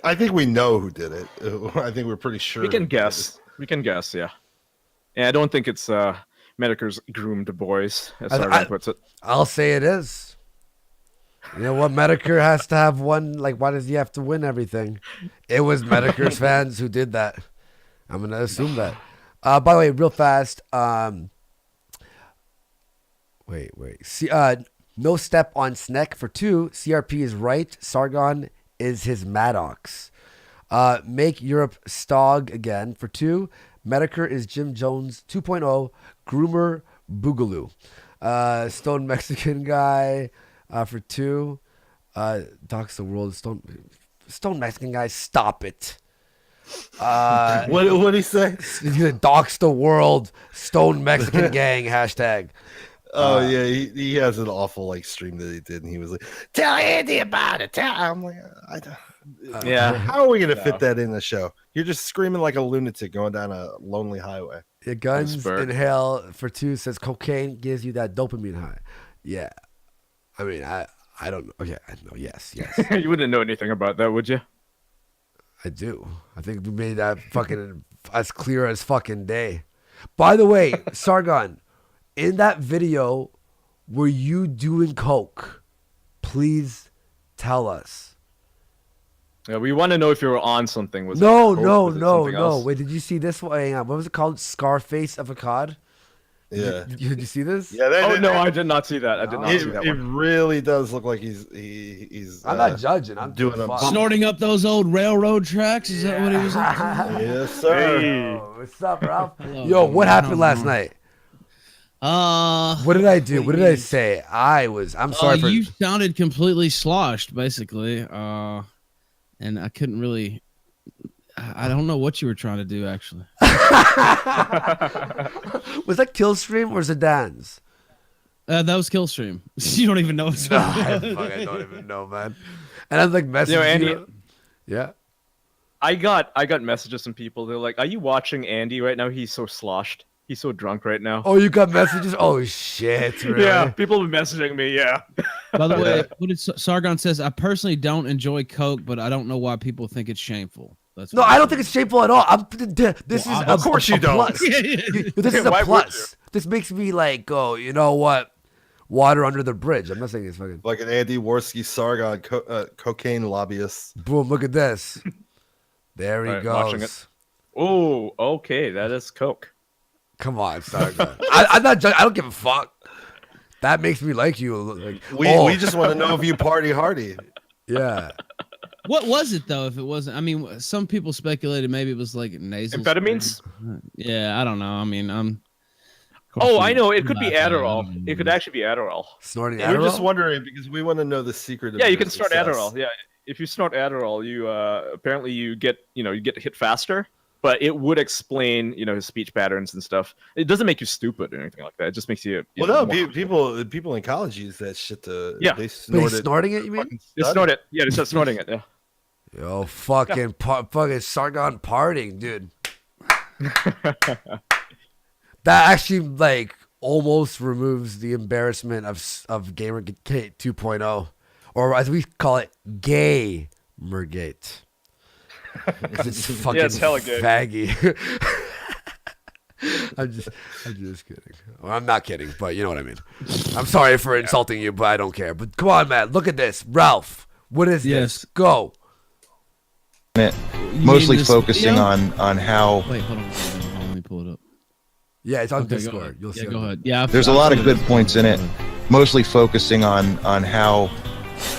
Speaker 2: I think we know who did it. I think we're pretty sure.
Speaker 7: We can guess. Yeah. And I don't think it's Medicare's groomed boys, as Sargon puts it.
Speaker 1: I'll say it is. You know what? Medicare has to have one. Like, why does he have to win everything? It was Medicare's fans who did that. I'm going to assume that. By the way, real fast. Wait. See, no step on Sneck for 2. CRP is right. Sargon is his Maddox. Make Europe Stog again for 2. Medicare is Jim Jones 2.0. Groomer Boogaloo. Stone Mexican guy for 2. Docs the world. Stone Mexican guy. Stop it.
Speaker 2: What did he say?
Speaker 1: He's gonna dox the world. Stone Mexican gang hashtag.
Speaker 2: Oh yeah, he has an awful stream that he did, and he was like, "Tell Andy about it." I'm like,
Speaker 7: Yeah.
Speaker 2: How are we gonna fit that in the show? You're just screaming like a lunatic going down a lonely highway.
Speaker 1: Yeah, Guns
Speaker 7: Whisper.
Speaker 1: in Hell for 2 says cocaine gives you that dopamine high. Yeah, I mean I don't know. Okay, I know. Yes.
Speaker 7: You wouldn't know anything about that, would you?
Speaker 1: I do. I think we made that fucking as clear as fucking day. By the way, Sargon, in that video, were you doing coke? Please tell us.
Speaker 7: Yeah, we want to know if you were on something. Was it
Speaker 1: No.
Speaker 7: coke? Was it something else?
Speaker 1: Wait, did you see this one? Hang on. What was it called? Scarface avocado?
Speaker 2: Yeah.
Speaker 1: Did you see this?
Speaker 2: Yeah.
Speaker 7: Oh no, I did not see that. I did not see that
Speaker 2: It
Speaker 7: one.
Speaker 2: really does look like he's.
Speaker 1: I'm not judging. I'm
Speaker 2: doing a
Speaker 8: Snorting up those old railroad tracks? Is that what he was up to?
Speaker 2: Yes, sir.
Speaker 1: Yo, what's up, Ralph? Yo, what happened last night? What did I do? What did I say? I'm sorry for.
Speaker 8: You sounded completely sloshed, basically. And I couldn't really. I don't know what you were trying to do, actually.
Speaker 1: Was that Killstream or Zidane's?
Speaker 8: That was Killstream. You don't even know.
Speaker 1: I don't even know, man. And I'm like messaging
Speaker 7: Andy,
Speaker 1: you. Yeah.
Speaker 7: I got messages from people. They're like, "Are you watching Andy right now? He's so sloshed. He's so drunk right now."
Speaker 1: Oh, you got messages? Oh shit! Really?
Speaker 7: Yeah, people have been messaging me. Yeah.
Speaker 8: By the way, what did Sargon says? I personally don't enjoy coke, but I don't know why people think it's shameful. That's
Speaker 1: No,
Speaker 8: what
Speaker 1: I don't think it's shameful at all. This is
Speaker 2: of course you don't.
Speaker 1: Plus. This is a
Speaker 7: Why would
Speaker 1: plus. This makes me like go. You know what? Water under the bridge. I'm not saying it's fucking.
Speaker 2: Like an Andy Worski Sargon cocaine lobbyist.
Speaker 1: Boom! Look at this. There he
Speaker 7: All right, watching
Speaker 1: goes.
Speaker 7: it. Oh, okay, that is coke.
Speaker 1: Come on, Sargon. I'm not. I don't give a fuck. That makes me like you. Like,
Speaker 2: We just want to know if you party hardy.
Speaker 1: Yeah.
Speaker 8: What was it though? If it wasn't, I mean, some people speculated maybe it was like nasal.
Speaker 7: Amphetamines?
Speaker 8: Yeah, I don't know. I mean,
Speaker 7: Oh, I know. It could be Adderall. It could actually be Adderall.
Speaker 1: Snorting
Speaker 2: We're
Speaker 1: Adderall.
Speaker 2: just wondering because we want to know the secret. Of
Speaker 7: Yeah, you
Speaker 2: your
Speaker 7: can snort
Speaker 2: success.
Speaker 7: Adderall. Yeah, if you snort Adderall, you apparently you get hit faster. but it would explain, his speech patterns and stuff. It doesn't make you stupid or anything like that. It just makes you.
Speaker 2: Well, no, people in college use that shit to.
Speaker 7: Yeah.
Speaker 2: They
Speaker 1: Wait,
Speaker 2: snort it.
Speaker 1: snorting it, you mean?
Speaker 7: They snort it. Yeah, they start snorting it. Yeah.
Speaker 1: Yo, fucking Sargon partying, dude. That actually like almost removes the embarrassment of Gamer Gate 2.0, or as we call it, Gaymer Gate. It's fucking
Speaker 7: it's hella gay.
Speaker 1: faggy. I'm just kidding. Well, I'm not kidding, but you know what I mean. I'm sorry for insulting you, but I don't care. But come on, man, look at this, Ralph. What is this? Go.
Speaker 5: Mostly focusing on how.
Speaker 8: Wait, hold on. Let me pull it up.
Speaker 1: Yeah, it's on
Speaker 8: Okay,
Speaker 1: Discord. You'll see.
Speaker 8: Go ahead. Yeah,
Speaker 5: There's a lot of good points in it. Mostly focusing on how.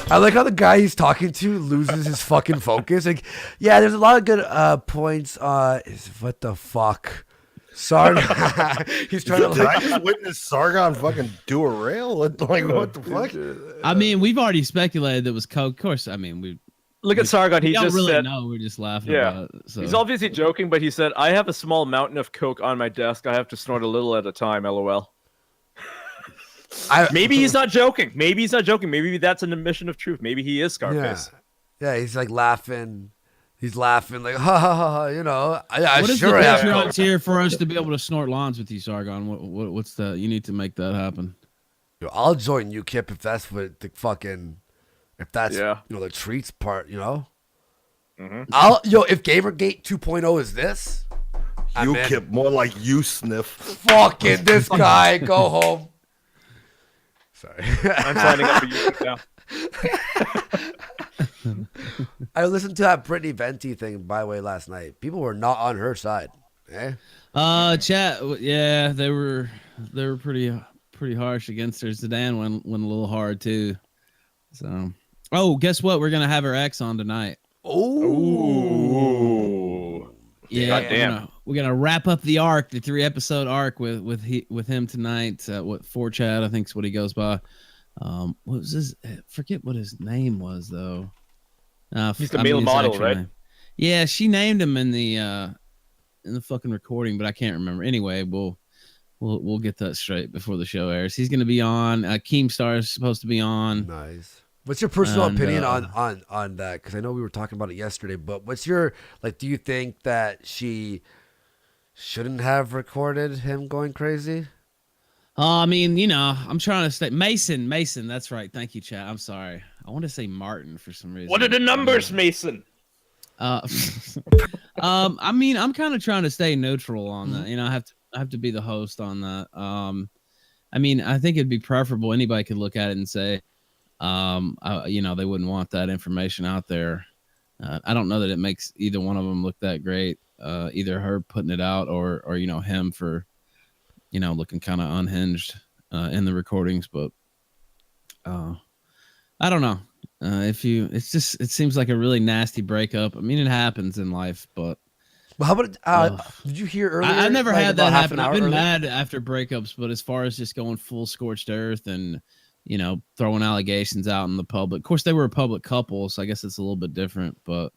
Speaker 1: I like how the guy he's talking to loses his fucking focus. Like, yeah, there's a lot of good points. What the fuck? Sargon. He's trying to.
Speaker 2: Did I just witness Sargon fucking do a rail? What the fuck?
Speaker 8: I mean, we've already speculated that it was coke. Of course, I mean we.
Speaker 7: Look at Sargon. He
Speaker 8: don't
Speaker 7: just
Speaker 8: really
Speaker 7: said.
Speaker 8: know. We're just laughing.
Speaker 7: Yeah.
Speaker 8: About it, so.
Speaker 7: He's obviously joking, but he said, "I have a small mountain of coke on my desk. I have to snort a little at a time." LOL. Maybe he's not joking. Maybe that's an admission of truth. Maybe he is Scarface.
Speaker 1: Yeah, he's like laughing. He's laughing like, ha ha ha.
Speaker 8: What is
Speaker 1: sure
Speaker 8: the
Speaker 1: have
Speaker 8: Patreon's here for us to be able to snort lawns with you, Sargon? What's the? You need to make that happen.
Speaker 1: Yo, I'll join you, Kip, if that's what the fucking, if that's the treats part.
Speaker 7: Mm-hmm.
Speaker 1: If Gamergate 2.0 is this,
Speaker 2: You Kip, more like you sniff.
Speaker 1: Fucking this guy, go home. Sorry.
Speaker 7: I'm signing up for you now.
Speaker 1: I listened to that Brittany Venti thing, by the way, last night. People were not on her side.
Speaker 8: Chat. Yeah, they were pretty harsh against her. Zidane went a little hard too. So, guess what? We're gonna have her ex on tonight.
Speaker 7: Oh.
Speaker 8: Yeah,
Speaker 7: goddamn.
Speaker 8: We're gonna wrap up the arc, the 3-episode arc with him tonight. 4Chat, I think is what he goes by. What was his? Forget what his name was though.
Speaker 7: He's the male model, right?
Speaker 8: Name. Yeah, she named him in the fucking recording, but I can't remember. Anyway, we'll get that straight before the show airs. He's gonna be on. Keemstar is supposed to be on.
Speaker 1: Nice. What's your personal opinion on that? Because I know we were talking about it yesterday, but what's your do you think that she shouldn't have recorded him going crazy?
Speaker 8: I mean, I'm trying to stay Mason. That's right. Thank you, chat. I'm sorry. I want to say Martin for some reason.
Speaker 7: What are the numbers, Mason?
Speaker 8: I mean, I'm kind of trying to stay neutral on that. I have to be the host on that. I mean, I think it'd be preferable. Anybody could look at it and say, they wouldn't want that information out there. I don't know that it makes either one of them look that great. Either her putting it out or him for, looking kind of unhinged in the recordings. But I don't know. It seems like a really nasty breakup. I mean, it happens in life, but.
Speaker 1: Well, how about did you hear earlier?
Speaker 8: I never had that happen. I've been
Speaker 1: earlier?
Speaker 8: mad after breakups, but as far as just going full scorched earth and throwing allegations out in the public. Of course, they were a public couple, so I guess it's a little bit different. But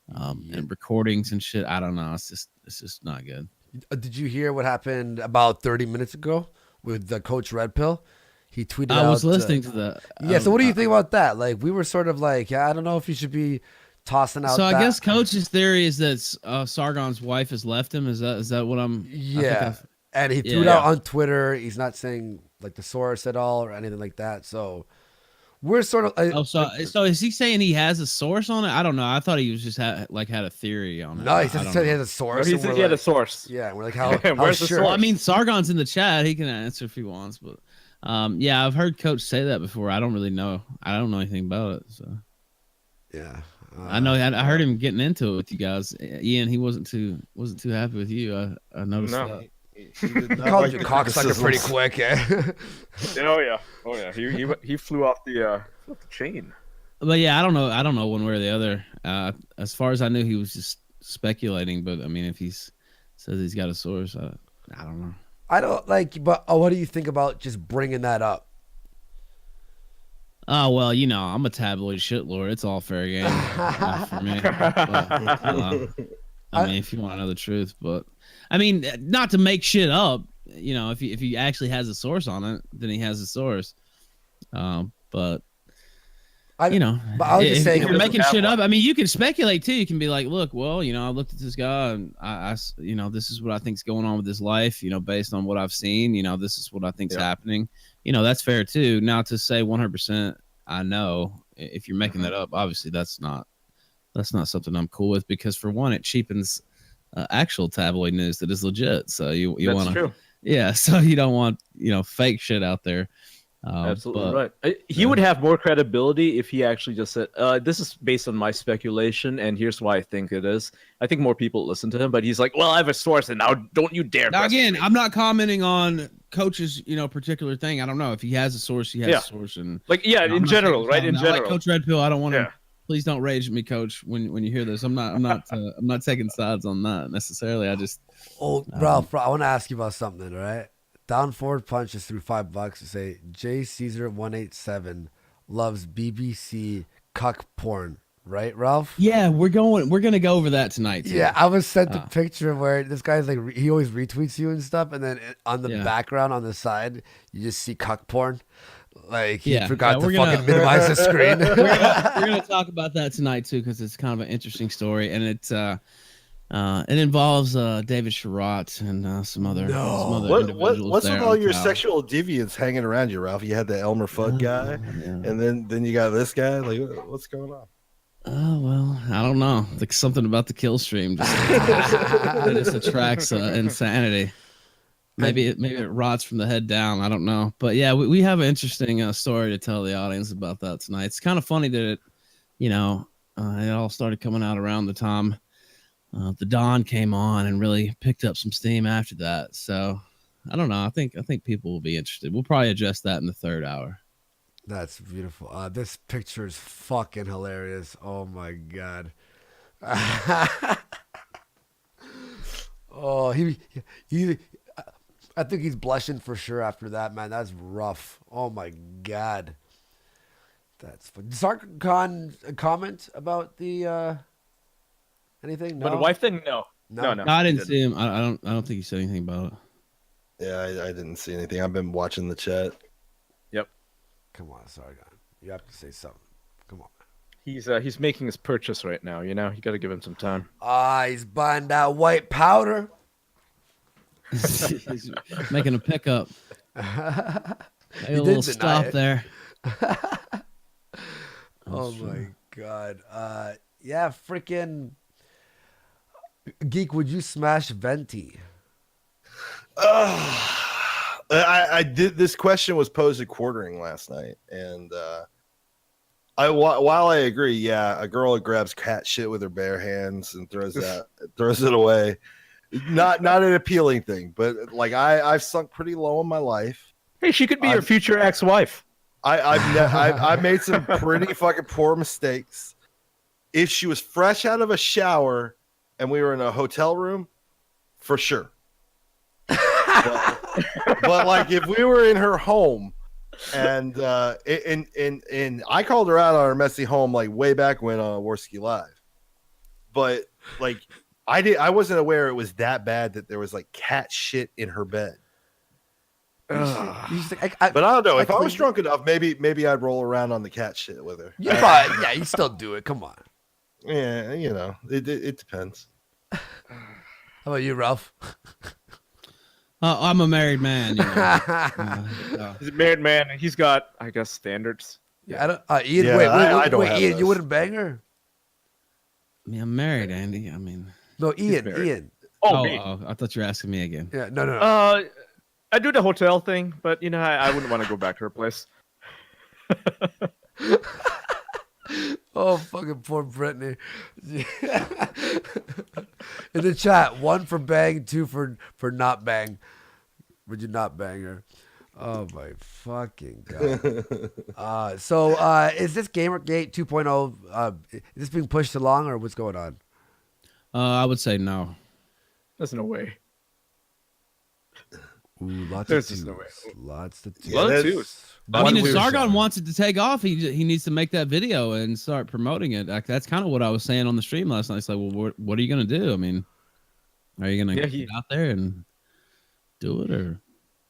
Speaker 8: and recordings and shit, I don't know. It's just not good.
Speaker 1: Did you hear what happened about 30 minutes ago with the Coach Red Pill? He tweeted out.
Speaker 8: I was listening to that.
Speaker 1: Yeah. So what do you think about that? Like, we were sort of like, I don't know if you should be tossing out.
Speaker 8: So I guess Coach's theory is that Sargon's wife has left him. Is that what I'm?
Speaker 1: Yeah. And he threw it out on Twitter. He's not saying the source at all or anything like that. So we're sort of.
Speaker 8: So is he saying he has a source on it? I don't know. I thought he was just had a theory on it.
Speaker 1: No, he said he has a source.
Speaker 7: No, he said he had a source.
Speaker 1: Yeah, we're like, how
Speaker 7: where's the
Speaker 1: sure?
Speaker 7: source?
Speaker 8: Well, I mean, Sargon's in the chat. He can answer if he wants, but I've heard Coach say that before. I don't really know. I don't know anything about it. So
Speaker 1: yeah.
Speaker 8: I know. I heard him getting into it with you guys. Ian, he wasn't too happy with you. I noticed that.
Speaker 1: He called you cocksucker pretty quick,
Speaker 7: Oh yeah. He flew off the chain.
Speaker 8: But yeah, I don't know one way or the other. As far as I knew, he was just speculating. But I mean, if he says he's got a source, I don't know.
Speaker 1: I don't but what do you think about just bringing that up?
Speaker 8: Oh, well, I'm a tabloid shitlord. It's all fair game for me. But, I mean, if you want to know the truth, but I mean, not to make shit up. You know, if he actually has a source on it, then he has a source. But you know,
Speaker 1: but I was just saying,
Speaker 8: if you're making shit up, I mean, you can speculate too. You can be like, look, well, you know, I looked at this guy and I you know, this is what I think's going on with his life, you know, based on what I've seen, you know, this is what I think's happening. You know, that's fair too. Now to say 100%, I know, if you're making that up, obviously that's not something I'm cool with, because for one, it cheapens actual tabloid news that is legit. So you want to, yeah. So you don't want, you know, fake shit out there.
Speaker 7: Absolutely right. He would have more credibility if he actually just said, this is based on my speculation, and here's why I think it is. I think more people listen to him, but he's like, well, I have a source, and now don't you dare.
Speaker 8: Now, again, I'm not commenting on Coach's, you know, particular thing. I don't know. If he has a source, he has a source. And
Speaker 7: like, yeah, in general, right? In general.
Speaker 8: Like Coach Red Pill, I don't want to, please don't rage at me, Coach, when you hear this. I'm not taking sides on that necessarily. I just.
Speaker 1: Oh, Ralph, I want to ask you about something, all right? Down forward punches through $5 to say J Caesar 187 loves BBC cuck porn, right, Ralph?
Speaker 8: Yeah, we're gonna go over that tonight too.
Speaker 1: Yeah, I was sent a picture where this guy's like, he always retweets you and stuff, and then on the background on the side you just see cuck porn. Like he forgot to fucking minimize the screen.
Speaker 8: We're gonna talk about that tonight too, because it's kind of an interesting story, and it involves David Sherratt and some other individuals.
Speaker 2: What's with all your sexual deviants hanging around you, Ralph? You had the Elmer Fudd guy, and then you got this guy. Like, what's going on?
Speaker 8: Oh, well, I don't know. Like, something about the kill stream just, it just attracts insanity. Maybe it rots from the head down. I don't know. But yeah, we have an interesting story to tell the audience about that tonight. It's kind of funny that it, you know, it all started coming out around the time the Dawn came on and really picked up some steam after that. So I don't know. I think people will be interested. We'll probably address that in the third hour.
Speaker 1: That's beautiful. This picture is fucking hilarious. Oh my god. Oh, he I think he's blushing for sure after that, man. That's rough. Oh my god. That's fun. Did Sargon comment about the anything? No.
Speaker 7: But the wife thing, no.
Speaker 8: I didn't see him. I don't think he said anything about it.
Speaker 2: Yeah, I didn't see anything. I've been watching the chat.
Speaker 7: Yep.
Speaker 1: Come on, Sargon. You have to say something. Come on.
Speaker 7: He's making his purchase right now. You know, you got to give him some time.
Speaker 1: He's buying that white powder.
Speaker 8: He's making a pickup. A little stop there.
Speaker 1: Oh my god. Yeah, freaking Geek, would you smash Venti?
Speaker 2: I did. This question was posed at quartering last night, and while I agree, yeah, a girl that grabs cat shit with her bare hands and throws it away, not an appealing thing, but like I've sunk pretty low in my life.
Speaker 7: Hey, she could be your future ex-wife.
Speaker 2: I've made some pretty fucking poor mistakes. If she was fresh out of a shower and we were in a hotel room, for sure. But like if we were in her home and I called her out on her messy home like way back when on Warski Live. But like I wasn't aware it was that bad that there was like cat shit in her bed. But I don't know. If I was drunk enough, maybe I'd roll around on the cat shit with her.
Speaker 1: Yeah, you still do it. Come on.
Speaker 2: Yeah, you know, it depends.
Speaker 1: How about you, Ralph?
Speaker 8: I'm a married man. You know.
Speaker 7: He's a married man, and he's got, I guess, standards.
Speaker 1: Yeah, I don't. Ian, wait, Ian, you wouldn't bang her?
Speaker 8: I mean, I'm married, Andy. I mean,
Speaker 1: no, Ian.
Speaker 8: Oh, I thought you were asking me again.
Speaker 1: Yeah, no.
Speaker 7: I do the hotel thing, but you know, I wouldn't want to go back to her place.
Speaker 1: Oh, fucking poor Brittany. In the chat, 1 for bang, 2 for not bang. Would you not bang her? Oh my fucking god. So is this Gamergate 2.0 is this being pushed along, or what's going on?
Speaker 8: I would say no.
Speaker 7: There's no way.
Speaker 1: Ooh, lots
Speaker 7: There's
Speaker 1: of
Speaker 7: just
Speaker 1: twos.
Speaker 7: no way.
Speaker 1: Lots of twos.
Speaker 7: Lot of
Speaker 2: that's-
Speaker 7: twos.
Speaker 8: I mean, if
Speaker 2: Twos.
Speaker 8: Sargon wants it to take off, he needs to make that video and start promoting it. Like, that's kind of what I was saying on the stream last night. It's like, well, what are you gonna do? I mean, are you gonna get out there and do it or?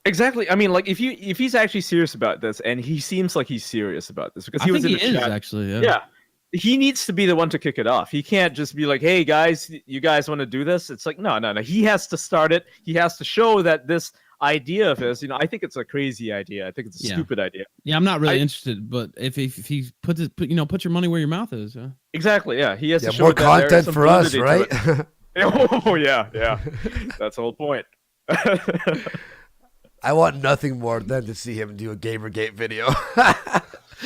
Speaker 7: Exactly. I mean, like if he's actually serious about this, and he seems like he's serious about this because he
Speaker 8: I
Speaker 7: was
Speaker 8: think
Speaker 7: in
Speaker 8: he
Speaker 7: the
Speaker 8: is
Speaker 7: chat.
Speaker 8: actually.
Speaker 7: Yeah, he needs to be the one to kick it off. He can't just be like, "Hey guys, you guys want to do this?" It's like, no. He has to start it. He has to show that this idea of his, I think it's a crazy idea. I think it's a stupid idea.
Speaker 8: Yeah, I'm not really interested, but if he put your money where your mouth is. Yeah.
Speaker 7: Exactly. Yeah, he has to show
Speaker 1: more
Speaker 7: that there is
Speaker 1: content
Speaker 7: some
Speaker 1: for us,
Speaker 7: validity to
Speaker 1: right?
Speaker 7: it. Oh yeah. That's the whole point.
Speaker 1: I want nothing more than to see him do a Gamergate video.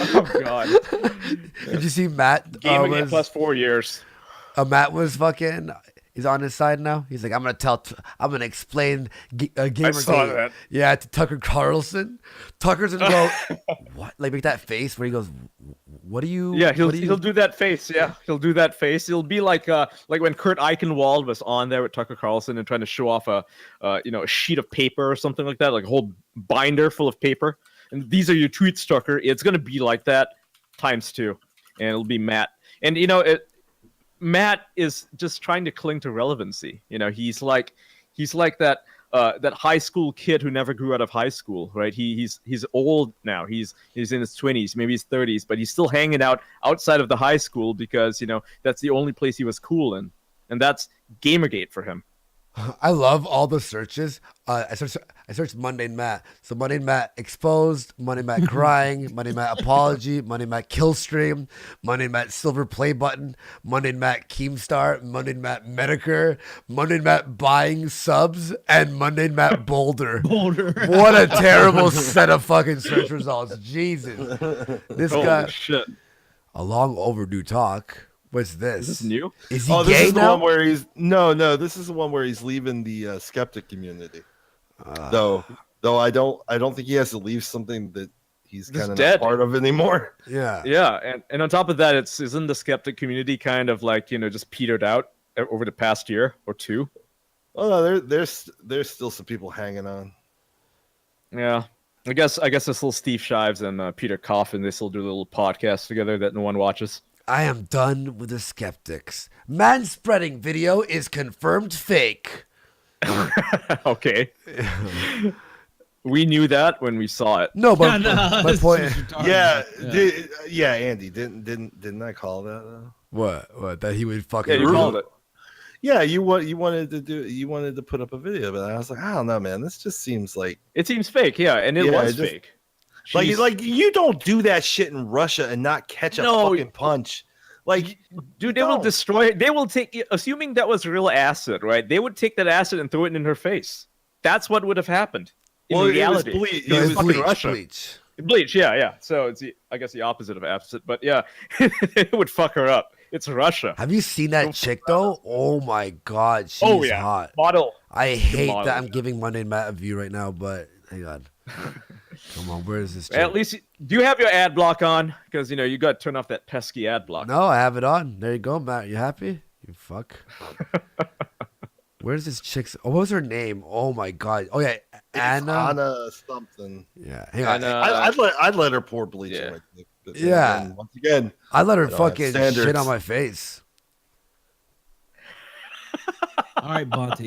Speaker 7: Oh god.
Speaker 1: Did you see Matt?
Speaker 7: Gaming
Speaker 1: Was,
Speaker 7: plus 4 years.
Speaker 1: Matt was fucking. He's on his side now. He's like, I'm gonna explain Gamergate.
Speaker 7: saw that.
Speaker 1: Yeah, to Tucker Carlson. Tucker's gonna go, what? Like make that face where he goes, what do you?
Speaker 7: Yeah, he'll
Speaker 1: what do you-"
Speaker 7: do that face. Yeah, he'll do that face. It'll be like when Kurt Eichenwald was on there with Tucker Carlson and trying to show off a sheet of paper or something like that, like a whole binder full of paper. And these are your tweets, Tucker. It's gonna be like that times 2, and it'll be Matt. And Matt is just trying to cling to relevancy. He's like that high school kid who never grew out of high school, right? He's old now. He's in his 20s, maybe his 30s, but he's still hanging out outside of the high school because that's the only place he was cool in, and that's Gamergate for him.
Speaker 1: I love all the searches. I searched Mundane Matt. So Mundane Matt exposed, Mundane Matt crying, Mundane Matt apology, Mundane Matt kill stream, Mundane Matt silver play button, Mundane Matt Keemstar, Mundane Matt Medicare, Mundane Matt buying subs, and Mundane Matt Boulder. What a terrible set of fucking search results. Jesus. This
Speaker 7: Holy
Speaker 1: guy.
Speaker 7: shit.
Speaker 1: A long overdue talk. What's this?
Speaker 7: Is this new?
Speaker 1: Is he
Speaker 2: Oh,
Speaker 1: gay
Speaker 2: this is the
Speaker 1: now?
Speaker 2: one where he's no. This is the one where he's leaving the skeptic community. Though I don't think he has to leave something that he's kind of
Speaker 7: dead.
Speaker 2: not part of anymore.
Speaker 1: Yeah.
Speaker 7: Yeah, and on top of that, isn't the skeptic community kind of like just petered out over the past year or 2?
Speaker 2: Oh no, there's still some people hanging on.
Speaker 7: Yeah, I guess this little Steve Shives and Peter Coffin, they still do a little podcast together that no one watches.
Speaker 1: I am done with the skeptics. Man-spreading video is confirmed fake.
Speaker 7: Okay. We knew that when we saw it.
Speaker 1: No, but my
Speaker 8: this is
Speaker 1: point.
Speaker 8: what you're talking
Speaker 2: Yeah,
Speaker 8: about.
Speaker 2: Andy, didn't I call that? Though?
Speaker 1: What? That he would fucking.
Speaker 7: Yeah, you called it.
Speaker 2: Yeah, you wanted to put up a video, but I was like, I don't know, man. This just seems like
Speaker 7: It seems fake, yeah, and it was
Speaker 2: just-
Speaker 7: fake.
Speaker 2: like you don't do that shit in Russia and not catch a fucking punch. Like,
Speaker 7: Dude, they will destroy it. They will take, assuming that was real acid, right? They would take that acid and throw it in her face. That's what would have happened. In reality.
Speaker 2: It
Speaker 1: No,
Speaker 2: was
Speaker 1: it's
Speaker 7: fucking
Speaker 1: bleach.
Speaker 7: Russia.
Speaker 1: Bleach.
Speaker 7: Bleach, yeah. So it's I guess the opposite of acid, but yeah, it would fuck her up. It's Russia.
Speaker 1: Have you seen that chick though? Oh my god, she's
Speaker 7: Oh yeah,
Speaker 1: hot.
Speaker 7: model.
Speaker 1: I hate
Speaker 7: model,
Speaker 1: that I'm
Speaker 7: yeah.
Speaker 1: giving Monday Matt a view right now, but hang on. Come on, where is this chick?
Speaker 7: At least, do you have your ad block on? Because you got to turn off that pesky ad block.
Speaker 1: No, I have it on. There you go, Matt. You happy? You fuck. Where's this chick's? Oh, what was her name? Oh my god. Oh yeah, Anna.
Speaker 2: Anna something.
Speaker 1: Yeah, hang on.
Speaker 7: And,
Speaker 2: I'd let her pour bleach
Speaker 7: yeah.
Speaker 2: on my dick. But then
Speaker 1: Yeah.
Speaker 2: again, once again,
Speaker 1: I let her
Speaker 2: I don't have
Speaker 1: fucking
Speaker 2: standards.
Speaker 1: shit on my face.
Speaker 8: All right, Bonte.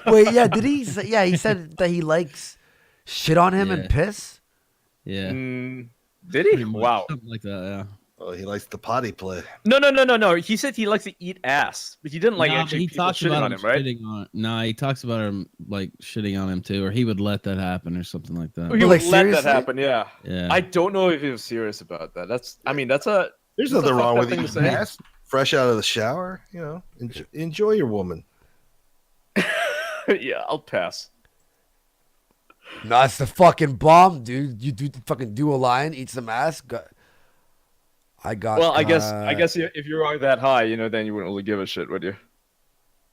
Speaker 1: Wait, yeah, did he? Yeah, he said that he likes shit on him and
Speaker 8: Yeah.
Speaker 1: piss.
Speaker 8: Yeah.
Speaker 7: did he?
Speaker 8: Pretty much,
Speaker 7: Wow.
Speaker 8: something like that.
Speaker 2: oh, he likes the potty play.
Speaker 7: No. He said he likes to eat ass, but he didn't like
Speaker 8: Nah, but
Speaker 7: actually
Speaker 8: he
Speaker 7: people
Speaker 8: talks
Speaker 7: shitting
Speaker 8: about
Speaker 7: on
Speaker 8: him
Speaker 7: him, right?
Speaker 8: shitting on. Nah, he talks about him like shitting on him too, or he would let that happen or something like that.
Speaker 7: He
Speaker 1: But,
Speaker 7: would
Speaker 1: like,
Speaker 7: let
Speaker 1: seriously?
Speaker 7: that happen, yeah.
Speaker 8: Yeah.
Speaker 7: I don't know if he was serious about that. That's a
Speaker 2: There's
Speaker 7: That's a
Speaker 2: nothing wrong
Speaker 7: fucked
Speaker 2: with
Speaker 7: up thing to
Speaker 2: eating
Speaker 7: say.
Speaker 2: ass fresh out of the shower. Enjoy your woman.
Speaker 7: yeah, I'll pass.
Speaker 1: No, it's the fucking bomb, dude. You fucking do a line, eat some ass. I got.
Speaker 7: Well, I guess if you are that high, then you wouldn't really give a shit, would you?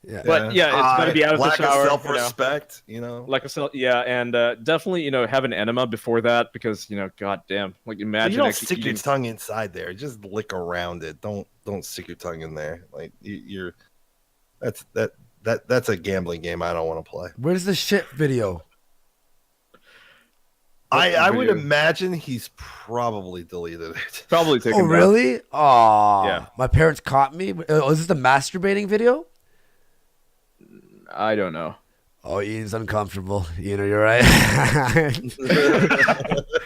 Speaker 1: Yeah.
Speaker 7: But yeah, it's gotta be out of the
Speaker 2: lack
Speaker 7: shower.
Speaker 2: of self-respect.
Speaker 7: Like I said, yeah, and definitely, have an enema before that because, goddamn, like
Speaker 2: But
Speaker 7: imagine
Speaker 2: you don't
Speaker 7: actually
Speaker 2: stick your
Speaker 7: eating.
Speaker 2: tongue inside there. Just lick around it. Don't stick your tongue in there. Like that's that's a gambling game I don't want to play.
Speaker 1: Where's the shit video?
Speaker 2: I would imagine he's probably deleted it.
Speaker 7: Probably taken.
Speaker 1: Oh, really? Oh,
Speaker 7: Yeah.
Speaker 1: My parents caught me. Oh, is this the masturbating video?
Speaker 7: I don't know.
Speaker 1: Oh, Ian's uncomfortable. Ian, are you right?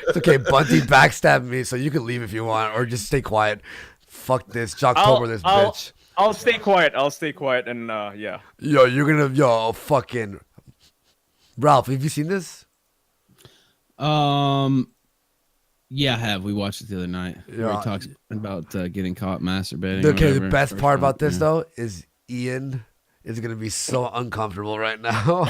Speaker 1: It's okay. Bunty backstabbed me, so you can leave if you want, or just stay quiet. Fuck this. Jocktober this bitch.
Speaker 7: I'll stay quiet. And yeah.
Speaker 1: Yo, you're gonna fucking Ralph. Have you seen this?
Speaker 8: Yeah, I have. We watched it the other night. Where
Speaker 1: Yeah.
Speaker 8: he talks about getting caught masturbating.
Speaker 1: Okay, the
Speaker 8: whatever.
Speaker 1: best part about this
Speaker 8: Yeah.
Speaker 1: though is Ian is gonna be so uncomfortable right now.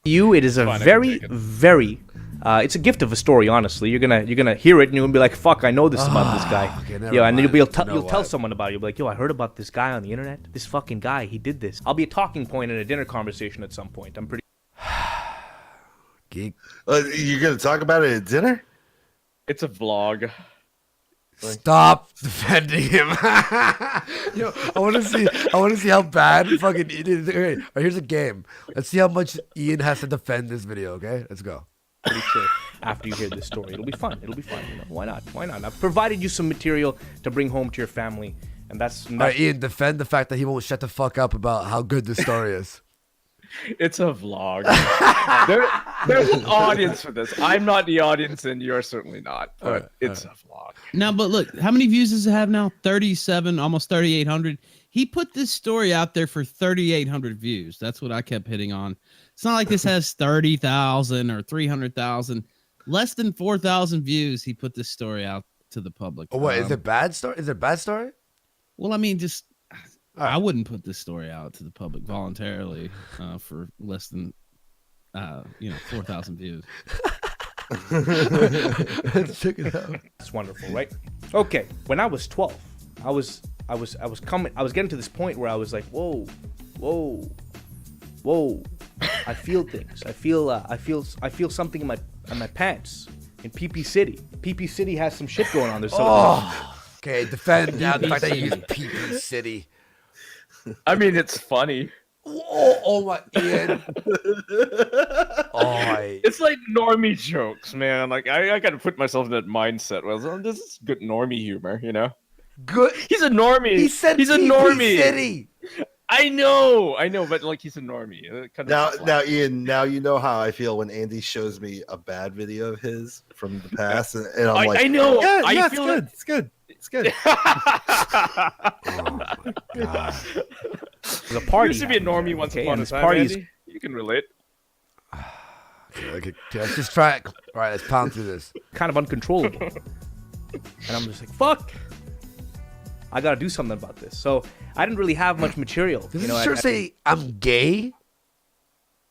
Speaker 9: It is a
Speaker 7: Fine, I can
Speaker 9: very,
Speaker 7: take it.
Speaker 9: very. It's a gift of a story. Honestly, you're gonna hear it and you're gonna be like, "Fuck, I know this about this guy."
Speaker 1: okay, never
Speaker 9: Yeah, and then
Speaker 1: mind.
Speaker 9: you'll
Speaker 1: You know
Speaker 9: tell
Speaker 1: what?
Speaker 9: someone about it. You'll be like, "Yo, I heard about this guy on the internet. This fucking guy, he did this." I'll be a talking point in a dinner conversation at some point. I'm pretty.
Speaker 1: Geek.
Speaker 2: You're gonna talk about it at dinner?
Speaker 7: It's a vlog.
Speaker 1: Stop defending him. Yo, I want to see how bad fucking Ian is. Okay, all right, here's a game. Let's see how much Ian has to defend this video. Okay, let's go.
Speaker 9: Pretty sure after you hear this story, it'll be fun. You know, why not? I've provided you some material to bring home to your family, and that's.
Speaker 1: All right, Ian, defend the fact that he won't shut the fuck up about how good this story is.
Speaker 7: It's a vlog. There's an audience for this. I'm not the audience, and you're certainly not. But it's a vlog.
Speaker 8: Now, but look, how many views does it have now? 37, almost 3,800. He put this story out there for 3,800 views. That's what I kept hitting on. It's not like this has 30,000 or 300,000. Less than 4,000 views. He put this story out to the public.
Speaker 1: Oh, what is it? Bad story? Is it a bad story?
Speaker 8: Well, I mean, just I wouldn't put this story out to the public voluntarily for less than 4,000 views.
Speaker 1: Let's check it out.
Speaker 9: It's wonderful, right? Okay, when I was 12, I was getting to this point where I was like, whoa. I feel things. I feel something in my pants in PP City. PP City has some shit going on. There's something.
Speaker 1: Okay, defend now the fact that you use PP City.
Speaker 7: I mean, it's funny.
Speaker 1: Oh my, Ian.
Speaker 7: It's like normie jokes, man. Like I gotta put myself in that mindset. Well, this is good normie humor, you know.
Speaker 1: Good.
Speaker 7: He's a normie.
Speaker 1: He said
Speaker 7: he's a
Speaker 1: PP
Speaker 7: normie.
Speaker 1: City.
Speaker 7: I know, but like he's a normie. It kind of
Speaker 2: Now, Ian. Now you know how I feel when Andy shows me a bad video of his from the past, and I'm like,
Speaker 7: I know.
Speaker 2: Yeah,
Speaker 7: I
Speaker 2: it's
Speaker 7: feel
Speaker 2: good. It's good. It's good.
Speaker 1: Oh my god.
Speaker 9: There's a party.
Speaker 7: Used to be a normie once
Speaker 9: Okay,
Speaker 7: upon
Speaker 9: and
Speaker 7: a
Speaker 9: this
Speaker 7: time.
Speaker 9: party's-
Speaker 7: Andy. You can relate.
Speaker 1: Okay, let's just try it. All right, let's pound through this.
Speaker 9: kind of uncontrollable. And I'm just like, fuck. I gotta do something about this. So I didn't really have much material.
Speaker 1: Does
Speaker 9: you
Speaker 1: it
Speaker 9: know,
Speaker 1: sure say I'm gay?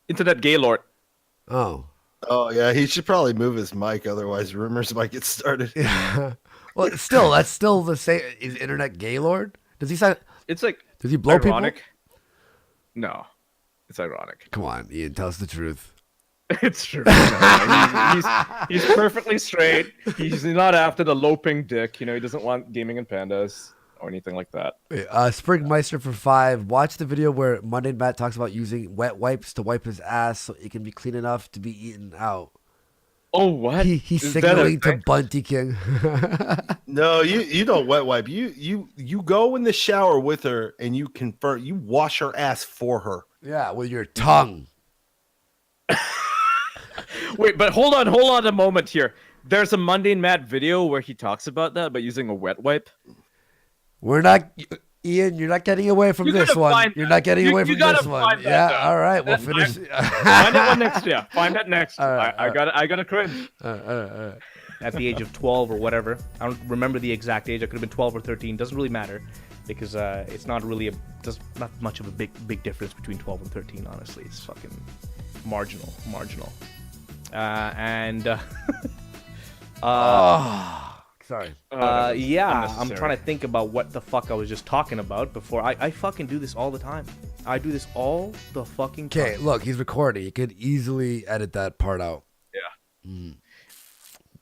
Speaker 7: Internet gaylord.
Speaker 1: Oh.
Speaker 2: Oh yeah, he should probably move his mic, otherwise rumors might get started.
Speaker 1: Yeah. Well, still, that's still the same. Is internet gaylord? Does he say?
Speaker 7: It's like
Speaker 1: Does he blow
Speaker 7: ironic.
Speaker 1: people?
Speaker 7: No, it's ironic.
Speaker 1: Come on, Ian, tell us the truth.
Speaker 7: It's true. No, he's perfectly straight. He's not after the loping dick. You know, he doesn't want gaming and pandas or anything like that.
Speaker 1: Wait, Springmeister for 5. Watch the video where Mundane Matt talks about using wet wipes to wipe his ass so it can be clean enough to be eaten out.
Speaker 7: Oh, what?
Speaker 1: He's
Speaker 7: Is that a
Speaker 1: signaling to
Speaker 7: thing?
Speaker 1: Bunty King.
Speaker 2: No, you don't wet wipe. You go in the shower with her and you confirm. You wash her ass for her.
Speaker 1: Yeah, with your tongue.
Speaker 7: Wait, but hold on a moment here. There's a Mundane Matt video where he talks about that, but using a wet wipe.
Speaker 1: We're not, Ian. You're not getting away from
Speaker 7: You
Speaker 1: this
Speaker 7: gotta
Speaker 1: one.
Speaker 7: find
Speaker 1: You're
Speaker 7: that.
Speaker 1: not getting
Speaker 7: You-
Speaker 1: away
Speaker 7: you
Speaker 1: from
Speaker 7: gotta
Speaker 1: this one.
Speaker 7: find that,
Speaker 1: Yeah.
Speaker 7: though.
Speaker 1: All right. We'll
Speaker 7: Then
Speaker 1: finish.
Speaker 7: Find that one next. Yeah, find that next.
Speaker 1: All right,
Speaker 7: I got to cringe.
Speaker 9: at the age of 12 or whatever. I don't remember the exact age. I could have been 12 or 13. Doesn't really matter because it's not really not much of a big difference between 12 and 13. Honestly, it's fucking marginal.
Speaker 1: Sorry.
Speaker 9: Yeah, I'm
Speaker 7: unnecessary.
Speaker 9: trying to think about what the fuck I was just talking about before. I fucking do this all the time. I do this all the fucking time.
Speaker 1: Okay, look, he's recording. He could easily edit that part out.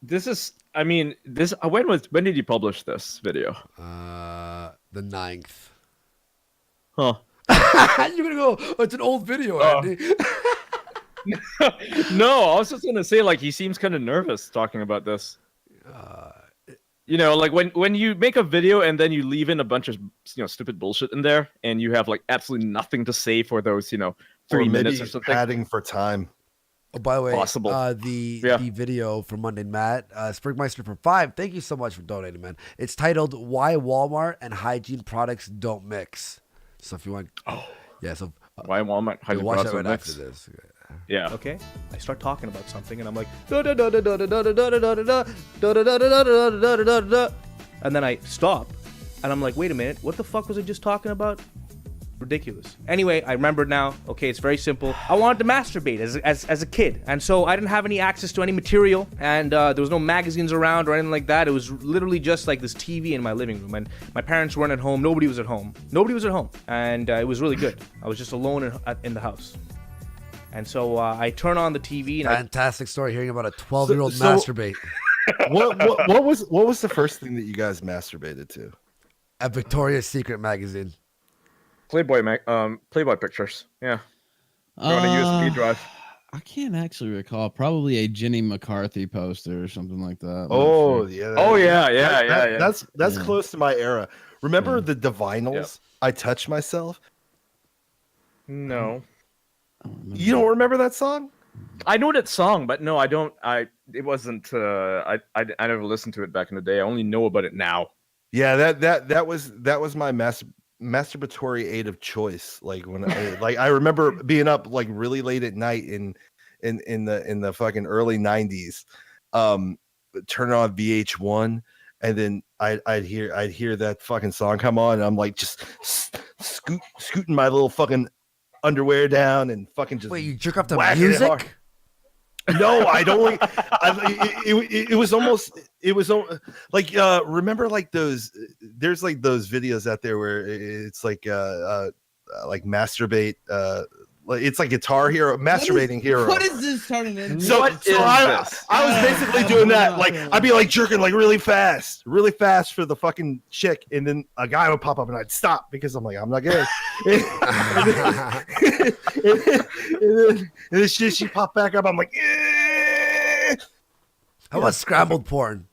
Speaker 7: This is. I mean, this. When did you publish this video?
Speaker 1: The 9th.
Speaker 7: Huh.
Speaker 1: You're gonna go. Oh, it's an old video, Andy.
Speaker 7: No, I was just gonna say, like, he seems kind of nervous talking about this. You know, like when you make a video and then you leave in a bunch of stupid bullshit in there, and you have like absolutely nothing to say for those 3 minutes or something.
Speaker 2: Padding for time.
Speaker 1: Oh, by the way,
Speaker 7: Possible.
Speaker 1: The video from Mundane Matt, Springmeister for 5. Thank you so much for donating, man. It's titled "Why Walmart and Hygiene Products Don't Mix." So if you want, so
Speaker 7: why Walmart hygiene
Speaker 1: watch
Speaker 7: products
Speaker 1: that right
Speaker 7: don't
Speaker 1: after
Speaker 7: mix?
Speaker 1: this.
Speaker 7: Yeah.
Speaker 9: Okay, I start talking about something, and I'm like, and then I stop, and I'm like, wait a minute, what the fuck was I just talking about? Ridiculous. Anyway, I remembered now. Okay, it's very simple. I wanted to masturbate as a kid, and so I didn't have any access to any material, and there was no magazines around or anything like that. It was literally just like this TV in my living room, and my parents weren't at home. Nobody was at home, and it was really good. I was just alone in the house. And so I turn on the TV. And
Speaker 1: Fantastic story hearing about a 12-year-old
Speaker 2: So-
Speaker 1: masturbate
Speaker 2: What was the first thing that you guys masturbated to?
Speaker 1: at Victoria's Secret magazine.
Speaker 7: Playboy pictures. Yeah. They're on a USB drive.
Speaker 8: I can't actually recall. Probably a Jenny McCarthy poster or something like that. I'm not
Speaker 2: Oh
Speaker 8: sure.
Speaker 2: yeah.
Speaker 7: Oh yeah.
Speaker 2: That's close to my era. Remember the Divinals? I Touch Myself.
Speaker 7: No.
Speaker 2: You don't remember that song?
Speaker 7: I know that song, but no, I don't. It wasn't. I never listened to it back in the day. I only know about it now.
Speaker 2: Yeah, that was my masturbatory aid of choice. Like when I remember being up like really late at night in the fucking early 90s, turning on VH1, and then I'd hear that fucking song come on, and I'm like just scooting my little fucking underwear down and fucking just.
Speaker 1: Wait, you jerk off to
Speaker 2: whacking it hard.
Speaker 1: music?
Speaker 2: No, I don't. It was almost. It was like remember like those. There's like those videos out there where it's like masturbate. It's like Guitar Hero, masturbating hero.
Speaker 8: What is this turning into?
Speaker 2: So I was basically doing that. Like I'd be like jerking like really fast for the fucking chick, and then a guy would pop up and I'd stop because I'm like, I'm not gay. and then she popped back up. I'm like, eh.
Speaker 1: How about scrambled porn?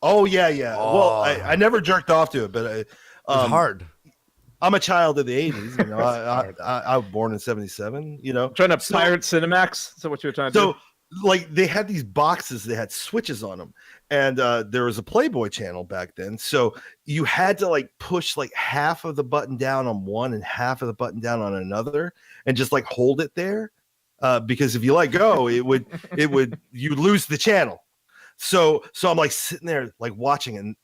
Speaker 2: Oh yeah. Well, I never jerked off to it, but
Speaker 1: It's hard.
Speaker 2: I'm a child of the 80s. You know, I was born in 77. You know,
Speaker 7: Trying to pirate Cinemax. Is that what you're trying to do?
Speaker 2: so like they had these boxes that had switches on them, and there was a Playboy channel back then, so you had to like push like half of the button down on one and half of the button down on another, and just like hold it there, because if you let go, it would you lose the channel. So I'm like sitting there like watching, and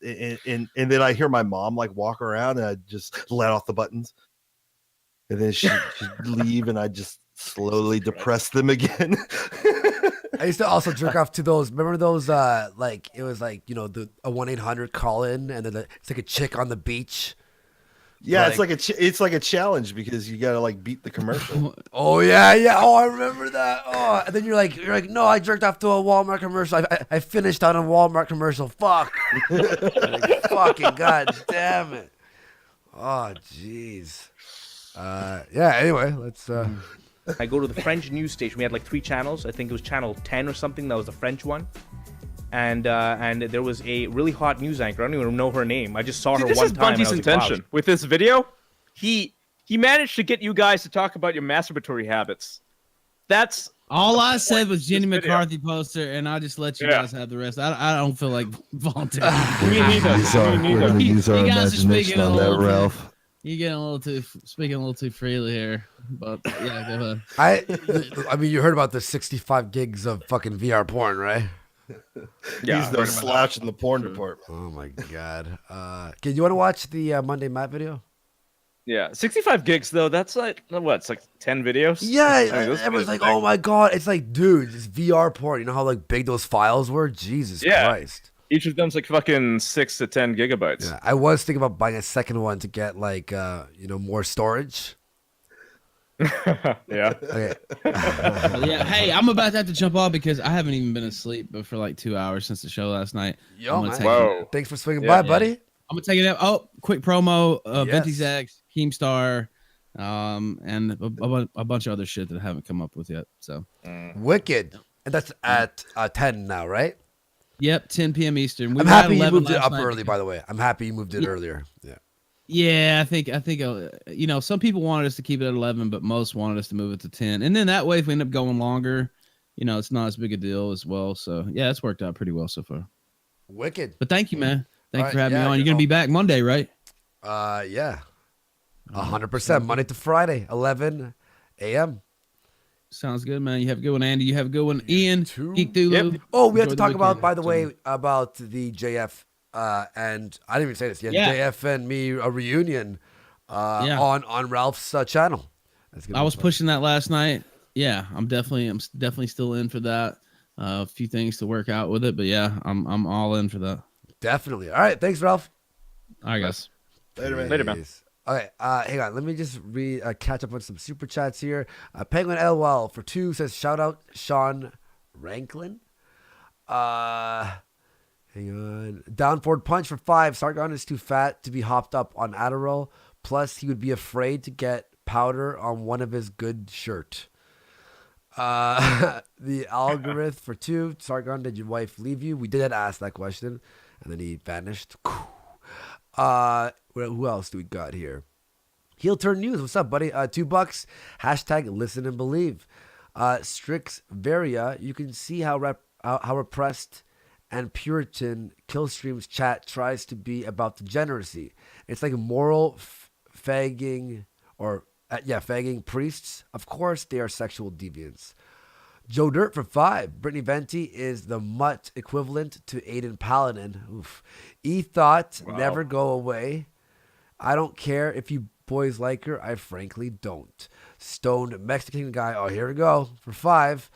Speaker 2: then I hear my mom like walk around, and I just let off the buttons, and then she'd leave, and I just slowly depress them again.
Speaker 1: I used to also jerk off to those. Remember those? Like it was like a 1-800 call in, and then it's like a chick on the beach.
Speaker 2: Yeah, it's like a challenge because you gotta like beat the commercial.
Speaker 1: Oh yeah. Oh, I remember that. Oh, and then you're like, no, I jerked off to a Walmart commercial. I finished on a Walmart commercial. Fuck. Like, fucking god damn it. Oh jeez. Yeah. Anyway, let's.
Speaker 9: I go to the French news station. We had like 3 channels. I think it was channel 10 or something. That was the French one. And there was a really hot news anchor. I don't even know her name. I just saw her
Speaker 7: This
Speaker 9: one
Speaker 7: is
Speaker 9: time.
Speaker 7: Bunty's
Speaker 9: and I was like,
Speaker 7: intention with this video. He managed to get you guys to talk about your masturbatory habits. That's
Speaker 8: All I said was Jenny
Speaker 7: video.
Speaker 8: McCarthy poster, and I just let you guys have the rest. I don't feel like volunteering.
Speaker 7: Me neither.
Speaker 2: We're gonna use our
Speaker 8: You guys are
Speaker 2: imagination
Speaker 8: speaking a
Speaker 2: on that,
Speaker 8: little bit.
Speaker 2: Ralph.
Speaker 8: You're getting speaking a little too freely here, but yeah, go ahead.
Speaker 1: I mean, you heard about the 65 gigs of fucking VR porn, right?
Speaker 7: Yeah,
Speaker 2: He's no slouch in the porn department.
Speaker 1: Oh my god. Okay, you want to watch the Monday Matt video?
Speaker 7: Yeah, 65 gigs though. That's like what? It's like 10 videos.
Speaker 1: Yeah,
Speaker 7: I mean, those
Speaker 1: everyone's
Speaker 7: videos
Speaker 1: like,
Speaker 7: are
Speaker 1: "Oh my god!" It's like, dude, it's VR porn. You know how like big those files were? Jesus Christ!
Speaker 7: Each of them's like fucking 6 to 10 gigabytes.
Speaker 1: Yeah, I was thinking about buying a second one to get like more storage.
Speaker 7: Yeah.
Speaker 1: Okay.
Speaker 8: Yeah, hey, I'm about to have to jump off because I haven't even been asleep but for like 2 hours since the show last night.
Speaker 1: Yo, man.
Speaker 7: Whoa.
Speaker 1: Thanks for swinging
Speaker 7: Yeah.
Speaker 1: by, buddy.
Speaker 8: I'm gonna take it out. Oh, quick promo.
Speaker 1: Yes.
Speaker 8: Venti X, Keemstar, and a bunch of other shit that I haven't come up with yet. So
Speaker 1: Wicked. And that's at 10 now, right?
Speaker 8: Yep, 10 p.m. Eastern. We
Speaker 1: I'm
Speaker 8: were at
Speaker 1: happy you
Speaker 8: 11
Speaker 1: moved it
Speaker 8: last
Speaker 1: up
Speaker 8: night.
Speaker 1: early, by the way. I'm happy you moved it earlier. Yeah.
Speaker 8: Yeah, I think some people wanted us to keep it at 11, but most wanted us to move it to 10. And then that way, if we end up going longer, it's not as big a deal as well. So yeah, it's worked out pretty well so far.
Speaker 1: Wicked.
Speaker 8: But thank you, man. Thank you for
Speaker 1: right,
Speaker 8: having me
Speaker 1: yeah,
Speaker 8: on. You're gonna be back Monday, right?
Speaker 1: Yeah. 100%. Monday to Friday, 11 a.m.
Speaker 8: Sounds good, man. You have a good one, Andy. You have a good one, Ian. Geek Dulu.
Speaker 7: Yep.
Speaker 1: Oh, we have to
Speaker 8: Enjoy the
Speaker 1: talk about,
Speaker 8: weekend.
Speaker 1: by the way, about the JF, and I didn't even say this yet.
Speaker 8: Yeah.
Speaker 1: JF and me, a reunion
Speaker 8: Yeah.
Speaker 1: on Ralph's channel. That's gonna
Speaker 8: I
Speaker 1: be
Speaker 8: was
Speaker 1: fun.
Speaker 8: pushing that last night. Yeah, I'm definitely still in for that. A few things to work out with it, but yeah, I'm all in for that.
Speaker 1: Definitely. All right. Thanks, Ralph.
Speaker 8: All right, guys.
Speaker 2: Later, man.
Speaker 7: Later, man.
Speaker 1: Peace. Okay, hang on. Let me just catch up on some super chats here. Penguin LOL for 2 says, shout out Sean Ranklin. Hang on. Downward Punch for 5. Sargon is too fat to be hopped up on Adderall. Plus, he would be afraid to get powder on one of his good shirt. The algorithm for 2. Sargon, did your wife leave you? We did ask that question, and then he vanished. Who else do we got here? Heel Turn News. What's up, buddy? $2. Hashtag listen and believe. Strix Varia. You can see how repressed and Puritan Killstream's chat tries to be about degeneracy. It's like moral fagging fagging priests. Of course, they are sexual deviants. Joe Dirt for 5. Brittany Venti is the mutt equivalent to Aiden Paladin. Oof. E-Thought, never go away. I don't care if you boys like her. I frankly don't. Stoned Mexican guy. Oh, here we go. For 5.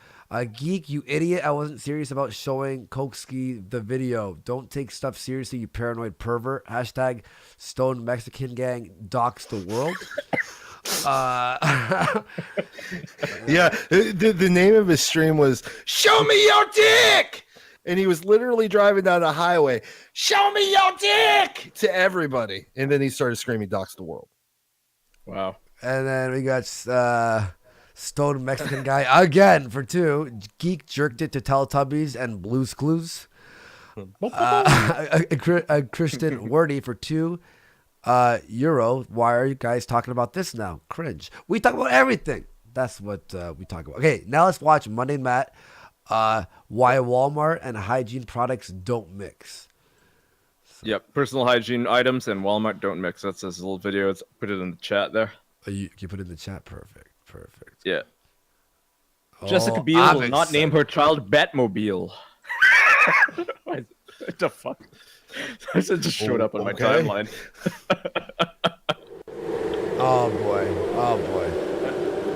Speaker 1: Geek, you idiot. I wasn't serious about showing Koksky the video. Don't take stuff seriously, you paranoid pervert. Hashtag Stoned Mexican gang docs the world.
Speaker 2: Yeah, the name of his stream was "Show Me Your Dick," and he was literally driving down the highway, "Show me your dick" to everybody, and then he started screaming, "Docs the world."
Speaker 7: Wow.
Speaker 1: And then we got Stoned Mexican guy again for 2. Geek jerked it to Teletubbies and Blue's Clues. Christian Wordy for 2. Euro, why are you guys talking about this now? Cringe. We talk about everything. That's what we talk about. Okay, now let's watch Mundane Matt. Why Walmart and hygiene products don't mix.
Speaker 7: Yep. Personal hygiene items and Walmart don't mix. That's this little video. It's put it in the chat there.
Speaker 1: Oh, you put it in the chat. Perfect.
Speaker 7: Yeah.
Speaker 1: Oh,
Speaker 7: Jessica Biel
Speaker 1: I'm
Speaker 7: will not name her child Batmobile. What the fuck? It just showed up on my timeline.
Speaker 1: Oh boy.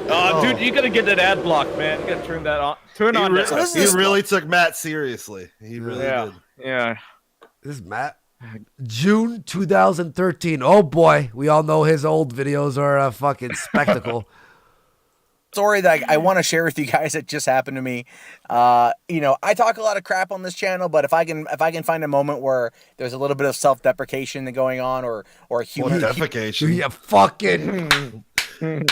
Speaker 7: Oh, dude, you gotta get that ad block, man. You gotta turn that on. Turn on that.
Speaker 2: He really took Matt seriously. He really did.
Speaker 7: Yeah.
Speaker 1: This is Matt. June 2013. Oh boy, we all know his old videos are a fucking spectacle.
Speaker 10: Story that I want to share with you guys that just happened to me. I talk a lot of crap on this channel, but if I can find a moment where there's a little bit of self-deprecation going on or humor,
Speaker 2: defecation.
Speaker 1: Yeah, fucking.
Speaker 2: Beat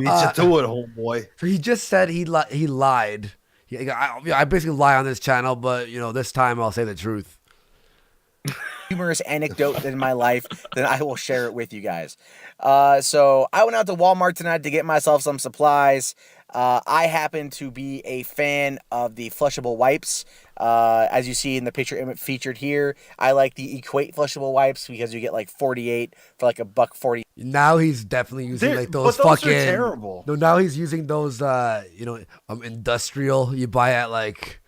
Speaker 2: you to it, homeboy.
Speaker 1: So he just said he lied. I basically lie on this channel, but this time I'll say the truth.
Speaker 10: humorous anecdote in my life, then I will share it with you guys. So I went out to Walmart tonight to get myself some supplies. I happen to be a fan of the flushable wipes. As you see in the picture featured here, I like the Equate flushable wipes because you get like 48 for like $1.40.
Speaker 1: Now he's definitely using like those
Speaker 2: but those
Speaker 1: fucking
Speaker 2: are terrible.
Speaker 1: No, now he's using those industrial you buy at like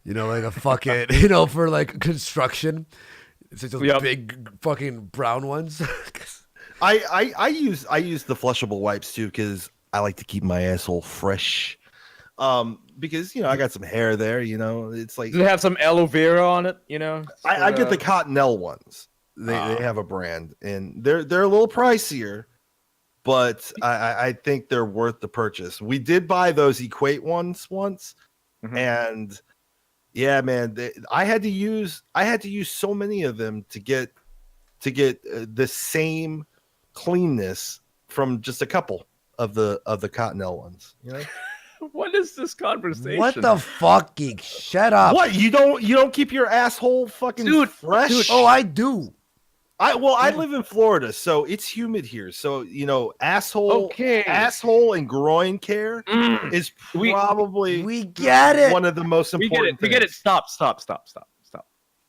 Speaker 1: like a fucking for like construction. It's like those big fucking brown ones.
Speaker 2: I use the flushable wipes too because I like to keep my asshole fresh. Because I got some hair there. It's like
Speaker 7: Does it have some aloe vera on it?
Speaker 2: I get the Cottonelle ones. They have a brand and they're a little pricier, but I think they're worth the purchase. We did buy those Equate ones once, and yeah, man, I had to use so many of them to get the same cleanness from just a couple of the Cottonelle ones. You know?
Speaker 7: What is this conversation?
Speaker 1: What the fuck, geek? Shut up.
Speaker 2: What you don't keep your asshole fucking fresh?
Speaker 1: Dude, oh, I do.
Speaker 2: I live in Florida, so it's humid here. So asshole and groin care is probably
Speaker 1: we get it.
Speaker 2: One of the most important.
Speaker 7: We get it. Stop.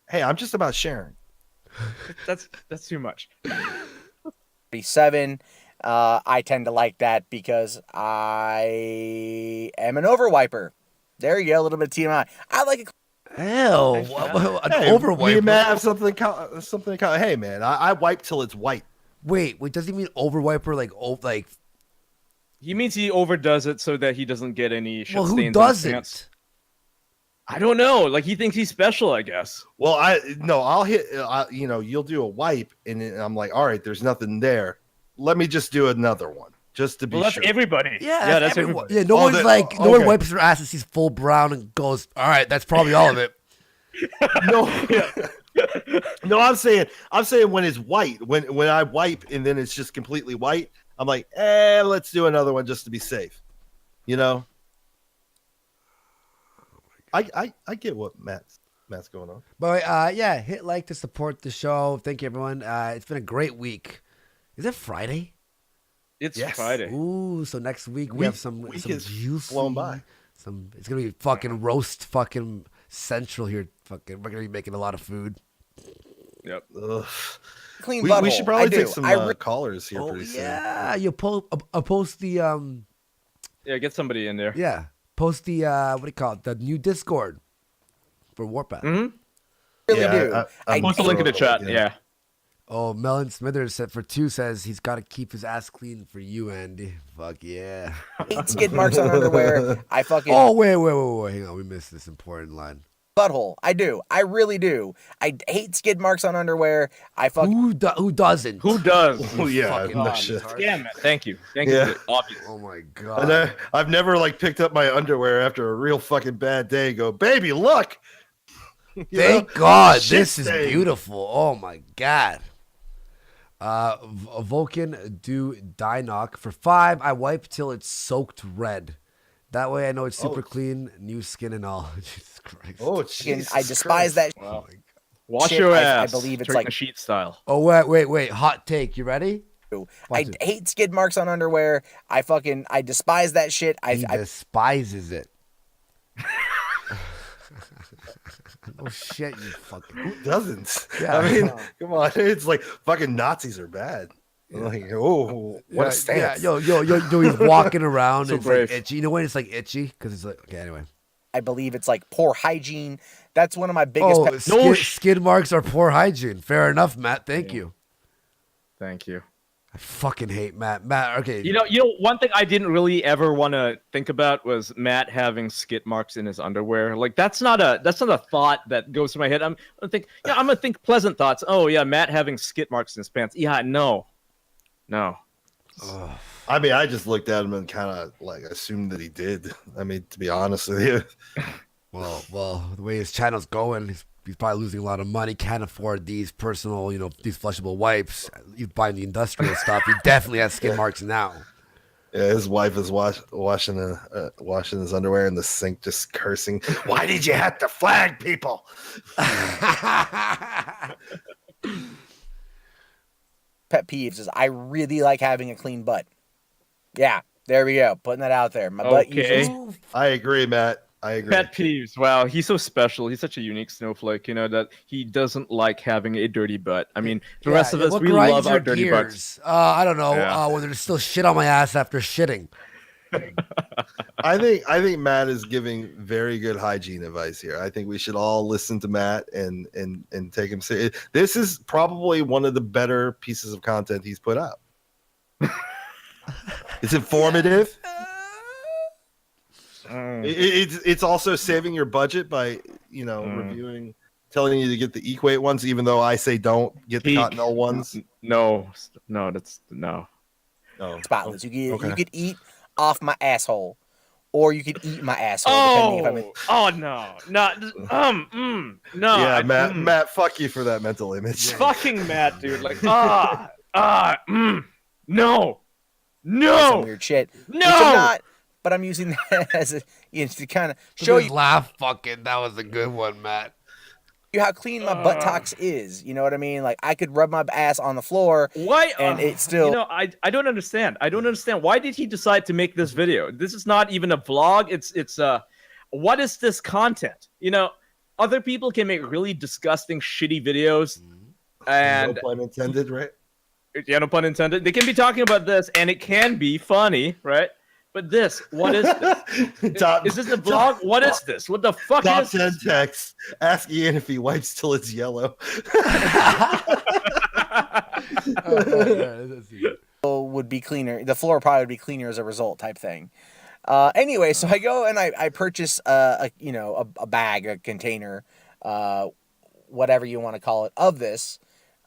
Speaker 2: Hey, I'm just about sharing.
Speaker 7: That's too much.
Speaker 10: 37. I tend to like that because I am an overwiper. There you go, a little bit of TMI. I like it.
Speaker 1: Hell, an overwiper.
Speaker 2: You may have something. Hey, man, I wipe till it's white.
Speaker 1: Wait, does he mean overwiper like?
Speaker 7: He means he overdoes it so that he doesn't get any shit
Speaker 1: Well, who
Speaker 7: stains
Speaker 1: doesn't?
Speaker 7: on his pants. I don't know. Like he thinks he's special, I guess.
Speaker 2: Well, I'll hit. You'll do a wipe, and I'm like, all right, there's nothing there. Let me just do another one, just to be
Speaker 7: Well, that's
Speaker 2: sure.
Speaker 7: everybody.
Speaker 1: Yeah,
Speaker 7: that's everybody.
Speaker 1: Yeah, no one wipes their ass and sees full brown and goes, all right, that's probably all of it.
Speaker 2: No, I'm saying when it's white, when I wipe and then it's just completely white, I'm like, let's do another one just to be safe. You know? I get what Matt's going on.
Speaker 1: But hit like to support the show. Thank you, everyone. It's been a great week. Is it Friday?
Speaker 7: It's Friday.
Speaker 1: Ooh, so next week we have some juicy.
Speaker 2: Flown by.
Speaker 1: It's gonna be fucking roast fucking central here. We're gonna be making a lot of food.
Speaker 7: Yep.
Speaker 10: Clean
Speaker 2: we
Speaker 10: butthole.
Speaker 2: should probably
Speaker 10: I
Speaker 2: take
Speaker 10: do.
Speaker 2: some callers here pretty soon.
Speaker 1: Yeah, you post the
Speaker 7: Yeah, get somebody in there.
Speaker 1: Yeah, post the what do you call it? The new Discord for Warpath.
Speaker 7: Mm-hmm.
Speaker 10: Really do.
Speaker 7: I post a link in the chat. Yeah.
Speaker 1: Oh, Melon Smithers says he's got to keep his ass clean for you, Andy. Fuck yeah.
Speaker 10: 8 skid marks on underwear. I fucking.
Speaker 1: Oh wait. Hang on, we missed this important line.
Speaker 10: Butthole. I do. I really do. I hate skid marks on underwear. I fucking.
Speaker 1: Who doesn't?
Speaker 7: Who does?
Speaker 2: Oh yeah, no shit.
Speaker 7: Damn it. Thank you.
Speaker 2: Yeah.
Speaker 7: Obvious.
Speaker 1: Oh my god.
Speaker 2: I've never picked up my underwear after a real fucking bad day. And go, baby, look.
Speaker 1: Thank God, this is beautiful. Oh my god. Vulcan do die knock for 5. I wipe till it's soaked red. That way I know it's super clean, new skin and all. Jesus Christ.
Speaker 2: Oh, Jesus
Speaker 10: I despise that.
Speaker 7: Wow. Wash
Speaker 10: shit.
Speaker 7: your ass.
Speaker 10: I believe it's
Speaker 7: Turn
Speaker 10: like
Speaker 7: the sheet style.
Speaker 1: Oh wait. Hot take. You ready?
Speaker 10: I hate skid marks on underwear. I despise that shit.
Speaker 1: He despises it. Oh shit, you fucking.
Speaker 2: Who doesn't?
Speaker 1: Yeah.
Speaker 2: I mean, come on. It's like fucking Nazis are bad. Yeah. Like, what a stance.
Speaker 1: Yeah, yo, he's walking around.
Speaker 7: So
Speaker 1: It's
Speaker 7: brave.
Speaker 1: like itchy. You know when it's like itchy? Because it's like, okay, anyway.
Speaker 10: I believe it's like poor hygiene. That's one of my biggest.
Speaker 1: Skid marks are poor hygiene. Fair enough, Matt. Thank you.
Speaker 7: Thank you.
Speaker 1: I fucking hate Matt. Matt, okay.
Speaker 7: You know, one thing I didn't really ever want to think about was Matt having skid marks in his underwear. Like that's not a thought that goes through my head. I'm gonna think pleasant thoughts. Oh yeah, Matt having skid marks in his pants. Yeah, no.
Speaker 2: I mean, I just looked at him and kind of assumed that he did. I mean, to be honest with you.
Speaker 1: Well, the way his channel's going, he's probably losing a lot of money. Can't afford these personal, these flushable wipes. He's buying the industrial stuff. He definitely has skid marks now.
Speaker 2: Yeah, his wife is washing his underwear in the sink, just cursing. Why did you have to flag people?
Speaker 10: Pet peeves is I really like having a clean butt. Yeah, there we go. Putting that out there. My butt usually.
Speaker 2: I agree, Matt. I agree.
Speaker 7: Pet peeves. Wow, he's so special. He's such a unique snowflake. That he doesn't like having a dirty butt. I mean, the rest of us, we love our dirty butts.
Speaker 1: I don't know. When there's still shit on my ass after shitting.
Speaker 2: I think Matt is giving very good hygiene advice here. I think we should all listen to Matt and take him serious. This is probably one of the better pieces of content he's put out. It's informative. It's also saving your budget by reviewing, telling you to get the equate ones, even though I say don't get the Cottonelle ones.
Speaker 7: No, that's no.
Speaker 10: Spotless. You could eat off my asshole, or you could eat my asshole.
Speaker 7: No.
Speaker 2: Yeah, Matt, fuck you for that mental image.
Speaker 7: Fucking Matt, dude. Like, no.
Speaker 10: some weird shit.
Speaker 7: No!
Speaker 10: Which I'm not, but I'm using that as a, to kind of show you
Speaker 1: laugh. Fucking, that was a good one, Matt.
Speaker 10: how clean my buttocks is. You know what I mean? Like I could rub my ass on the floor.
Speaker 7: Why?
Speaker 10: And it's still.
Speaker 7: You know, I don't understand. I don't understand. Why did he decide to make this video? This is not even a vlog. It's what is this content? You know, other people can make really disgusting, shitty videos, and
Speaker 2: no pun intended, right?
Speaker 7: Yeah, no pun intended. They can be talking about this, and it can be funny, right? But this, what is this? Is this a vlog? What is this? What the fuck
Speaker 2: Top
Speaker 7: is
Speaker 2: 10
Speaker 7: this?
Speaker 2: text. Ask Ian if he wipes till it's yellow.
Speaker 10: Would be cleaner. The floor probably would be cleaner as a result, type thing. Anyway, so I go and I purchase a bag, a container, whatever you want to call it, of this,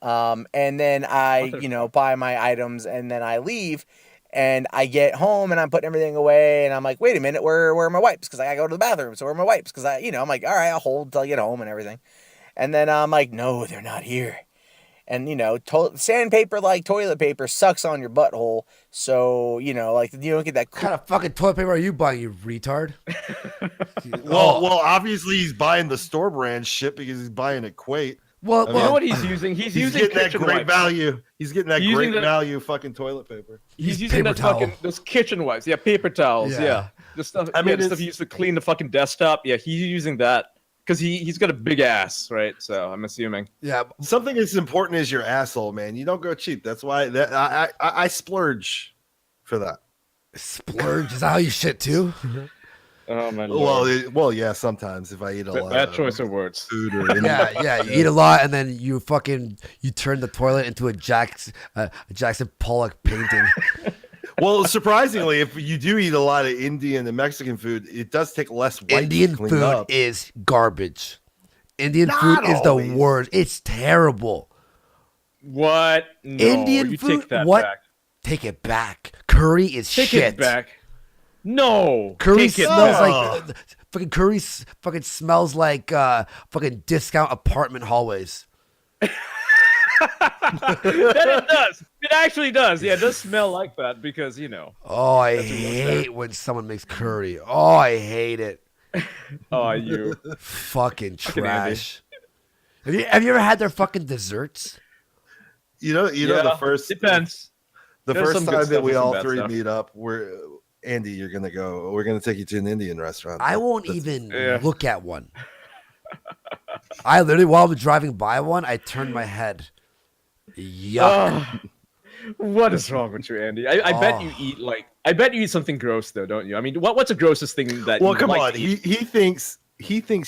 Speaker 10: and then I buy my items and then I leave. And I get home and I'm putting everything away and I'm like, wait a minute, where are my wipes? Because I gotta go to the bathroom. So where are my wipes? Because I'm like, all right, I'll hold till I get home and everything. And then I'm like, no, they're not here. And sandpaper like toilet paper sucks on your butthole. So you don't get that.
Speaker 1: What kind of fucking toilet paper are you buying, you retard?
Speaker 2: Well, obviously he's buying the store brand shit because he's buying it Quate.
Speaker 1: Well,
Speaker 7: you know what he's using? He's using
Speaker 2: getting that
Speaker 7: kitchen
Speaker 2: great
Speaker 7: wipes.
Speaker 2: value. He's getting that great value fucking toilet paper.
Speaker 7: He's using that fucking those kitchen wipes. Yeah, paper towels. Yeah, the stuff.
Speaker 2: I mean,
Speaker 7: the stuff he used to clean the fucking desktop. Yeah, he's using that because he's got a big ass, right? So I'm assuming.
Speaker 2: Yeah, something as important as your asshole, man. You don't go cheap. That's why I splurge for that.
Speaker 1: Splurge? Is that how you shit too?
Speaker 7: Oh my lord.
Speaker 2: Well, yeah. Sometimes if I eat a lot,
Speaker 7: bad choice of words.
Speaker 2: Food or
Speaker 1: yeah. You eat a lot, and then you turn the toilet into a Jackson Pollock painting.
Speaker 2: Well, surprisingly, if you do eat a lot of Indian and Mexican food, it does take less wipes
Speaker 1: Indian
Speaker 2: to clean
Speaker 1: food
Speaker 2: up.
Speaker 1: is garbage. Indian food is the worst. It's terrible.
Speaker 7: What? No,
Speaker 1: Indian
Speaker 7: you
Speaker 1: food?
Speaker 7: Take that
Speaker 1: What?
Speaker 7: back.
Speaker 1: Take it back. Curry is
Speaker 7: Take
Speaker 1: shit.
Speaker 7: it back. No.
Speaker 1: Curry
Speaker 7: take it
Speaker 1: smells
Speaker 7: back.
Speaker 1: like fucking curry. Fucking smells like fucking discount apartment hallways.
Speaker 7: That it does. It actually does. Yeah, it does smell like that because
Speaker 1: Oh, I hate when someone makes curry. Oh, I hate it.
Speaker 7: Oh, you
Speaker 1: fucking trash. Have you ever had their fucking desserts?
Speaker 2: You know the first
Speaker 7: depends.
Speaker 2: The
Speaker 7: There's
Speaker 2: first
Speaker 7: some good
Speaker 2: time
Speaker 7: stuff
Speaker 2: that we
Speaker 7: and some
Speaker 2: all
Speaker 7: bad
Speaker 2: three
Speaker 7: stuff.
Speaker 2: meet up, Andy, you're gonna go. We're gonna take you to an Indian restaurant.
Speaker 1: I won't even look at one. I literally, while I was driving by one, I turned my head. Yuck.
Speaker 7: What is wrong with you, Andy? I bet you eat I bet you eat something gross though, don't you? I mean, what's the grossest thing that?
Speaker 2: Well,
Speaker 7: you
Speaker 2: come
Speaker 7: like
Speaker 2: on.
Speaker 7: to eat?
Speaker 2: He thinks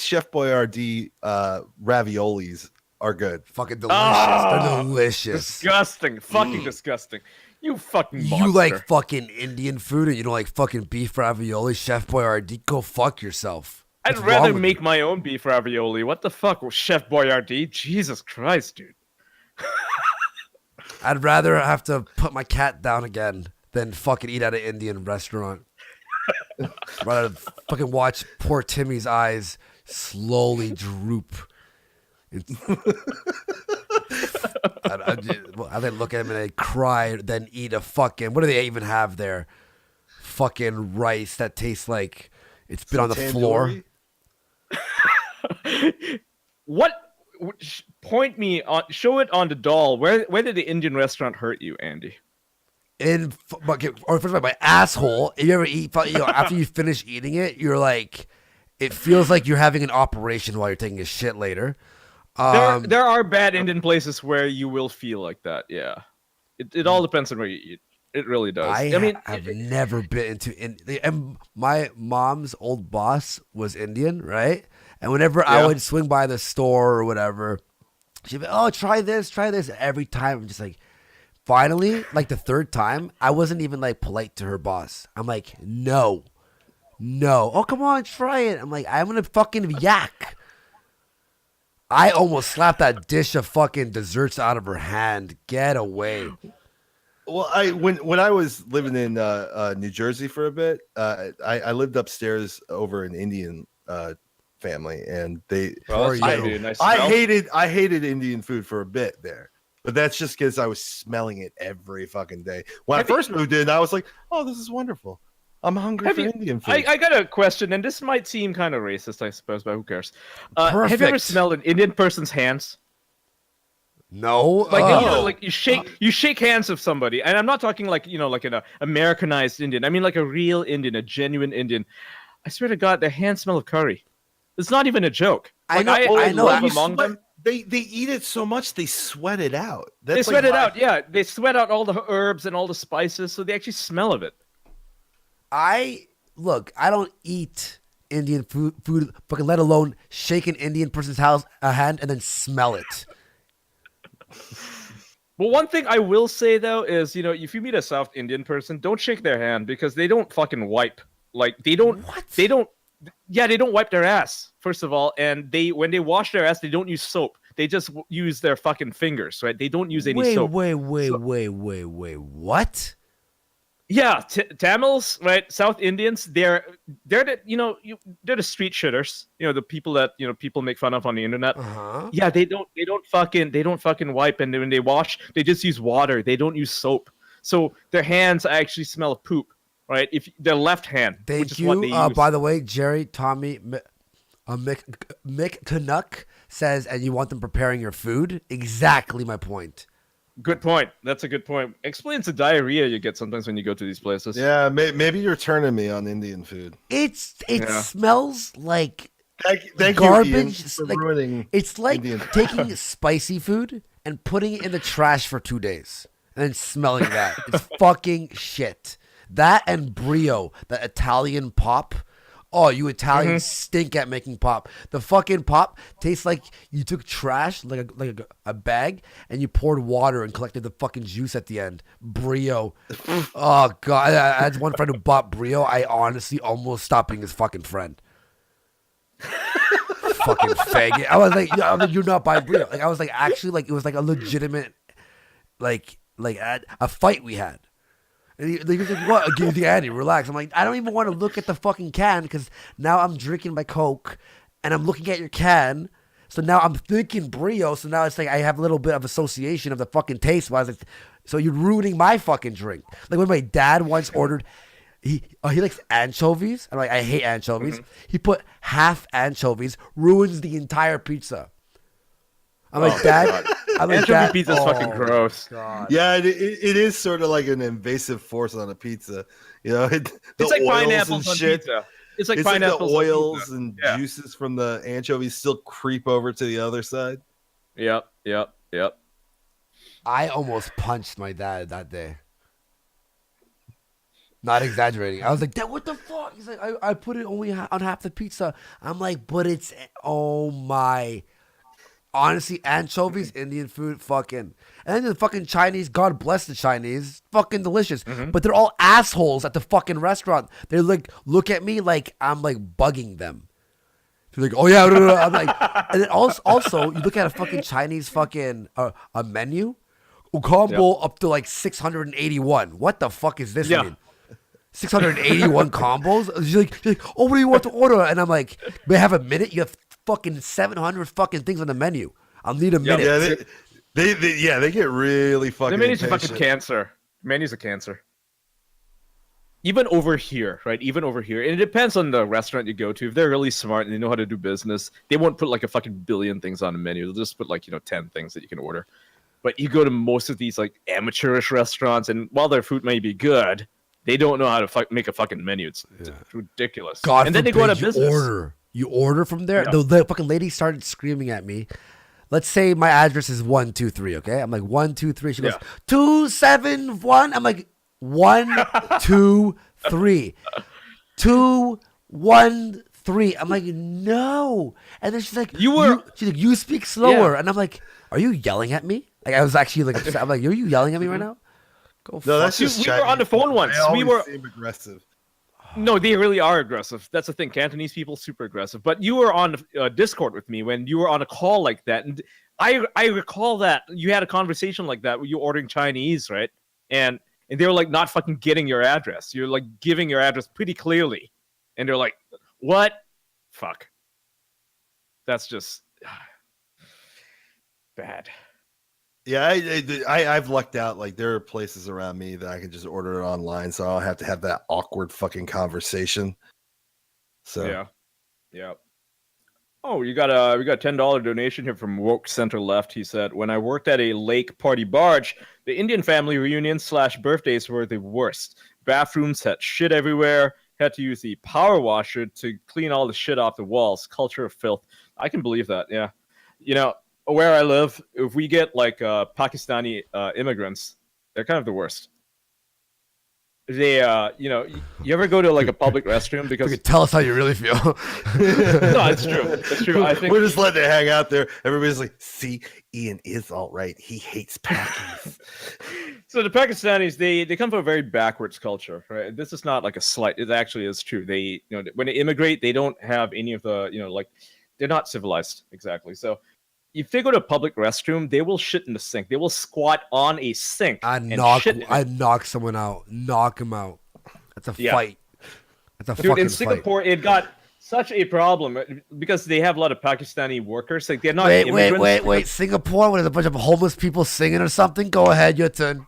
Speaker 2: Chef Boyardee raviolis are good.
Speaker 1: Fucking delicious. They're delicious.
Speaker 7: Disgusting. Fucking disgusting. You fucking monster.
Speaker 1: You like fucking Indian food and you don't like fucking beef ravioli, Chef Boyardee? Go fuck yourself.
Speaker 7: I'd
Speaker 1: What's
Speaker 7: rather
Speaker 1: wrong with
Speaker 7: make my own beef ravioli. What the fuck, Chef Boyardee? Jesus Christ, dude.
Speaker 1: I'd rather have to put my cat down again than fucking eat at an Indian restaurant. Rather fucking watch poor Timmy's eyes slowly droop. I then look at him and I cry, then eat a fucking, what do they even have there? Fucking rice that tastes like it's been on the floor.
Speaker 7: What? Point me on. Show it on the doll. Where did the Indian restaurant hurt you, Andy?
Speaker 1: Or first of all, my asshole. If you ever eat, after you finish eating it, you're like, it feels like you're having an operation while you're taking a shit later.
Speaker 7: There are bad Indian places where you will feel like that. Yeah, it all depends on where you eat. It really does. I mean,
Speaker 1: I've never been into India. And my mom's old boss was Indian, right? And whenever I would swing by the store or whatever, she'd be, oh, try this. Every time I'm just like, finally, like the third time, I wasn't even like polite to her boss. I'm like, no. Oh, come on, try it. I'm like, I'm going to fucking yak. I almost slapped that dish of fucking desserts out of her hand. Get away.
Speaker 2: Well, when I was living in New Jersey for a bit, I lived upstairs over an Indian family, and I hated Indian food for a bit there. But that's just because I was smelling it every fucking day. When I first moved in, I was like, "Oh, this is wonderful. I'm hungry for Indian food."
Speaker 7: I got a question, and this might seem kind of racist, I suppose, but who cares? Have you ever
Speaker 1: Perfect.
Speaker 7: smelled an Indian person's hands?
Speaker 1: No.
Speaker 7: Like you know, like you shake hands with somebody, and I'm not talking like like an Americanized Indian. I mean like a real Indian, a genuine Indian. I swear to God, their hands smell of curry. It's not even a joke. Like,
Speaker 1: I know.
Speaker 7: live among them.
Speaker 2: They eat it so much they sweat it out.
Speaker 7: They sweat it out. Yeah, they sweat out all the herbs and all the spices, so they actually smell of it.
Speaker 1: I don't eat Indian food, fucking let alone shake an Indian person's hand and then smell it.
Speaker 7: Well, one thing I will say though is, if you meet a South Indian person, don't shake their hand because they don't fucking wipe. Like they don't wipe their ass, first of all, and when they wash their ass, they don't use soap. They just use their fucking fingers, right? They don't use any soap.
Speaker 1: Wait, what?
Speaker 7: Yeah, Tamils, right? South Indians, they're the they're the street shitters. The people that people make fun of on the internet.
Speaker 1: Uh-huh.
Speaker 7: Yeah, they don't fucking wipe, and when they wash, they just use water. They don't use soap, so their hands actually smell of poop. Right, if their left hand.
Speaker 1: Thank you. By the way, Jerry, Tommy, Mick Canuck says, and you want them preparing your food? Exactly my point.
Speaker 7: Good point. That's a good point. Explains the diarrhea you get sometimes when you go to these places.
Speaker 2: Yeah, maybe you're turning me on Indian food.
Speaker 1: It smells like
Speaker 2: thank
Speaker 1: garbage.
Speaker 2: You, Ian, for ruining
Speaker 1: it's like
Speaker 2: Indian
Speaker 1: taking spicy food and putting it in the trash for 2 days and then smelling that. It's fucking shit. That and brio, the Italian pop. Oh, you Italians stink at making pop. The fucking pop tastes like you took trash, like a bag, and you poured water and collected the fucking juice at the end. Brio. Oh, God. I had one friend who bought brio. I honestly almost stopped being his fucking friend. Fucking faggot. I was like, you're not buying brio. Like, I was like, actually, like, it was like a legitimate, like a fight we had. And he was like, what? Give the Andy, relax. I'm like, I don't even want to look at the fucking can because now I'm drinking my Coke and I'm looking at your can. So now I'm thinking brio. So now it's like I have a little bit of association of the fucking taste. So I was like, so you're ruining my fucking drink. Like when my dad once ordered, he likes anchovies. I'm like, I hate anchovies. He put half anchovies, ruins the entire pizza. I'm like, Dad.
Speaker 7: Anchovy pizza's fucking gross.
Speaker 2: God. Yeah, it is sort of like an invasive force on a pizza. It's
Speaker 7: like pineapples on pizza. It's like pineapples.
Speaker 2: Like the oils and juices from the anchovies still creep over to the other side.
Speaker 7: Yep.
Speaker 1: I almost punched my dad that day. Not exaggerating. I was like, Dad, what the fuck? He's like, I put it only on half the pizza. I'm like, but it's, oh my. Honestly, anchovies, Indian food, fucking. And then the fucking Chinese, God bless the Chinese, fucking delicious. But they're all assholes at the fucking restaurant. They like look at me like I'm like bugging them. They're like, oh yeah, I'm like, and then also you look at a fucking Chinese fucking a menu, combo up to like 681. What the fuck is this? Mean? 681 combos. She's like, oh, what do you want to order? And I'm like, may I have a minute? You have fucking 700 fucking things on the menu. I'll need a minute.
Speaker 2: Yeah, they get really fucking.
Speaker 7: The menu's a fucking cancer. Menu's a cancer. Even over here, right? Even over here, and it depends on the restaurant you go to. If they're really smart and they know how to do business, they won't put like a fucking billion things on the menu. They'll just put like 10 things that you can order. But you go to most of these like amateurish restaurants, and while their food may be good, they don't know how to make a fucking menu. It's ridiculous.
Speaker 1: God
Speaker 7: and then they go out of business.
Speaker 1: You order from there. Yeah. The fucking lady started screaming at me. Let's say my address is 123. Okay, I'm like 123. She goes 271. I'm like 123. 213. I'm like no. And then she's like you speak slower. And I'm like, are you yelling at me? Like I was actually like upset. I'm like, are you yelling at me right now?
Speaker 2: No, that's just
Speaker 7: we were on the phone once.
Speaker 2: We were aggressive.
Speaker 7: No, they really are aggressive. That's the thing. Cantonese people, super aggressive. But you were on Discord with me when you were on a call like that. And I recall that you had a conversation like that where you were ordering Chinese, right? And they were like not fucking getting your address. You're like giving your address pretty clearly. And they're like, what? Fuck. That's just bad.
Speaker 2: Yeah, I've lucked out. Like there are places around me that I can just order it online, so I don't have to have that awkward fucking conversation. So
Speaker 7: Yeah. Yeah. Oh, we got a $10 donation here from Woke Center Left. He said, "When I worked at a lake party barge, the Indian family reunions / birthdays were the worst. Bathrooms had shit everywhere. Had to use the power washer to clean all the shit off the walls. Culture of filth." I can believe that. Yeah, you know, where I live, if we get like Pakistani immigrants, they're kind of the worst. They, you ever go to like a public restroom because
Speaker 1: tell us how you really feel.
Speaker 7: No, it's true. It's true. I think
Speaker 2: we're just letting it hang out there. Everybody's like, "See, Ian is all right. He hates Pakis."
Speaker 7: So the Pakistanis, they come from a very backwards culture, right? This is not like a slight. It actually is true. They, when they immigrate, they don't have any of the, like, they're not civilized exactly. So if they go to a public restroom, they will shit in the sink. They will squat on a sink.
Speaker 1: I'd knock someone out. Knock him out. That's a fight. That's a fucking
Speaker 7: in Singapore, it got such a problem because they have a lot of Pakistani workers. Like they're not immigrants.
Speaker 1: Wait. Singapore, with a bunch of homeless people singing or something? Go ahead, your turn.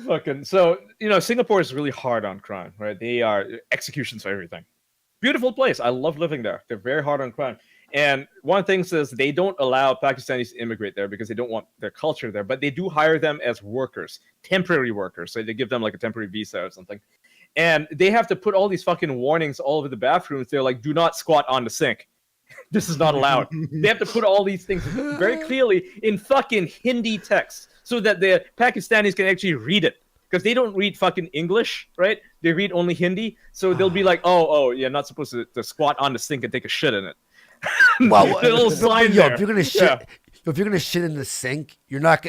Speaker 7: Fucking so, Singapore is really hard on crime, right? They are executions for everything. Beautiful place. I love living there. They're very hard on crime. And one thing says they don't allow Pakistanis to immigrate there because they don't want their culture there, but they do hire them as workers, temporary workers. So they give them like a temporary visa or something. And they have to put all these fucking warnings all over the bathrooms. They're like, do not squat on the sink. This is not allowed. They have to put all these things very clearly in fucking Hindi text so that the Pakistanis can actually read it. Because they don't read fucking English, right? They read only Hindi. So they'll be like, oh, you're not supposed to squat on the sink and take a shit in it.
Speaker 1: Well,
Speaker 7: little sign there.
Speaker 1: If you're gonna shit, if you're gonna shit in the sink,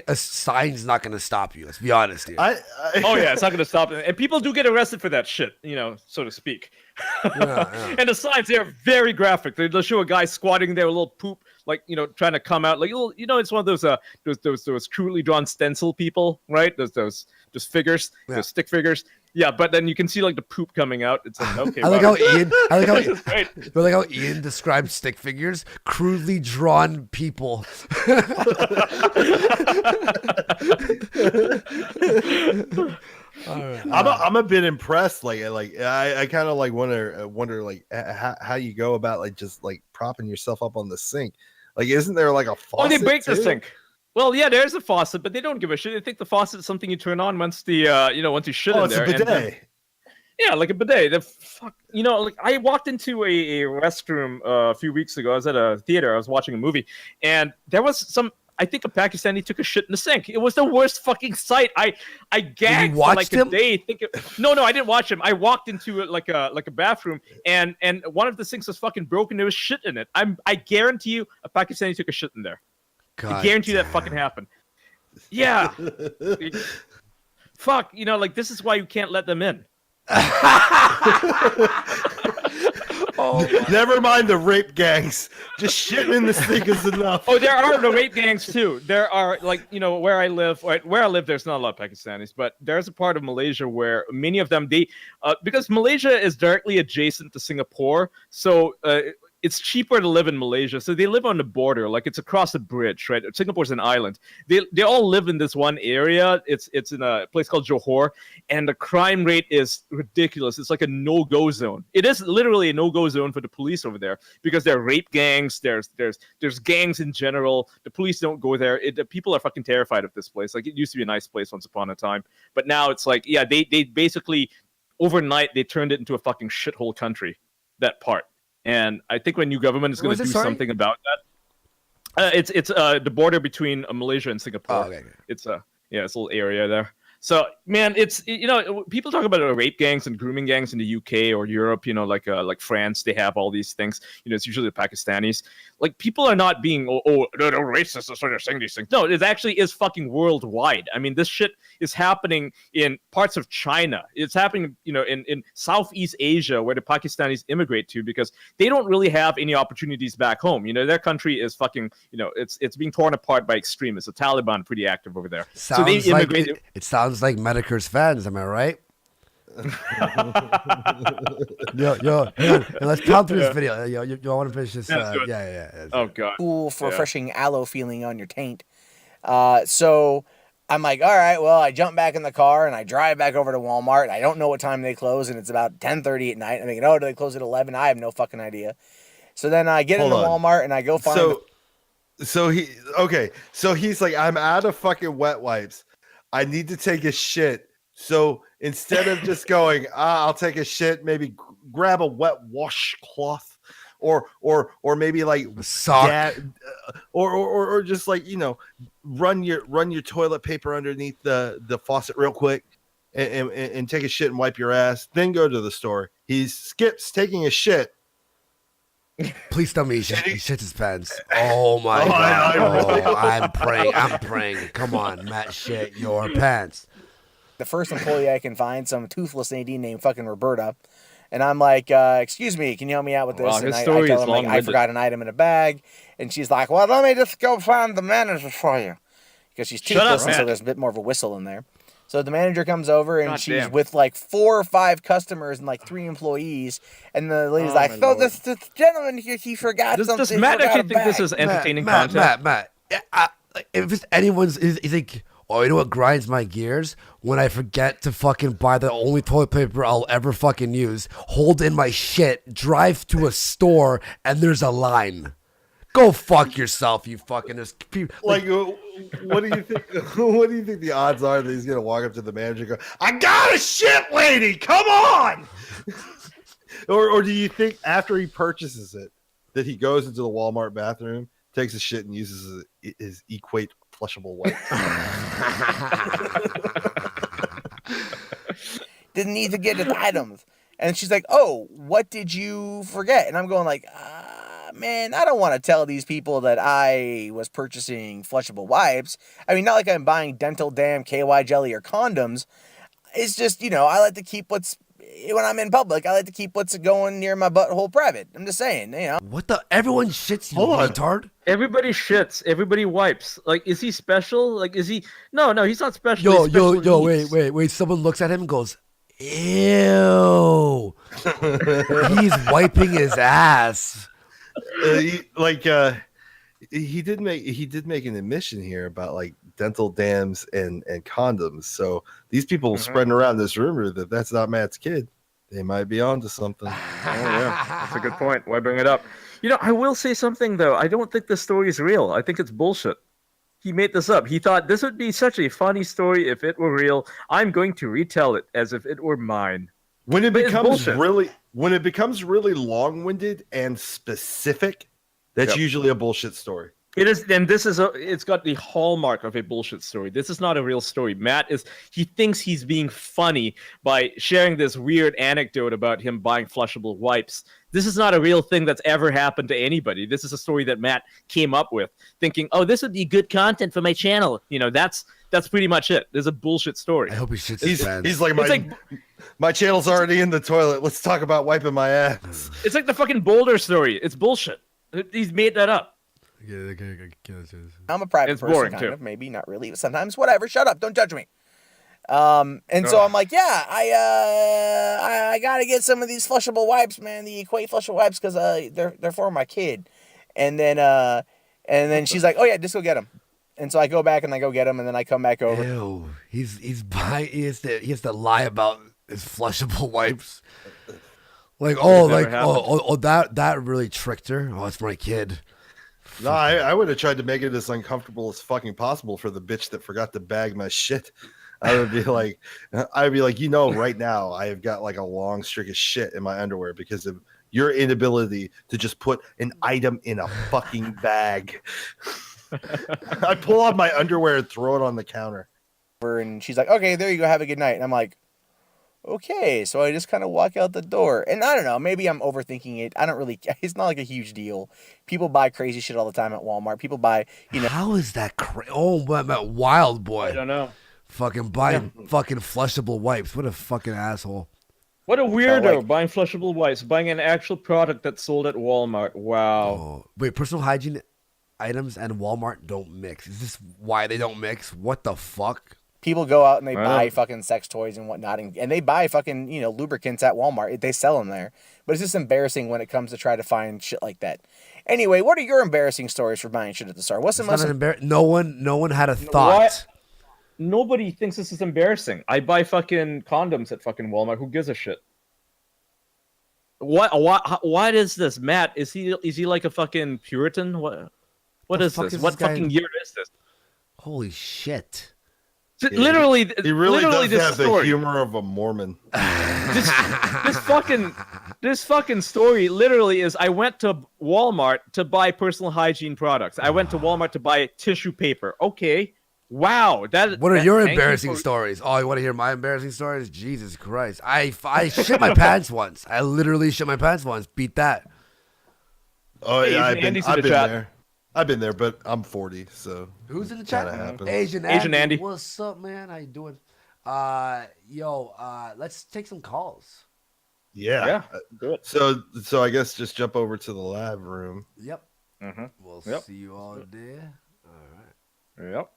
Speaker 1: a sign's not gonna stop you. Let's be honest here.
Speaker 7: Oh yeah, it's not gonna stop it. And people do get arrested for that shit, so to speak.
Speaker 1: Yeah.
Speaker 7: And the signs, they're very graphic. They'll show a guy squatting there, a little poop, like trying to come out, like it's one of those crudely drawn stencil people, right? Those figures, those stick figures. Yeah, but then you can see like the poop coming out. It's like, okay.
Speaker 1: I like how Ian describes stick figures, crudely drawn people.
Speaker 2: I'm a bit impressed. I kind of like wonder like how you go about like just like propping yourself up on the sink. Like, isn't there like a faucet?
Speaker 7: Oh, they break
Speaker 2: too?
Speaker 7: the sink. Well, yeah, there's a faucet, but they don't give a shit. They think the faucet is something you turn on once the once you shit in there.
Speaker 2: Oh, it's a bidet.
Speaker 7: Yeah, like a bidet. Like I walked into a restroom a few weeks ago. I was at a theater. I was watching a movie, and there was I think a Pakistani took a shit in the sink. It was the worst fucking sight. I gagged for like a day. No, I didn't watch him. I walked into it like a bathroom, and one of the sinks was fucking broken. There was shit in it. I guarantee you, a Pakistani took a shit in there. I guarantee that fucking happened. Yeah. Fuck. Like this is why you can't let them in.
Speaker 2: Never mind the rape gangs. Just shitting in the sink is enough.
Speaker 7: Oh, there are the rape gangs too. There are where I live. There's not a lot of Pakistanis, but there's a part of Malaysia where many of them because Malaysia is directly adjacent to Singapore, so it's cheaper to live in Malaysia. So they live on the border, like it's across a bridge, right? Singapore's an island. They all live in this one area. It's in a place called Johor, and the crime rate is ridiculous. It's like a no-go zone. It is literally a no-go zone for the police over there because there are rape gangs. There's gangs in general. The police don't go there. The people are fucking terrified of this place. Like it used to be a nice place once upon a time, but now it's like, yeah, they basically overnight they turned it into a fucking shithole country. That part. And I think when new government is going to do something about that, it's the border between Malaysia and Singapore.
Speaker 1: Oh, okay.
Speaker 7: It's a little area there. So man, it's people talk about rape gangs and grooming gangs in the UK or Europe. Like France, they have all these things. It's usually the Pakistanis. Like people are not being they're racist, so they're saying these things. No, it actually is fucking worldwide. I mean, this shit is happening in parts of China. It's happening, in Southeast Asia where the Pakistanis immigrate to because they don't really have any opportunities back home. Their country is fucking, it's being torn apart by extremists. The Taliban pretty active over there. So they immigrate.
Speaker 1: It sounds like Medicare's fans. Am I right? Yo, hang on. And let's count through this video. Yo, I want to finish this. Yeah.
Speaker 7: Oh god.
Speaker 10: Cool, refreshing aloe feeling on your taint. So I'm like, all right, well, I jump back in the car and I drive back over to Walmart. I don't know what time they close, and it's about 10:30 at night. I'm thinking, oh, do they close at 11? I have no fucking idea. So then I get into Walmart and I go find.
Speaker 2: So he's like, I'm out of fucking wet wipes. I need to take a shit. So instead of just going, I'll take a shit, maybe grab a wet washcloth, or maybe like
Speaker 1: a sock,
Speaker 2: or just like, you know, run your toilet paper underneath the faucet real quick, and take a shit and wipe your ass. Then go to the store. He skips taking a shit.
Speaker 1: Please tell me he shits his pants. Oh my god! I'm praying. Come on, Matt, shit your pants.
Speaker 10: The first employee I can find, some toothless lady named fucking Roberta, and I'm like, excuse me, can you help me out with this?
Speaker 7: Wow,
Speaker 10: and
Speaker 7: his
Speaker 10: I
Speaker 7: story
Speaker 10: tell
Speaker 7: is
Speaker 10: him like, I forgot an item in a bag, and she's like, well, let me just go find the manager for you, because she's toothless, and so there's a bit more of a whistle in there. So the manager comes over and she's with like 4 or 5 customers and like 3 employees, and the lady's like, "So this gentleman here, he forgot something."
Speaker 7: Does Matt actually think this is entertaining content?
Speaker 1: Matt, if it's anyone's, you think, oh, you know what grinds my gears? When I forget to fucking buy the only toilet paper I'll ever fucking use, hold in my shit, drive to a store, and there's a line. Go fuck yourself, you fucking. There's people,
Speaker 2: like, what do you think? What do you think the odds are that he's gonna walk up to the manager and go, "I got a shit, lady, come on"? or do you think after he purchases it that he goes into the Walmart bathroom, takes a shit, and uses his Equate flushable wipe?
Speaker 10: Didn't need to get his items, and she's like, "Oh, what did you forget?" And I'm going like, man, I don't want to tell these people that I was purchasing flushable wipes. I mean, not like I'm buying dental dam, KY jelly, or condoms. It's just, you know, I like to keep when I'm in public, I like to keep what's going near my butthole private. I'm just saying, you know.
Speaker 1: What the? Everyone shits, you retard.
Speaker 7: Everybody shits. Everybody wipes. Like, is he special? Like, is he? No, he's not special.
Speaker 1: Yo, wait. Someone looks at him and goes, ew. He's wiping his ass.
Speaker 2: He did make an admission here about like dental dams and condoms. So these people spreading around this rumor that that's not Matt's kid. They might be onto something.
Speaker 7: Oh yeah, that's a good point. Why bring it up? You know, I will say something though. I don't think this story is real. I think it's bullshit. He made this up. He thought this would be such a funny story if it were real. I'm going to retell it as if it were mine.
Speaker 2: When it becomes really long-winded and specific, that's usually a bullshit story.
Speaker 7: It is, and it's got the hallmark of a bullshit story. This is not a real story. He thinks he's being funny by sharing this weird anecdote about him buying flushable wipes. This is not a real thing that's ever happened to anybody. This is a story that Matt came up with, thinking, "Oh, this would be good content for my channel." You know, that's pretty much it. There's a bullshit story.
Speaker 1: I hope he shits his pants.
Speaker 2: He's like, my channel's already in the toilet. Let's talk about wiping my ass.
Speaker 7: It's like the fucking Boulder story. It's bullshit. He's made that up.
Speaker 10: I'm a private person,
Speaker 7: boring,
Speaker 10: kind
Speaker 7: too.
Speaker 10: of, maybe not really, but sometimes. Whatever. Shut up. Don't judge me. So I'm like, yeah, I gotta get some of these flushable wipes, man. The Equate flushable wipes, because they're for my kid. And then she's like, oh yeah, just go get them. And so I go back and I go get them, and then I come back over.
Speaker 1: Ew, he's buying. He has to lie about his flushable wipes. Like, that really tricked her. Oh, it's my kid.
Speaker 2: No, I would have tried to make it as uncomfortable as fucking possible for the bitch that forgot to bag my shit. I'd be like, you know, right now I have got like a long streak of shit in my underwear because of your inability to just put an item in a fucking bag. I pull out my underwear and throw it on the counter.
Speaker 10: And she's like, okay, there you go. Have a good night. And I'm like, okay. So I just kind of walk out the door. And I don't know, maybe I'm overthinking it. It's not like a huge deal. People buy crazy shit all the time at Walmart. People buy, you know.
Speaker 1: How is that crazy? Oh, that wild boy.
Speaker 7: I don't know.
Speaker 1: Fucking buying fucking flushable wipes. What a fucking asshole.
Speaker 7: What a weirdo, buying flushable wipes, buying an actual product that's sold at Walmart. Wow.
Speaker 1: Oh, wait, personal hygiene items and Walmart don't mix. Is this why they don't mix? What the fuck?
Speaker 10: People go out and they
Speaker 7: Right
Speaker 10: buy
Speaker 7: on.
Speaker 10: fucking sex toys and whatnot, and they buy fucking, you know, lubricants at Walmart. They sell them there. But it's just embarrassing when it comes to try to find shit like that. Anyway, what are your embarrassing stories for buying shit at the store? What's the
Speaker 1: It's not
Speaker 10: most...
Speaker 1: an no one had a thought.
Speaker 7: What? Nobody thinks this is embarrassing. I buy fucking condoms at fucking Walmart. Who gives a shit? What is this, Matt? Is he like a fucking Puritan? What is
Speaker 1: fuck
Speaker 7: this?
Speaker 1: is
Speaker 7: What
Speaker 1: this guy?
Speaker 7: fucking year is this?
Speaker 1: Holy shit.
Speaker 7: Literally,
Speaker 2: He really
Speaker 7: literally
Speaker 2: does
Speaker 7: this
Speaker 2: have the
Speaker 7: story.
Speaker 2: humor of a Mormon.
Speaker 7: This fucking story literally is I went to Walmart to buy personal hygiene products. I went to Walmart to buy tissue paper. Okay. Wow.
Speaker 1: What are your
Speaker 7: thank you
Speaker 1: embarrassing
Speaker 7: for-
Speaker 1: stories? Oh, you want to hear my embarrassing stories? Jesus Christ. I shit my pants once. I literally shit my pants once. Beat that.
Speaker 2: Oh
Speaker 7: Hey,
Speaker 2: yeah,
Speaker 7: Asian
Speaker 2: I've
Speaker 7: Andy's in
Speaker 2: been
Speaker 7: the chat.
Speaker 2: there. I've been there, but I'm 40, so
Speaker 1: Who's in the chat?
Speaker 2: kinda happens.
Speaker 1: Asian
Speaker 7: Asian Andy.
Speaker 1: What's up, man? How you doing? Let's take some calls.
Speaker 2: Yeah.
Speaker 7: Do it.
Speaker 2: So I guess just jump over to the lab room.
Speaker 1: Yep.
Speaker 7: Mm-hmm.
Speaker 1: We'll
Speaker 7: Yep.
Speaker 1: see you all there. All right.
Speaker 7: Yep.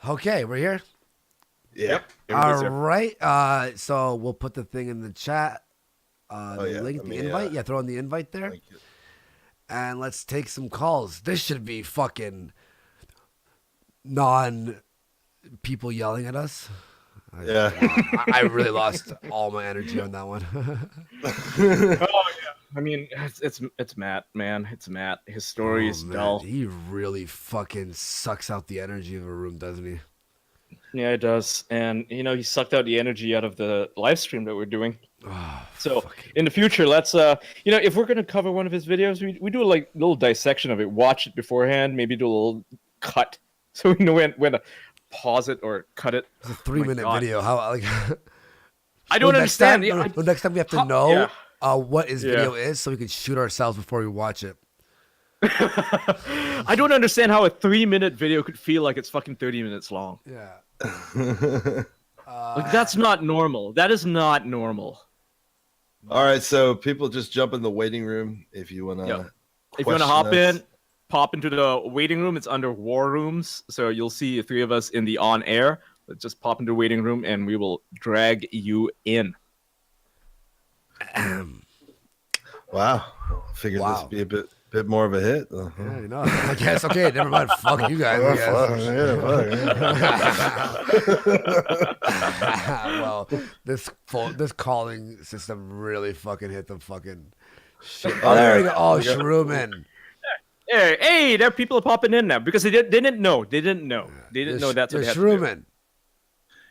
Speaker 1: Okay, we're here.
Speaker 2: Yeah.
Speaker 7: Everybody's
Speaker 1: All
Speaker 7: here.
Speaker 1: right. So we'll put the thing in the chat. The
Speaker 2: yeah,
Speaker 1: link,
Speaker 2: let
Speaker 1: the
Speaker 2: me,
Speaker 1: invite. Yeah, throw in the invite there.
Speaker 2: Thank you.
Speaker 1: And let's take some calls. This should be fucking non people yelling at us.
Speaker 2: Yeah.
Speaker 1: I really lost all my energy on that one.
Speaker 7: Oh yeah. I mean, it's Matt, man. It's Matt. His story is
Speaker 1: Oh, man,
Speaker 7: dull.
Speaker 1: he really fucking sucks out the energy of a room, doesn't he?
Speaker 7: Yeah, it does. And he sucked out the energy out of the live stream that we're doing.
Speaker 1: Oh,
Speaker 7: So
Speaker 1: fucking-
Speaker 7: in the future, let's if we're gonna cover one of his videos, we do a little dissection of it. Watch it beforehand, maybe do a little cut so we know when to pause it or cut it.
Speaker 1: it's a 3-minute
Speaker 7: God.
Speaker 1: video. How like?
Speaker 7: I don't
Speaker 1: Next
Speaker 7: understand.
Speaker 1: time,
Speaker 7: Yeah,
Speaker 1: next time we have to
Speaker 7: How-
Speaker 1: know
Speaker 7: yeah.
Speaker 1: what his
Speaker 7: Yeah.
Speaker 1: video is, so we can shoot ourselves before we watch it.
Speaker 7: I don't understand how a 3-minute video could feel like it's fucking 30 minutes long.
Speaker 1: Yeah.
Speaker 7: Like that's not normal. That is not normal.
Speaker 2: All right, so people just jump in the waiting room if you want to.
Speaker 7: Yep. If you want to hop in, pop into the waiting room. It's under war rooms, so you'll see the three of us in the on air. Let's just pop into the waiting room, and we will drag you in.
Speaker 2: Wow. Figured this would be a bit more of a hit.
Speaker 1: Yeah, I guess. Okay, never mind. Fuck you guys. I guess. Well, this calling system really fucking hit the fucking shit. Oh, there we go. Oh, Shrooming.
Speaker 7: Hey, there are people popping in now because they didn't know. They didn't know. They didn't know that's what they had to do.
Speaker 1: Shrooming.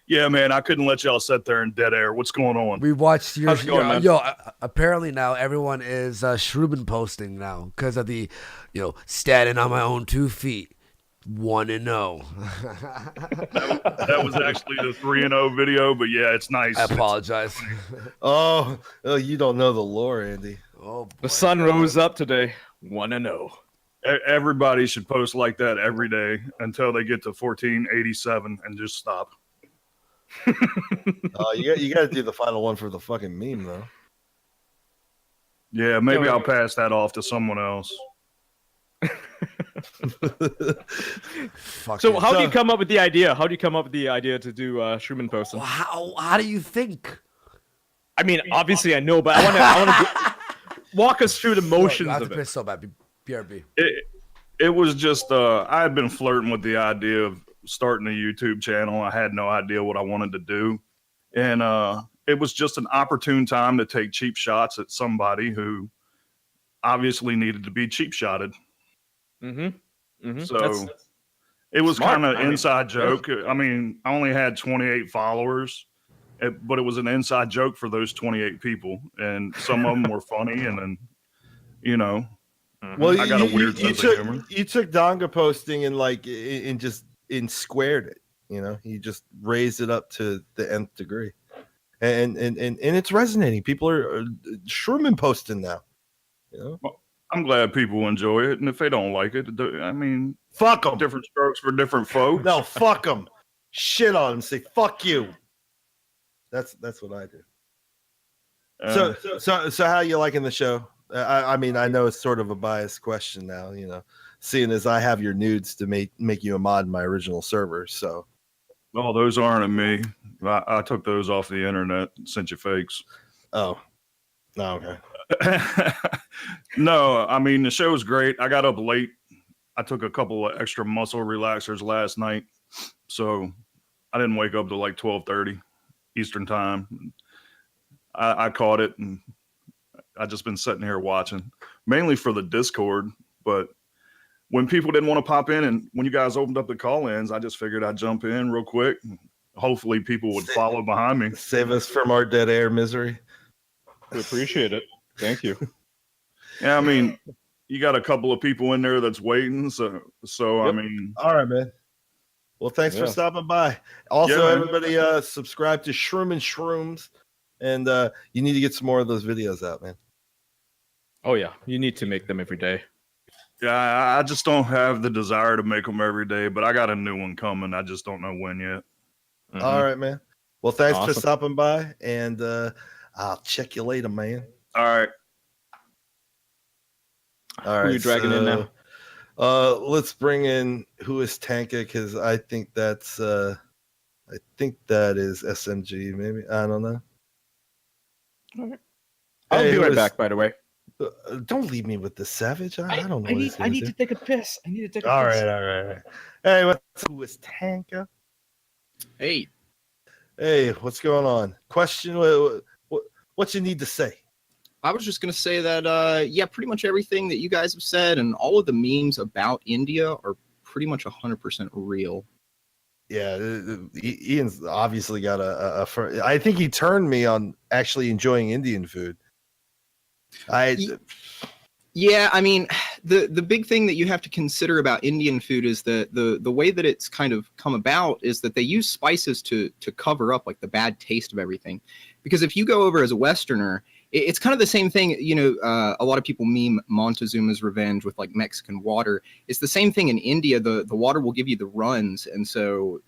Speaker 11: Yeah, man, I couldn't let y'all sit there in dead air. What's going on?
Speaker 1: We watched your
Speaker 11: How's it going, man?
Speaker 1: apparently now everyone is Shrooming posting now because of the, standing on my own 2 feet, 1-0.
Speaker 11: That was actually the 3-0 video, but yeah, it's nice.
Speaker 1: I apologize.
Speaker 2: Oh, you don't know the lore, Andy.
Speaker 1: Oh, boy.
Speaker 7: The sun rose up today. 1-0.
Speaker 11: Everybody should post like that every day until they get to 1487 and just stop.
Speaker 2: You got to do the final one for the fucking meme, though.
Speaker 11: Yeah, maybe I'll pass that off to someone else.
Speaker 7: So how do you come up with the idea? How do you come up with the idea to do Shrooming posting?
Speaker 1: How do you think?
Speaker 7: I mean, obviously I know, but I want to walk us through the motions
Speaker 1: I have
Speaker 7: of
Speaker 1: to
Speaker 7: it.
Speaker 1: piss so bad. BRB.
Speaker 11: It was just I had been flirting with the idea of starting a YouTube channel. I had no idea what I wanted to do, and it was just an opportune time to take cheap shots at somebody who obviously needed to be cheap shotted. So it was kind of inside joke. I mean, I only had 28 followers, but it was an inside joke for those 28 people, and some of them were funny, and then
Speaker 2: Well,
Speaker 11: I got a weird sense of humor.
Speaker 2: You took Donga posting and squared it. You just raised it up to the nth degree, and it's resonating. People are Shrooming posting now.
Speaker 11: Well, I'm glad people enjoy it, and if they don't like it, I mean,
Speaker 2: fuck them.
Speaker 11: Different strokes for different folks.
Speaker 2: No, fuck them. Shit on them. Say fuck you. That's what I do. So how you liking the show? I mean, I know it's sort of a biased question now, seeing as I have your nudes to make you a mod in my original server. So,
Speaker 11: Oh, those aren't me. I took those off the internet and sent you fakes.
Speaker 2: oh, no, okay.
Speaker 11: No, I mean, the show's great. I got up late. I took a couple of extra muscle relaxers last night, so I didn't wake up till like 12:30 Eastern time. I caught it, and I just been sitting here watching, mainly for the Discord. But when people didn't want to pop in, and when you guys opened up the call-ins, I just figured I'd jump in real quick. Hopefully, people would follow behind me.
Speaker 2: Save us from our dead air misery.
Speaker 7: We appreciate it. Thank you.
Speaker 11: Yeah, I mean, you got a couple of people in there that's waiting. So
Speaker 2: Yep.
Speaker 11: I mean,
Speaker 2: all right, man. Well, thanks for stopping by. Also,
Speaker 11: Yeah, man.
Speaker 2: everybody, subscribe to Shroom and Shrooms, and you need to get some more of those videos out, man.
Speaker 7: Oh yeah, you need to make them every day.
Speaker 11: yeah, I just don't have the desire to make them every day, but I got a new one coming. I just don't know when yet.
Speaker 2: All right, man. Well, thanks for
Speaker 7: Awesome.
Speaker 2: stopping by, and I'll check you later, man.
Speaker 11: All right.
Speaker 2: All right.
Speaker 7: Who are you dragging in now?
Speaker 2: Let's bring in who is Tanka, because I think that is SMG. Maybe, I don't know.
Speaker 7: I'll
Speaker 2: Hey,
Speaker 7: be
Speaker 2: who
Speaker 7: right
Speaker 2: is-
Speaker 7: back, by the way.
Speaker 2: Don't leave me with the savage. I don't know.
Speaker 7: I need to take a piss. I need to take a
Speaker 2: All
Speaker 7: piss.
Speaker 2: right, all right. Hey, who is Tanka?
Speaker 8: Hey,
Speaker 2: Hey, what's going on? Question. What you need to say?
Speaker 12: I was just going to say that, yeah, pretty much everything that you guys have said and all of the memes about India are pretty much 100% real.
Speaker 2: Yeah, Ian's obviously got I think he turned me on actually enjoying Indian food.
Speaker 12: Yeah, I mean, the big thing that you have to consider about Indian food is that the way that it's kind of come about is that they use spices to cover up like the bad taste of everything. Because if you go over as a Westerner, it's kind of the same thing. A lot of people meme Montezuma's revenge with like Mexican water. It's the same thing in India. The water will give you the runs, and so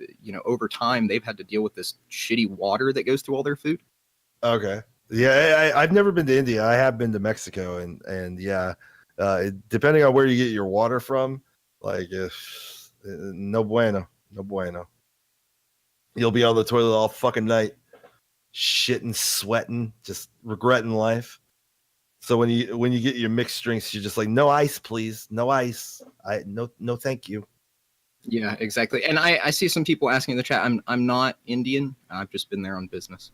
Speaker 12: over time they've had to deal with this shitty water that goes through all their food.
Speaker 2: Okay. Yeah, I've never been to India. I have been to Mexico, and yeah, depending on where you get your water from, like no bueno. You'll be on the toilet all fucking night, shitting, sweating, just regretting life. So when you get your mixed drinks, you're just like, no ice, please, no ice. No, thank you.
Speaker 12: Yeah, exactly. And I see some people asking in the chat. I'm not Indian. I've just been there on business.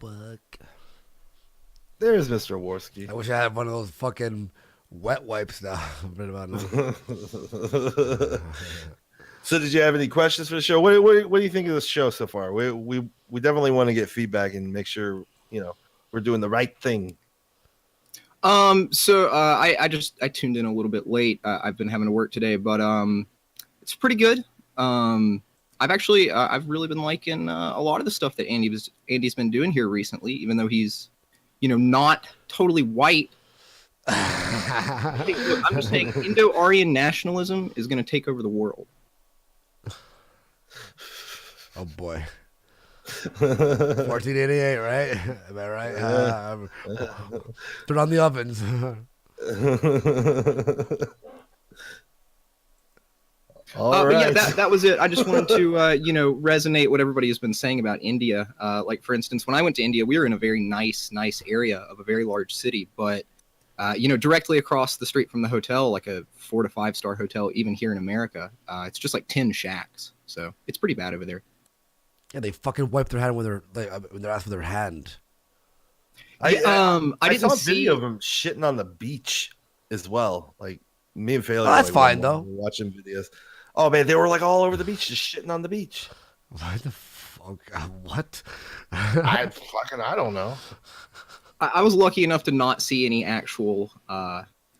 Speaker 1: But
Speaker 2: there's Mr. Worski.
Speaker 1: I wish I had one of those fucking wet wipes now. Right about now.
Speaker 2: So, did you have any questions for the show? What do you think of this show so far? We definitely want to get feedback and make sure we're doing the right thing.
Speaker 12: So I tuned in a little bit late. I've been having to work today, but it's pretty good. I've really been liking a lot of the stuff that Andy's been doing here recently, even though he's not totally white. Hey, look, I'm just saying Indo-Aryan nationalism is going to take over the world.
Speaker 1: Oh boy. 1488, right? Am I right? Turn on the ovens.
Speaker 12: But yeah, that was it. I just wanted to, resonate what everybody has been saying about India. Like, for instance, when I went to India, we were in a very nice area of a very large city. But, directly across the street from the hotel, like a 4 to 5 star hotel, even here in America, it's just like 10 shacks. So it's pretty bad over there.
Speaker 1: Yeah, they fucking wipe their hand when they're asked with their hand.
Speaker 2: I
Speaker 12: didn't
Speaker 2: saw a
Speaker 12: see
Speaker 2: video of them shitting on the beach as well. Like me and Failure.
Speaker 1: That's fine though.
Speaker 2: Watching videos. Oh man, they were like all over the beach, just shitting on the beach.
Speaker 1: What the fuck? What?
Speaker 2: I don't know.
Speaker 12: I was lucky enough to not see any actual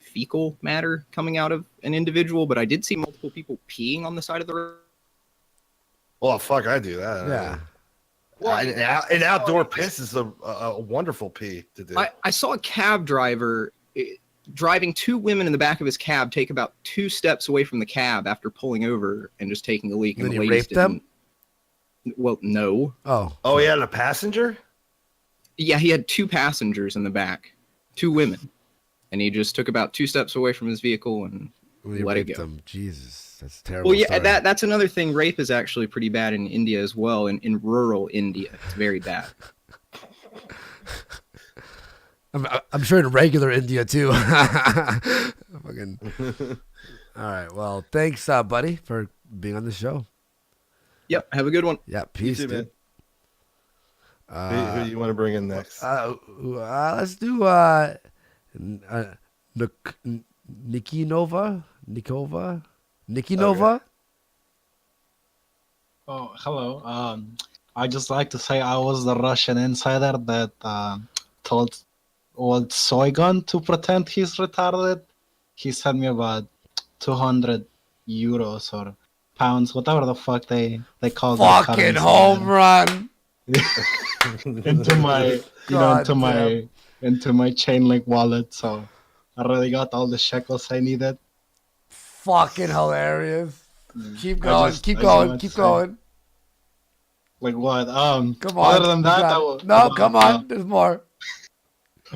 Speaker 12: fecal matter coming out of an individual, but I did see multiple people peeing on the side of the road.
Speaker 2: Well, fuck, I do that.
Speaker 1: Yeah.
Speaker 2: Well, an outdoor piss is a wonderful pee to do.
Speaker 12: I saw a cab driver driving 2 women in the back of his cab take about 2 steps away from the cab after pulling over and just taking a leak.
Speaker 1: Then he raped them?
Speaker 12: Well, no.
Speaker 2: Oh, he had a passenger?
Speaker 12: Yeah, he had 2 passengers in the back. 2 women. and he just took about 2 steps away from his vehicle and
Speaker 1: They
Speaker 12: let it
Speaker 1: raped
Speaker 12: go.
Speaker 1: them. Jesus, that's a terrible.
Speaker 12: Well, yeah,
Speaker 1: story.
Speaker 12: that's another thing. Rape is actually pretty bad in India as well. In rural India, it's very bad.
Speaker 1: I'm sure in regular India too. Fucking. All right. Well, thanks, buddy, for being on the show.
Speaker 12: Yep. Have a good one.
Speaker 1: Yeah. Peace,
Speaker 2: too,
Speaker 1: dude.
Speaker 2: Who do you want to bring in next?
Speaker 1: Let's do Nikki Nova.
Speaker 13: Oh, hello. I just like to say I was the Russian insider that told old Sargon to pretend he's retarded. He sent me about 200 euros or pounds, whatever the fuck they call it.
Speaker 1: Fucking home run.
Speaker 13: into my into my chain link wallet, so I already got all the shekels I needed.
Speaker 1: Fucking hilarious. Keep
Speaker 13: I
Speaker 1: going.
Speaker 13: just-
Speaker 1: Keep
Speaker 13: I
Speaker 1: going.
Speaker 13: just
Speaker 1: Keep
Speaker 13: wanna say-
Speaker 1: going.
Speaker 13: Like what?
Speaker 1: Come on.
Speaker 13: Other than that,
Speaker 1: You got
Speaker 13: I
Speaker 1: it.
Speaker 13: will,
Speaker 1: No, come on. There's more.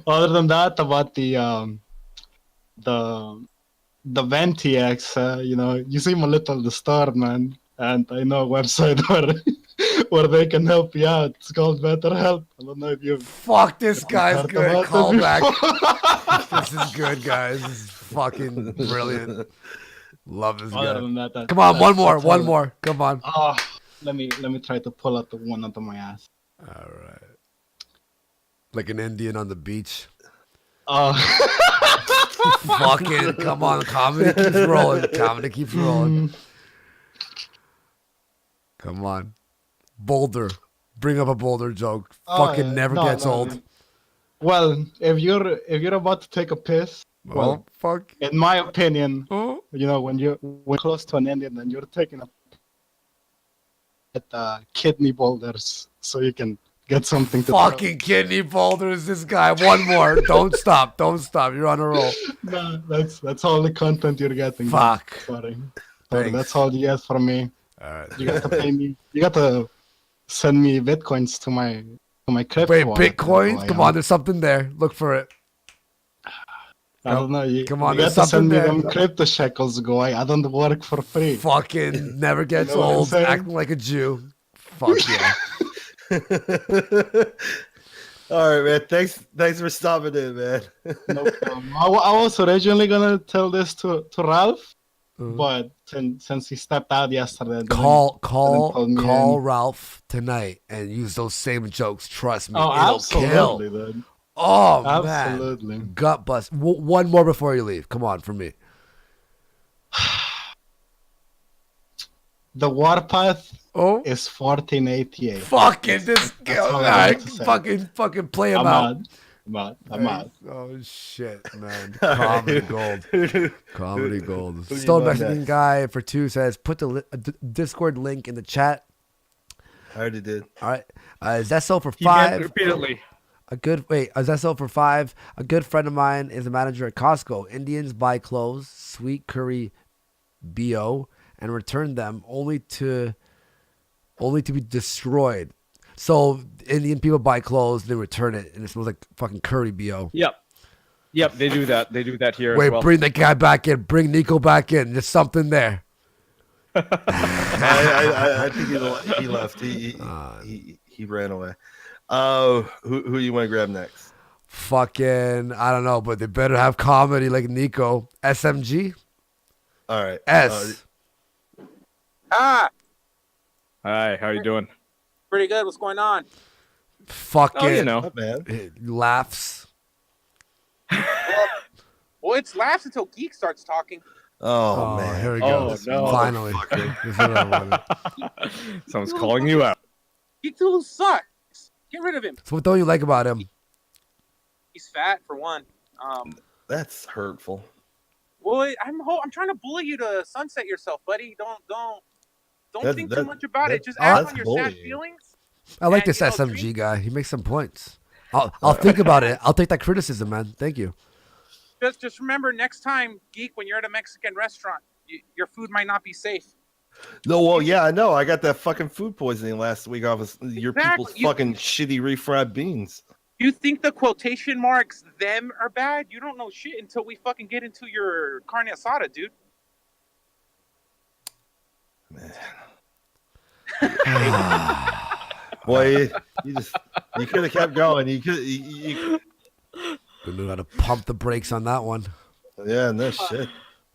Speaker 13: Other than that, about the Venti X, you seem a little disturbed, man. And I know a website where they can help you out. It's called BetterHelp. I don't know if you've
Speaker 1: Fuck, this guy's
Speaker 13: heard
Speaker 1: good.
Speaker 13: about
Speaker 1: Call
Speaker 13: it
Speaker 1: back.
Speaker 13: before.
Speaker 1: This is good, guys. This is fucking brilliant. Love this
Speaker 13: Other
Speaker 1: guy.
Speaker 13: than that,
Speaker 1: Come on, one more.
Speaker 13: that's
Speaker 1: One
Speaker 13: all.
Speaker 1: more. Come on.
Speaker 13: Oh, let me try to pull out the one under my ass.
Speaker 1: All right. Like an Indian on the beach.
Speaker 13: Oh.
Speaker 1: Fucking come on. Comedy keeps rolling. Comedy keeps rolling. Come on. Boulder. Bring up a Boulder joke. Fucking never gets old.
Speaker 13: Well, if you're about to take a piss, well,
Speaker 1: fuck.
Speaker 13: In my opinion, when you're close to an Indian, then you're taking a at kidney boulders, so you can get something to.
Speaker 1: Fucking kidney boulders. This guy. One more. Don't stop. Don't stop. You're on a roll.
Speaker 13: No, that's all the content you're getting.
Speaker 1: Fuck.
Speaker 13: Sorry.
Speaker 1: Thanks.
Speaker 13: That's all you get from me.
Speaker 1: All right.
Speaker 13: You got to pay me. You got to send me bitcoins to my crypto.
Speaker 1: Wait,
Speaker 13: wallet.
Speaker 1: bitcoins? Come on, there's something there. Look for it.
Speaker 13: I don't know.
Speaker 1: Come on,
Speaker 13: you
Speaker 1: there's
Speaker 13: got to
Speaker 1: something
Speaker 13: send me
Speaker 1: there.
Speaker 13: them crypto shekels, guy. I don't work for free.
Speaker 1: Fucking never gets
Speaker 13: You know what I'm
Speaker 1: old.
Speaker 13: saying?
Speaker 1: Acting like a Jew. Fuck yeah.
Speaker 2: All right, man. Thanks for stopping in, man.
Speaker 13: No problem. I was originally gonna tell this to Ralph, but since he stepped out yesterday,
Speaker 1: Call Ralph tonight and use those same jokes. Trust me.
Speaker 13: Oh,
Speaker 1: it'll
Speaker 13: absolutely,
Speaker 1: kill.
Speaker 13: dude.
Speaker 1: Oh,
Speaker 13: Absolutely.
Speaker 1: man. Gut bust. One more before you leave. Come on, for me.
Speaker 13: The warpath is 1488.
Speaker 1: Fucking this guy.
Speaker 13: That's all
Speaker 1: All
Speaker 13: I
Speaker 1: right,
Speaker 13: have to say.
Speaker 1: fucking play him
Speaker 13: I'm
Speaker 1: out.
Speaker 13: I'm out.
Speaker 1: Oh shit, man! Comedy gold. Comedy gold.
Speaker 2: Who you
Speaker 1: Stone
Speaker 2: want
Speaker 1: Mexican
Speaker 2: next?
Speaker 1: guy for 2 says put the Discord link in the chat.
Speaker 2: I already did.
Speaker 1: All right. Is that so for
Speaker 7: He meant
Speaker 1: 5?
Speaker 7: repeatedly.
Speaker 1: Is that so for 5? A good friend of mine is a manager at Costco. Indians buy clothes, sweet curry, bo, and return them only to be destroyed. So Indian people buy clothes, they return it, and it smells like fucking curry bo.
Speaker 7: Yep, they do that. They do that here
Speaker 1: Wait,
Speaker 7: as well.
Speaker 1: bring the guy back in. Bring Nico back in. There's something there.
Speaker 2: I think he left. He ran away. Who you want to grab next?
Speaker 1: Fucking, I don't know, but they better have comedy like Nico. SMG?
Speaker 2: All right.
Speaker 1: S.
Speaker 14: Ah,
Speaker 7: Hi, how you doing?
Speaker 14: pretty good. What's going on?
Speaker 1: Fucking
Speaker 7: Oh, you know.
Speaker 2: Not bad.
Speaker 1: laughs.
Speaker 14: Well, it's laughs until Geek starts talking.
Speaker 2: Oh, man.
Speaker 1: Here we
Speaker 7: Oh,
Speaker 1: go.
Speaker 7: no.
Speaker 1: Finally. This is what I wanted.
Speaker 7: Someone's calling you out.
Speaker 14: Geek Tulu sucks. Get rid of him.
Speaker 1: So what don't you like about him?
Speaker 14: He's fat for one.
Speaker 2: That's hurtful.
Speaker 14: Well, I'm trying to bully you to sunset yourself, buddy. Don't think too much about it. Just act on your sad feelings.
Speaker 1: I like
Speaker 14: and,
Speaker 1: this SMG guy. He makes some points. I'll think about it. I'll take that criticism, man. Thank you.
Speaker 14: Just remember next time, Geek, when you're at a Mexican restaurant, your food might not be safe.
Speaker 2: No, well, yeah, I know. I got that fucking food poisoning last week off of your people's fucking shitty refried beans.
Speaker 14: You think the quotation marks "them" are bad? You don't know shit until we fucking get into your carne asada, dude.
Speaker 2: Boy, you could have kept going. You
Speaker 1: knew how to pump the brakes on that one.
Speaker 2: Yeah, no shit.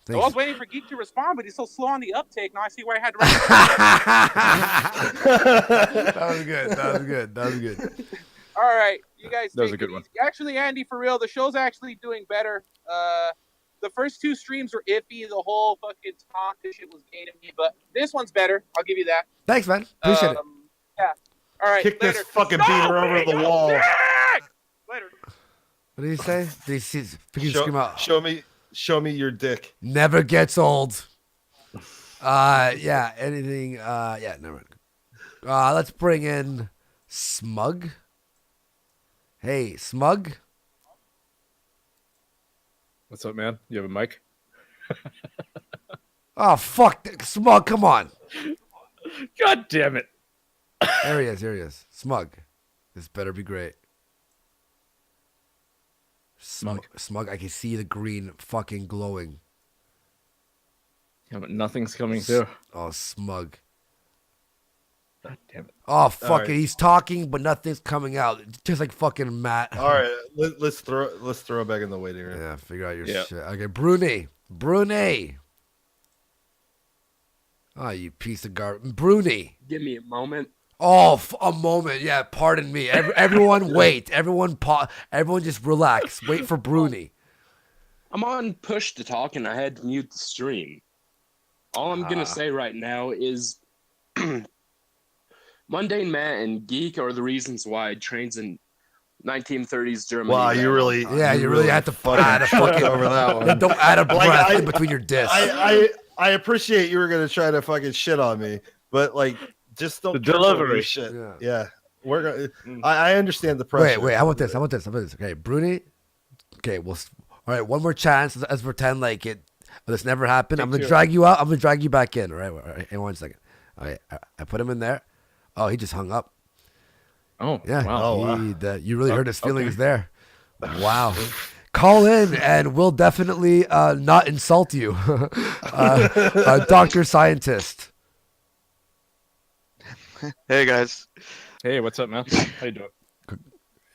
Speaker 14: I was waiting for Geek to respond, but he's so slow on the uptake. Now I see why I had to.
Speaker 1: That was good. That was good. That was good.
Speaker 14: All right, you guys.
Speaker 7: That was
Speaker 14: take
Speaker 7: a good
Speaker 14: it
Speaker 7: one.
Speaker 14: easy. Actually, Andy, for real, the show's actually doing better. The first 2 streams were iffy. The whole fucking talk shit was gay to me, but this one's better. I'll give you that.
Speaker 1: Thanks, man. Appreciate it.
Speaker 14: Yeah. All right.
Speaker 2: Kick
Speaker 14: later.
Speaker 2: this fucking beater over the wall.
Speaker 14: Later.
Speaker 1: What did he say? Did he scream out?
Speaker 2: Show me your dick.
Speaker 1: Never gets old. Yeah. Anything? Yeah. Never. Let's bring in Smug. Hey, Smug.
Speaker 7: What's up, man? You have a mic?
Speaker 1: Oh fuck, Smug! Come on.
Speaker 7: God damn it.
Speaker 1: There he is. Here he is. Smug. This better be great. Smug. I can see the green fucking glowing.
Speaker 7: Yeah, but nothing's coming through.
Speaker 1: Oh, Smug.
Speaker 7: God damn it.
Speaker 1: Oh fuck
Speaker 2: right.
Speaker 1: it. He's talking, but nothing's coming out. Just like fucking Matt.
Speaker 2: All right, let's throw it back in the waiting room.
Speaker 1: Yeah, figure out your
Speaker 7: Yeah.
Speaker 1: shit. Okay, Bruni. Oh, you piece of garbage, Bruni.
Speaker 15: Give me a moment.
Speaker 1: Oh, a moment. Yeah, pardon me. Everyone, wait. Everyone just relax. Wait for Bruni.
Speaker 15: I'm on push to talk, and I had to mute the stream. All I'm gonna say right now is, Mundane Matt and Geek are the reasons why trains in 1930s Germany.
Speaker 2: Wow, you really
Speaker 1: had to add a
Speaker 2: fucking
Speaker 1: fucking
Speaker 2: over that one.
Speaker 1: Don't add a breath in between your discs.
Speaker 2: I appreciate you were gonna try to fucking shit on me, but like just don't
Speaker 7: The delivery.
Speaker 2: shit.
Speaker 1: Yeah.
Speaker 2: Yeah. We're gonna I understand the pressure.
Speaker 1: Wait. How about this? Okay, Bruni. Okay, all right. One more chance. Let's pretend like this never happened. I'm gonna drag you out. I'm gonna drag you back in. All right. In 1 second. All right. I put him in there. Oh, he just hung up.
Speaker 7: Oh,
Speaker 1: yeah.
Speaker 7: wow.
Speaker 1: You really hurt his feelings there. Wow. Call in and we'll definitely not insult you. Dr. Scientist.
Speaker 16: Hey, guys.
Speaker 7: Hey, what's up, man? How you doing?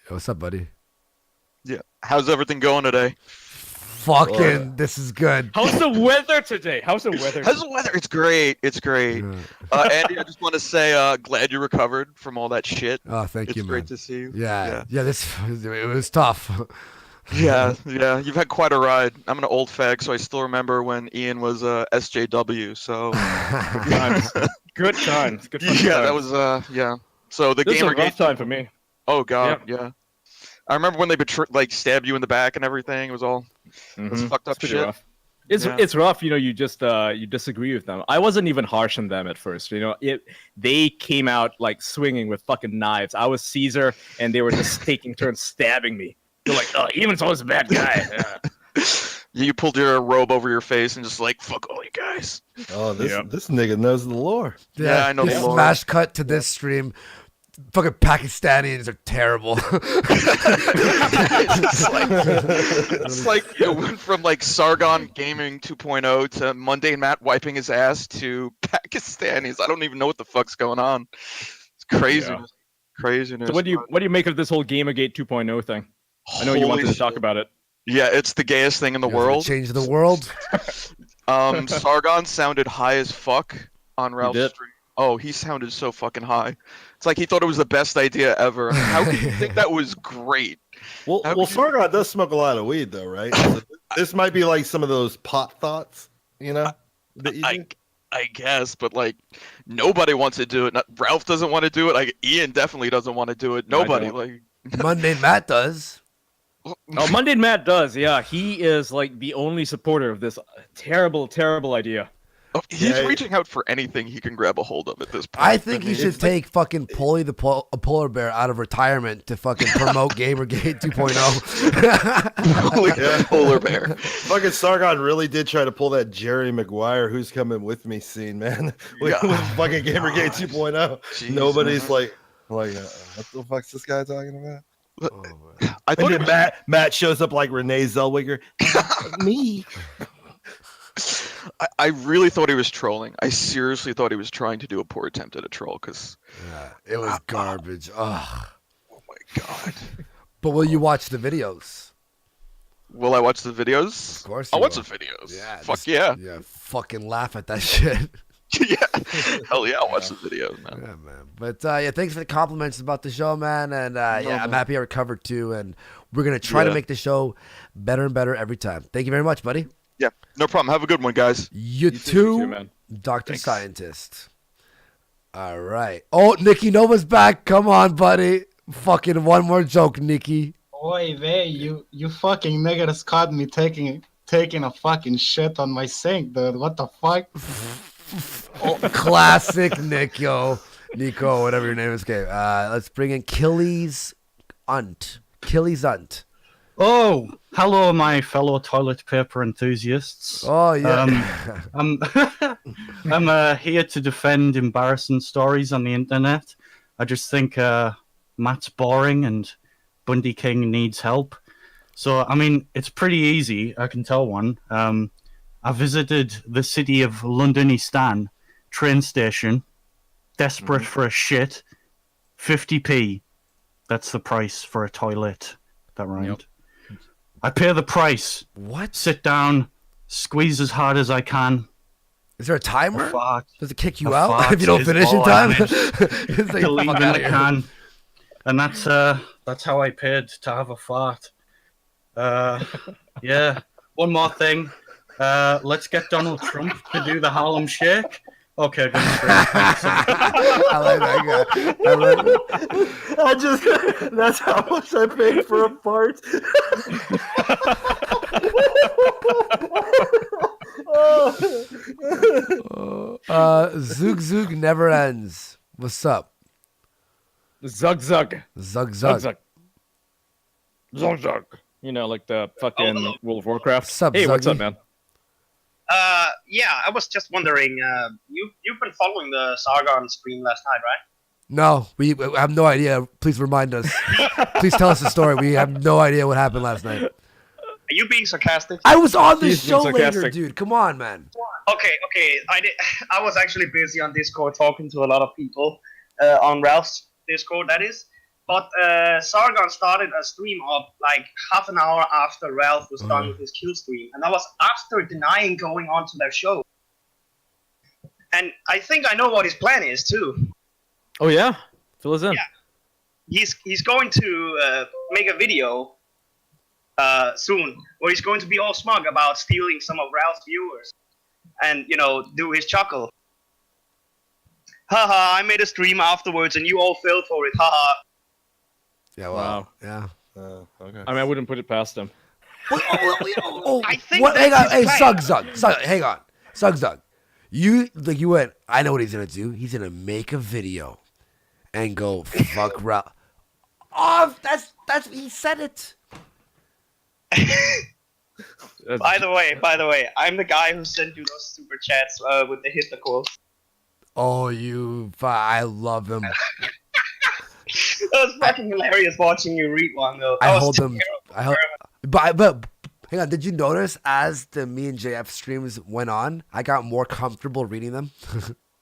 Speaker 1: What's up, buddy?
Speaker 16: Yeah. How's everything going today?
Speaker 1: Fucking, this is good.
Speaker 7: How's the weather today? How's the weather?
Speaker 16: It's great. It's great. Andy, I just want to say, glad you recovered from all that shit.
Speaker 1: Oh, thank you, man.
Speaker 16: It's great to see you.
Speaker 1: Yeah. It was tough.
Speaker 16: Yeah. You've had quite a ride. I'm an old fag, so I still remember when Ian was SJW. So
Speaker 7: good times. Good
Speaker 16: yeah,
Speaker 7: times.
Speaker 16: that was yeah. So the
Speaker 7: This is a
Speaker 16: Gamer
Speaker 7: rough
Speaker 16: Gate
Speaker 7: time for me.
Speaker 16: Oh god, yeah. I remember when they stabbed you in the back and everything. It was all it's fucked up
Speaker 7: pretty
Speaker 16: shit.
Speaker 7: rough. It's rough, you just you disagree with them. I wasn't even harsh on them at first, they came out like swinging with fucking knives. I was Caesar, and they were just taking turns stabbing me. They're like, oh, Eamon's always a bad guy. Yeah.
Speaker 16: You pulled your robe over your face and just like, fuck all you guys.
Speaker 2: Oh, this nigga knows the lore.
Speaker 16: Yeah, I know the lore.
Speaker 1: Smash cut to this stream. Fucking Pakistanis are terrible.
Speaker 16: it's like it went from like Sargon Gaming 2.0 to Mundane Matt wiping his ass to Pakistanis. I don't even know what the fuck's going on. It's crazy.
Speaker 7: Yeah.
Speaker 16: Craziness.
Speaker 7: So what do you make of this whole Gamergate 2.0 thing? I know you wanted to talk about it.
Speaker 16: Yeah, it's the gayest thing in the world.
Speaker 1: Change the world.
Speaker 16: Sargon sounded high as fuck on Ralph's stream. Oh, he sounded so fucking high. It's like he thought it was the best idea ever. How could you think that was great?
Speaker 2: Well, Sargon does smoke a lot of weed, though, right? So this might be like some of those pot thoughts,
Speaker 16: I guess, but like nobody wants to do it. Ralph doesn't want to do it. Like Ian definitely doesn't want to do it. Nobody. Like
Speaker 1: Mundane Matt does.
Speaker 7: Oh, Mundane Matt does. Yeah, he is like the only supporter of this terrible, terrible idea.
Speaker 16: Oh, he's reaching out for anything he can grab a hold of at this point.
Speaker 1: I think he should take fucking Polly the polar bear out of retirement to fucking promote Gamergate 2.0.
Speaker 16: Polar bear.
Speaker 2: Fucking Sargon really did try to pull that Jerry Maguire "Who's Coming With Me" scene, man. with fucking Gamergate 2.0.
Speaker 16: Jeez,
Speaker 2: Nobody's man. like, what the fuck's this guy talking about?
Speaker 16: I
Speaker 2: And
Speaker 16: thought
Speaker 2: then Matt shows up like Renee Zellweger. Me.
Speaker 16: I really thought he was trolling. I seriously thought he was trying to do a poor attempt at a troll because
Speaker 1: It was garbage. Ugh.
Speaker 16: Oh my god.
Speaker 1: But will you watch the videos?
Speaker 16: Will I watch the videos?
Speaker 1: Of course.
Speaker 16: I'll
Speaker 1: you
Speaker 16: watch
Speaker 1: will.
Speaker 16: the videos.
Speaker 1: Yeah.
Speaker 16: Fuck yeah.
Speaker 1: Yeah. Fucking laugh at that shit.
Speaker 16: Yeah. Hell yeah, I'll watch the videos, man.
Speaker 1: Yeah, man. But yeah, thanks for the compliments about the show, man. And yeah, I'm happy I recovered too. And we're gonna try to make the show better and better every time. Thank you very much, buddy.
Speaker 16: Yeah, no problem. Have a good one, guys.
Speaker 1: You too,
Speaker 7: man.
Speaker 1: Dr. Scientist. All right. Oh, Nikki Nova's back. Come on, buddy. Fucking one more joke, Nikki.
Speaker 13: Oi, vey, you fucking niggers caught me taking a fucking shit on my sink, dude. What the fuck?
Speaker 1: Oh, classic Nico, whatever your name is. Okay, let's bring in Killy's Unt.
Speaker 17: Oh, hello, my fellow toilet paper enthusiasts.
Speaker 1: Oh yeah.
Speaker 17: I'm here to defend embarrassing stories on the internet. I just think Matt's boring and Bundy King needs help. So I mean, it's pretty easy. I can tell one. I visited the city of Londonistan train station, desperate for a shit. 50p. That's the price for a toilet. That right? Yep. I pay the price.
Speaker 1: What?
Speaker 17: Sit down, squeeze as hard as I can.
Speaker 1: Is there a timer? Does it kick you
Speaker 17: A
Speaker 1: out
Speaker 17: fart
Speaker 1: if you don't
Speaker 17: is
Speaker 1: finish in
Speaker 17: all I
Speaker 1: time?
Speaker 17: manage
Speaker 1: It's like,
Speaker 17: to leave
Speaker 1: fuck
Speaker 17: in
Speaker 1: outta
Speaker 17: the
Speaker 1: here.
Speaker 17: can. And that's how I paid to have a fart. Yeah. One more thing. Let's get Donald Trump to do the Harlem Shake. Okay, good.
Speaker 1: I like that guy. I like it.
Speaker 17: That's how much I paid for a fart.
Speaker 1: Zug never ends. What's up?
Speaker 7: Zug.
Speaker 1: Zug.
Speaker 7: You know, like the fucking World of Warcraft.
Speaker 1: Sup,
Speaker 7: hey, what's
Speaker 1: Zuggy?
Speaker 7: up, man?
Speaker 18: Yeah, I was just wondering, you've been following the Sargon stream last night, right?
Speaker 1: No, we have no idea. Please remind us. Please tell us the story. We have no idea what happened last night.
Speaker 18: Are you being sarcastic?
Speaker 1: I was on the
Speaker 7: He's
Speaker 1: show
Speaker 7: being
Speaker 1: later,
Speaker 7: sarcastic.
Speaker 1: dude. Come on, man.
Speaker 18: Okay. I was actually busy on Discord talking to a lot of people on Ralph's Discord, that is. But Sargon started a stream up like half an hour after Ralph was done with his kill stream, and that was after denying going on to their show. And I think I know what his plan is too.
Speaker 7: Oh yeah, fill us in.
Speaker 18: Yeah, he's going to make a video soon where he's going to be all smug about stealing some of Ralph's viewers, and do his chuckle. Haha! I made a stream afterwards, and you all fell for it. Haha!
Speaker 1: Yeah,
Speaker 7: Wow.
Speaker 1: Yeah.
Speaker 2: Okay.
Speaker 7: I mean, I wouldn't put it past him.
Speaker 18: I think
Speaker 1: What? Hang on.
Speaker 18: that's his
Speaker 1: Hey,
Speaker 18: plan.
Speaker 1: Zug. Hang on. Zug. You went. I know what he's gonna do. He's gonna make a video and go fuck Ralph. Oh, that's he said it.
Speaker 18: By the way, I'm the guy who sent you those super chats with the Hitler quote.
Speaker 1: Oh, I love him.
Speaker 18: That was fucking hilarious watching you read one though.
Speaker 1: I
Speaker 18: That was
Speaker 1: hold them.
Speaker 18: terrible.
Speaker 1: But hang on. Did you notice as the me and JF streams went on, I got more comfortable reading them.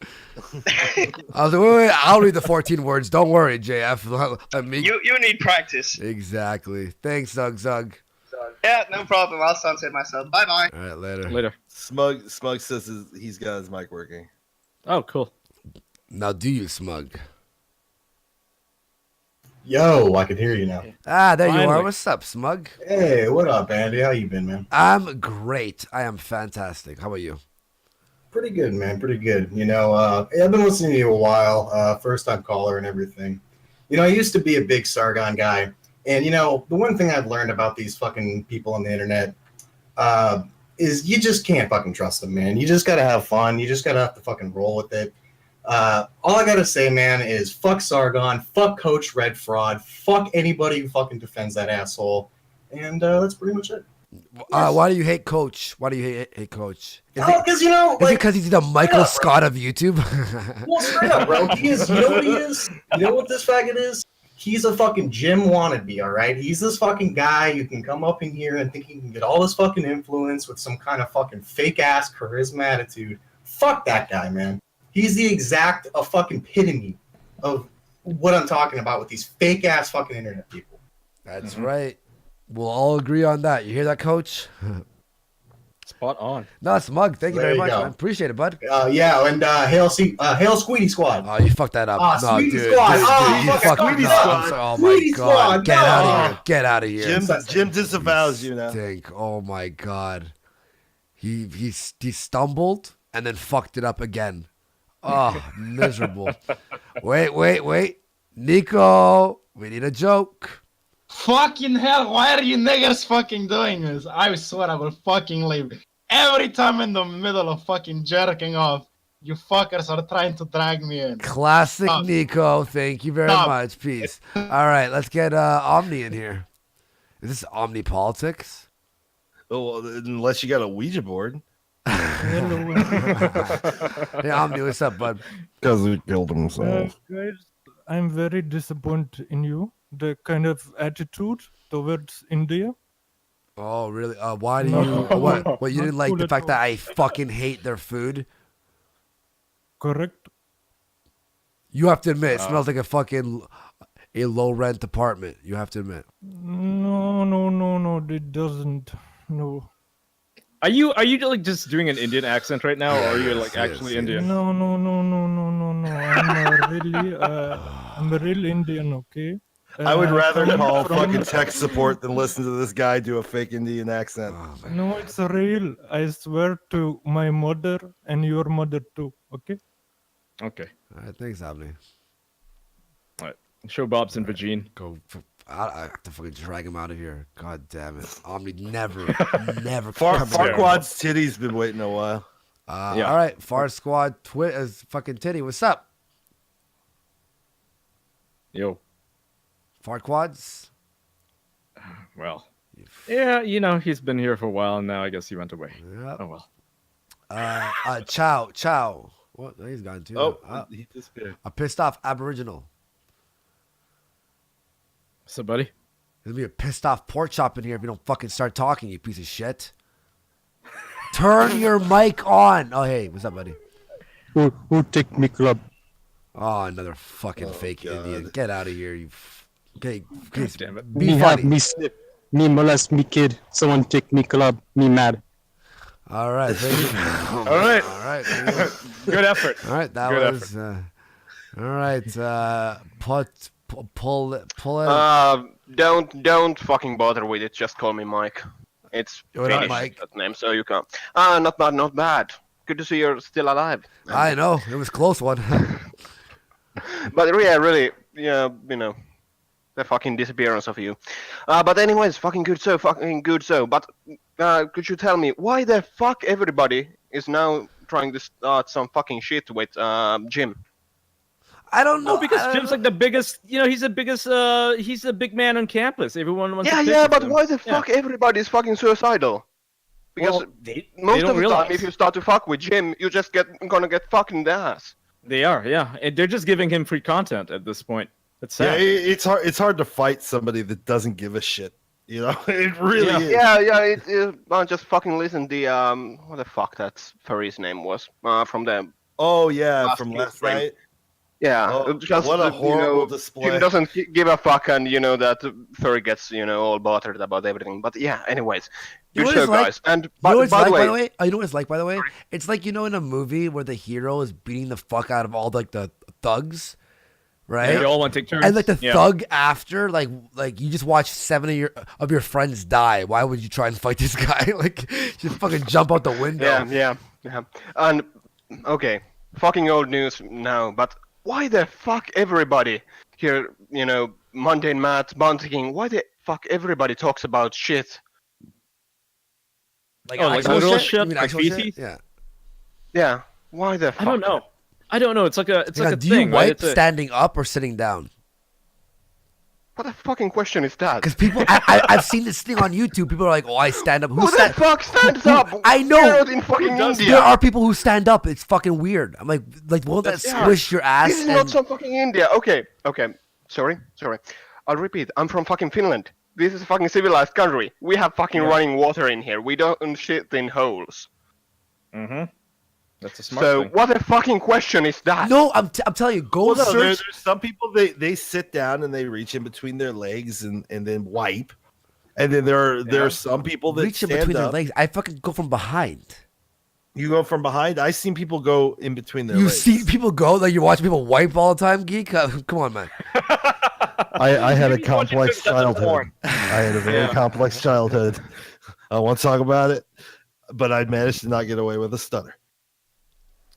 Speaker 1: I was like, wait, I'll read the 14 words. Don't worry, JF. Let me.
Speaker 18: You need practice.
Speaker 1: Exactly. Thanks, Zug.
Speaker 18: Yeah, no problem. I'll sunset myself. Bye bye.
Speaker 1: All right, later.
Speaker 7: Later.
Speaker 2: Smug says he's got his mic working.
Speaker 7: Oh, cool.
Speaker 1: Now, do you, Smug?
Speaker 19: Yo, I can hear you now.
Speaker 1: Ah, there you are.
Speaker 7: Finally.
Speaker 1: What's up, Smug?
Speaker 19: Hey, what up, Andy? How you been, man?
Speaker 1: I'm great. I am fantastic. How about you?
Speaker 19: Pretty good, man. Pretty good. I've been listening to you a while. First time caller and everything. I used to be a big Sargon guy. And, the one thing I've learned about these fucking people on the internet is you just can't fucking trust them, man. You just got to have fun. You just got to have to fucking roll with it. All I got to say, man, is fuck Sargon, fuck Coach Red Fraud, fuck anybody who fucking defends that asshole. And that's pretty much it.
Speaker 1: Why do you hate Coach? Why do you hate Coach?
Speaker 19: Because,
Speaker 1: Is it because he's the Michael Scott of YouTube?
Speaker 19: Well, straight up, bro. He is, you know what he is? You know what this faggot is? He's a fucking Jim wannabe, all right? He's this fucking guy who can come up in here and think he can get all this fucking influence with some kind of fucking fake-ass charisma attitude. Fuck that guy, man. He's the exact fucking epitome of what I'm talking about with these fake-ass fucking internet people.
Speaker 1: That's right. We'll all agree on that. You hear that, Coach?
Speaker 7: Spot on.
Speaker 1: No, Smug. Thank you
Speaker 19: There
Speaker 1: very
Speaker 19: you
Speaker 1: much,
Speaker 19: go.
Speaker 1: man. Appreciate it, bud.
Speaker 19: Yeah, and hail Squeedy Squad.
Speaker 1: Oh, you fucked that up.
Speaker 19: Ah,
Speaker 1: no,
Speaker 19: Squeedy
Speaker 1: dude.
Speaker 19: Squad.
Speaker 1: Dude,
Speaker 19: Oh,
Speaker 1: you
Speaker 19: fuck,
Speaker 1: fucked
Speaker 19: Squeedy
Speaker 1: no,
Speaker 19: Squad.
Speaker 1: I'm sorry. Oh,
Speaker 19: Squeedy
Speaker 1: my God.
Speaker 19: Squad.
Speaker 1: Get
Speaker 19: No.
Speaker 1: out of here. Get out of here.
Speaker 2: Jim disavows you now.
Speaker 1: Think. Oh, my God. He stumbled and then fucked it up again. Oh, miserable. Wait. Nico, we need a joke.
Speaker 13: Fucking hell, why are you niggas fucking doing this? I swear I will fucking leave. Every time in the middle of fucking jerking off, you fuckers are trying to drag me in.
Speaker 1: Classic
Speaker 13: Stop.
Speaker 1: Nico. Thank you very
Speaker 13: Stop.
Speaker 1: much. Peace. All right, let's get Omni in here. Is this Omni politics?
Speaker 2: Oh, well, unless you got a Ouija board.
Speaker 1: Hey, Omni, what's up, bud?
Speaker 2: Because he killed himself.
Speaker 20: Guys, I'm very disappointed in you. The kind of attitude towards India.
Speaker 1: Oh, really? Why do
Speaker 20: No.
Speaker 1: you? What? You didn't
Speaker 20: Not
Speaker 1: like
Speaker 20: cool
Speaker 1: the
Speaker 20: at
Speaker 1: fact
Speaker 20: all.
Speaker 1: that I fucking hate their food?
Speaker 20: Correct.
Speaker 1: You have to admit, it smells like a low rent apartment. You have to admit.
Speaker 20: No, it doesn't. No.
Speaker 7: Are you like just doing an Indian accent right now, or are you like actually Indian?
Speaker 20: No. I'm a real Indian, okay?
Speaker 2: I would rather
Speaker 20: from-
Speaker 2: call
Speaker 20: from-
Speaker 2: fucking tech support than listen to this guy do a fake Indian accent.
Speaker 20: No, it's real. I swear to my mother and your mother too, okay?
Speaker 7: Okay.
Speaker 1: All right, thanks, Omni.
Speaker 7: All right. Show Bob's and Vagine.
Speaker 1: I have to fucking drag him out of here. God damn it. Omni never
Speaker 2: Farquad's titty's been waiting a while.
Speaker 1: Yeah. All right, Far Squad fucking titty. What's up?
Speaker 7: Yo.
Speaker 1: Farquads?
Speaker 7: Well. Yeah, he's been here for a while, and now I guess he went away.
Speaker 1: Yep.
Speaker 7: Oh well.
Speaker 1: Chow. What? He's gone too.
Speaker 2: Oh, he disappeared.
Speaker 1: A pissed off Aboriginal.
Speaker 7: What's up, buddy?
Speaker 1: There's gonna be a pissed off pork chop in here if you don't fucking start talking, you piece of shit. Turn your mic on. Oh, hey, what's up, buddy?
Speaker 21: Who take me club?
Speaker 1: Oh, another fucking fake Indian. Get out of here, you. Okay,
Speaker 7: damn it.
Speaker 21: Me
Speaker 1: Be
Speaker 21: have
Speaker 1: funny.
Speaker 21: me slip, me molest me kid. Someone take me club. Me mad.
Speaker 1: All right, thank you.
Speaker 7: All right.
Speaker 1: All right.
Speaker 7: Good effort.
Speaker 1: All right, that
Speaker 7: Good
Speaker 1: was. All right, pull it.
Speaker 22: Don't fucking bother with it. Just call me Mike. It's
Speaker 1: What up,
Speaker 22: Finnish,
Speaker 1: Mike?
Speaker 22: that name, so you can. Not bad. Good to see you're still alive.
Speaker 1: I know it was a close one.
Speaker 22: But really, the fucking disappearance of you. But anyways, fucking good so. But could you tell me why the fuck everybody is now trying to start some fucking shit with Jim?
Speaker 1: I don't know.
Speaker 7: No, because Jim's like the biggest. He's the biggest. He's the big man on campus. Everyone wants.
Speaker 22: Yeah,
Speaker 7: to pick with
Speaker 22: but
Speaker 7: him.
Speaker 22: why the fuck everybody is fucking suicidal? Because
Speaker 7: Well, they
Speaker 22: most
Speaker 7: don't
Speaker 22: of the
Speaker 7: realize.
Speaker 22: time, if you start to fuck with Jim, you just gonna get fucked in the ass.
Speaker 7: They are, yeah. And they're just giving him free content at this point. It's
Speaker 2: Yeah,
Speaker 7: sad.
Speaker 2: it's hard. It's hard to fight somebody that doesn't give a shit. It really is.
Speaker 22: Yeah. Just fucking listen. The what the fuck that furry's name was from the.
Speaker 2: Oh yeah,
Speaker 22: last
Speaker 2: from
Speaker 22: week's
Speaker 2: last
Speaker 22: stream.
Speaker 2: night.
Speaker 22: Yeah,
Speaker 2: Oh,
Speaker 22: just
Speaker 2: what a horrible display.
Speaker 22: Jim doesn't give a fuck, and that furry gets all bothered about everything. But yeah, anyways,
Speaker 1: You
Speaker 22: good
Speaker 1: know what
Speaker 22: show,
Speaker 1: it's like?
Speaker 22: guys. And
Speaker 1: You know
Speaker 22: by
Speaker 1: what it's
Speaker 22: the
Speaker 1: like,
Speaker 22: way,
Speaker 1: by the way? Oh, you know what it's like, by the way? It's like, in a movie where the hero is beating the fuck out of all the thugs, right?
Speaker 7: Yeah, they all want to take turns.
Speaker 1: And like the
Speaker 7: Yeah.
Speaker 1: thug after, like you just watched 7 of your friends die. Why would you try and fight this guy? Like, you fucking jump out the window.
Speaker 22: Yeah. And okay, fucking old news now, but why the fuck everybody here, Mundane Matt, Bounty King, why the fuck everybody talks about shit?
Speaker 1: Like
Speaker 7: like
Speaker 1: actual
Speaker 7: literal
Speaker 1: shit?
Speaker 7: shit,
Speaker 1: You mean
Speaker 7: like
Speaker 1: actual shit?
Speaker 7: feces?
Speaker 1: Yeah.
Speaker 22: Yeah, why the fuck?
Speaker 7: I don't know. It's like a
Speaker 1: Yeah, do
Speaker 7: thing.
Speaker 1: you
Speaker 7: right?
Speaker 1: wipe
Speaker 7: It's a-
Speaker 1: standing up or sitting down?
Speaker 22: What a fucking question is that?
Speaker 1: Because people, I've seen this thing on YouTube. People are like, "Oh, I stand up."
Speaker 22: Who the fuck stands up?
Speaker 1: I know.
Speaker 22: You're not in fucking India.
Speaker 1: There are people who stand up. It's fucking weird. I'm like, won't that
Speaker 22: Yeah.
Speaker 1: squish your ass?
Speaker 22: This is not some fucking India. Okay. Sorry. I'll repeat. I'm from fucking Finland. This is a fucking civilized country. We have fucking running water in here. We don't shit in holes.
Speaker 7: Mm-hmm. That's a smart
Speaker 22: So
Speaker 7: thing.
Speaker 22: what a fucking question is that?
Speaker 1: No, I'm telling you, go
Speaker 2: Well, no,
Speaker 1: search.
Speaker 2: there's some people they sit down and they reach in between their legs and then wipe, and then there are some people that
Speaker 1: Reach in
Speaker 2: stand
Speaker 1: between their
Speaker 2: up.
Speaker 1: legs. I fucking go from behind.
Speaker 2: You go from behind. I've seen people go in between their
Speaker 1: You
Speaker 2: legs.
Speaker 1: see people go like you watch people wipe all the time, geek. Come on, man.
Speaker 2: I
Speaker 3: had a complex childhood. I had a very complex childhood.
Speaker 2: I won't talk about it, but I managed to not get away with a stutter.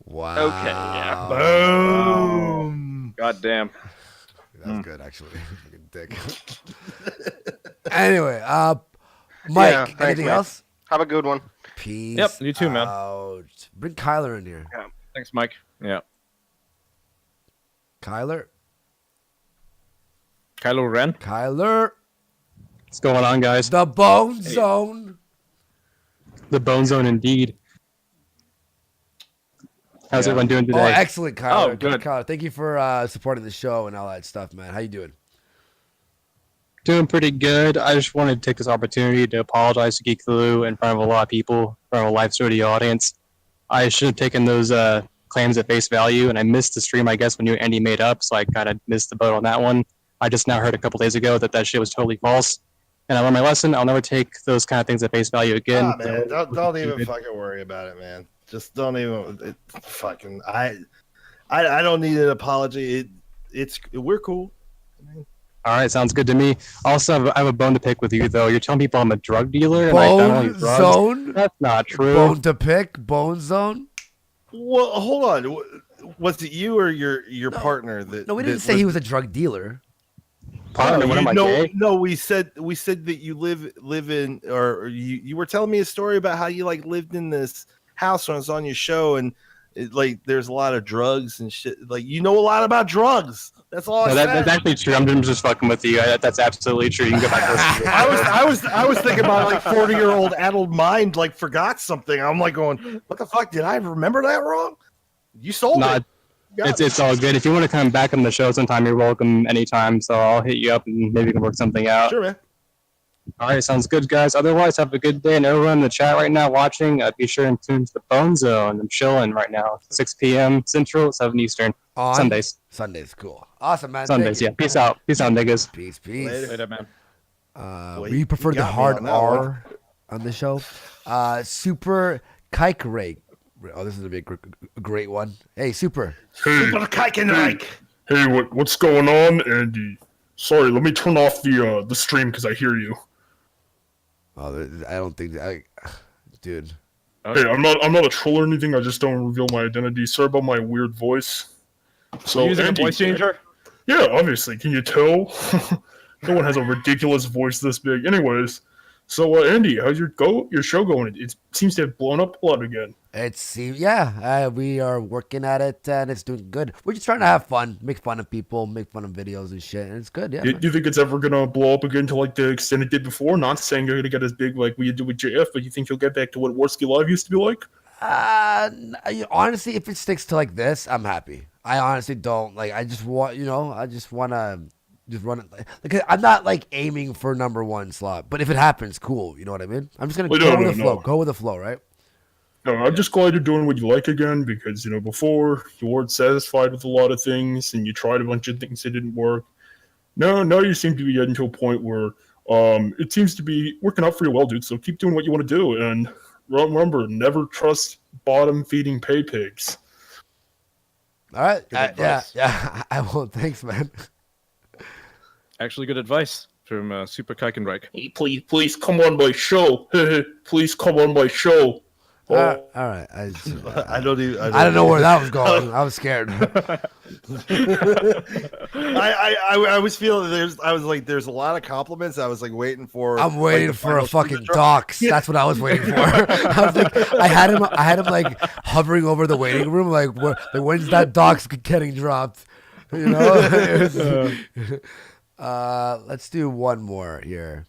Speaker 1: Wow.
Speaker 22: Okay, yeah.
Speaker 2: Boom.
Speaker 7: God damn.
Speaker 1: That was good, actually. Fucking dick. Anyway, Mike,
Speaker 22: Yeah, thanks,
Speaker 1: anything
Speaker 22: man.
Speaker 1: else?
Speaker 22: Have a good one.
Speaker 1: Peace.
Speaker 7: Yep, you too, man.
Speaker 1: Out. Bring Kyler in here.
Speaker 22: Yeah.
Speaker 7: Thanks, Mike. Yeah.
Speaker 1: Kyler.
Speaker 7: Kylo Ren.
Speaker 1: Kyler.
Speaker 21: What's going on, guys?
Speaker 1: The Bone Zone.
Speaker 21: The Bone Zone, indeed. How's everyone doing today?
Speaker 1: Oh, excellent, Kyler.
Speaker 7: Oh, good.
Speaker 1: Kyler. Thank you for supporting the show and all that stuff, man. How you doing?
Speaker 21: Doing pretty good. I just wanted to take this opportunity to apologize to Geek Lou in front of a lot of people, in front of a live studio audience. I should have taken those claims at face value, and I missed the stream, I guess, when you and Andy made up, so I kind of missed the boat on that one. I just now heard a couple days ago that shit was totally false, and I learned my lesson. I'll never take those kind of things at face value again.
Speaker 2: Ah, man, don't even fucking worry about it, man. Just don't even. I don't need an apology. We're cool.
Speaker 21: All right, sounds good to me. Also, I have a bone to pick with you, though. You're telling people I'm a drug dealer, and I don't
Speaker 1: Bone
Speaker 21: use drugs.
Speaker 1: Zone?
Speaker 21: That's not true.
Speaker 1: Bone to pick? Bone Zone?
Speaker 2: Well, hold on. Was it you or your partner that?
Speaker 1: No, we didn't say he was a drug dealer.
Speaker 21: Partner, what am I, gay?
Speaker 2: No, we said that you live in, or you were telling me a story about how you like lived in this house when I was on your show, and like there's a lot of drugs and shit. Like you know a lot about drugs. That's all.
Speaker 21: No, that's actually true. I'm just fucking with you. That's absolutely true. You can go back and listen to it.
Speaker 2: I was thinking about like 40-year-old adult mind like forgot something. I'm like going, what the fuck? Did I remember that wrong? You sold it.
Speaker 21: It's all good. If you want to come back on the show sometime, you're welcome anytime. So I'll hit you up and maybe we can work something out.
Speaker 2: Sure, man.
Speaker 21: All right, sounds good, guys. Otherwise, have a good day. And everyone in the chat right now watching, be sure and tune to the Bone Zone. I'm chilling right now. 6 p.m. Central, 7 Eastern.
Speaker 1: On
Speaker 21: Sundays.
Speaker 1: Sundays, cool. Awesome, man.
Speaker 21: Sundays,
Speaker 1: Thank
Speaker 21: yeah. Peace out. Peace out, niggas.
Speaker 1: Peace, peace.
Speaker 7: Later, man.
Speaker 1: We prefer the hard R on the show. Super Kike Rake. Oh, this is a great one. Hey, Super.
Speaker 11: Hey, hey, what's going on, Andy? Sorry, let me turn off the stream because I hear you.
Speaker 1: Oh, I don't think dude.
Speaker 11: Hey, I'm not a troll or anything. I just don't reveal my identity. Sorry about my weird voice. So,
Speaker 7: using
Speaker 11: Andy,
Speaker 7: a voice changer?
Speaker 11: Yeah, obviously. Can you tell? No one has a ridiculous voice this big. Anyways, so Andy, how's your show going? It seems to have blown up a lot again.
Speaker 1: We are working at it and it's doing good. We're just trying to have fun, make fun of people, make fun of videos and shit, and it's good. Yeah.
Speaker 11: Do you think it's ever gonna blow up again to like the extent it did before? Not saying you're gonna get as big like we did with JF, but you think you'll get back to what WRESTLE Live used to be like?
Speaker 1: Honestly, if it sticks to like this, I'm happy. I honestly don't like. I just want to just run it. Like I'm not like aiming for #1 slot, but if it happens, cool. You know what I mean? I'm just gonna go with the flow. Go with the flow, right?
Speaker 11: No, I'm just glad you're doing what you like again because, before you weren't satisfied with a lot of things and you tried a bunch of things that didn't work. Now you seem to be getting to a point where it seems to be working out for you well, dude. So keep doing what you want to do. And remember, never trust bottom-feeding pay pigs.
Speaker 1: All right. Yeah. I won't. Thanks, man.
Speaker 7: Actually, good advice from Super Kuikenreich.
Speaker 11: Hey, please come on my show. Please come on my show.
Speaker 1: All right.
Speaker 2: I don't
Speaker 1: know where that was going. I was scared.
Speaker 2: I was feeling there's a lot of compliments. I was like waiting for.
Speaker 1: I'm waiting for a fucking dox. That's what I was waiting for. I was like, I had him like hovering over the waiting room. Like, when's that dox getting dropped? Let's do one more here.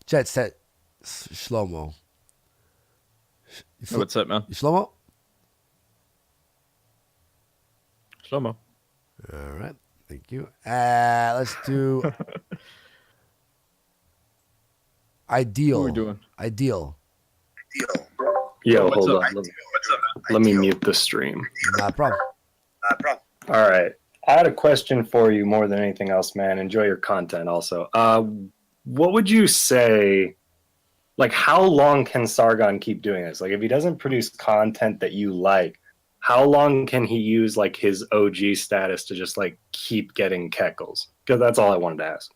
Speaker 1: Jet Set Shlomo.
Speaker 7: What's up, man?
Speaker 1: Shlomo?
Speaker 7: Shlomo.
Speaker 1: All right. Thank you. Let's do Ideal.
Speaker 7: What are we doing?
Speaker 1: Ideal.
Speaker 4: Yo,
Speaker 7: What's
Speaker 4: hold
Speaker 7: up?
Speaker 4: on. Let me mute the stream.
Speaker 1: Not a problem.
Speaker 4: All right. I had a question for you more than anything else, man. Enjoy your content also. What would you say, like, how long can Sargon keep doing this? Like, if he doesn't produce content that you like, how long can he use, like, his OG status to just, like, keep getting keckles? Because that's all I wanted to ask.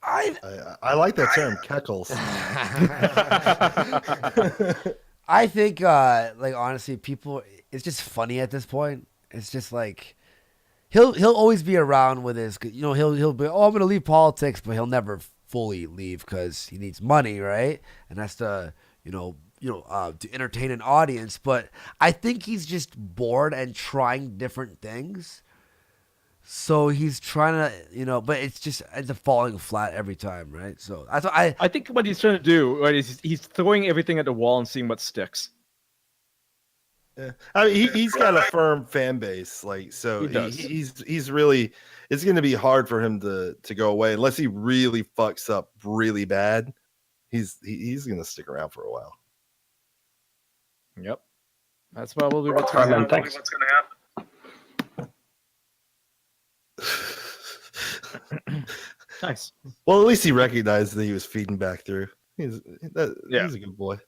Speaker 3: I like that term, keckles.
Speaker 1: I think, like, honestly, people, it's just funny at this point. It's just like, he'll always be around with his, you know, he'll be, oh, I'm gonna leave politics, but he'll never fully leave because he needs money, right? And that's to, to entertain an audience. But I think he's just bored and trying different things. So he's trying to, but it's a falling flat every time, right? So that's what
Speaker 7: I think what he's trying to do, right, is he's throwing everything at the wall and seeing what sticks.
Speaker 3: Yeah. I mean, he's got a firm fan base, like, so
Speaker 7: He does.
Speaker 3: he's really. It's going to be hard for him to go away unless he really fucks up really bad. He's going to stick around for a while.
Speaker 7: Yep, that's probably what's going to happen.
Speaker 4: Thanks.
Speaker 7: Nice.
Speaker 3: Well, at least he recognized that he was feeding back through. He's a good boy.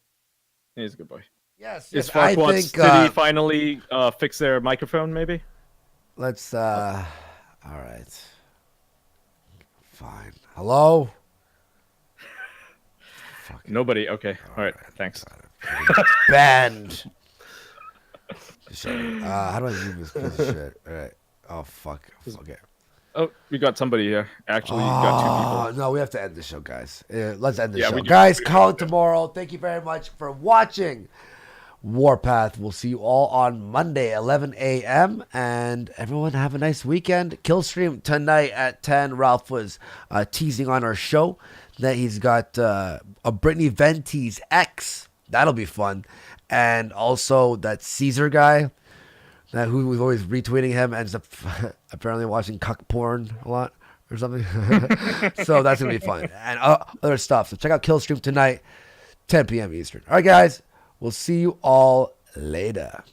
Speaker 7: He's a good boy.
Speaker 1: Yes.
Speaker 7: Is
Speaker 1: I
Speaker 7: Farquaad
Speaker 1: think,
Speaker 7: City finally fix their microphone? Maybe.
Speaker 1: Let's. All right. Fine. Hello.
Speaker 7: Nobody. Okay. All right. Thanks.
Speaker 1: Banned. How do I move this piece of shit? All right. Oh fuck. Okay.
Speaker 7: Oh, we got somebody here. Actually, we got two people.
Speaker 1: No, we have to end the show, guys. Let's end the
Speaker 7: Yeah,
Speaker 1: show.
Speaker 7: we do.
Speaker 1: Guys, call it tomorrow. Thank you very much for watching Warpath. We'll see you all on Monday, 11 a.m. And everyone have a nice weekend. Killstream tonight at 10. Ralph was teasing on our show that he's got a Brittany Venti's ex. That'll be fun. And also that Caesar guy. Who was always retweeting him and apparently watching cuck porn a lot or something. So that's going to be fun. And other stuff. So check out Killstream tonight, 10 p.m. Eastern. All right, guys. We'll see you all later.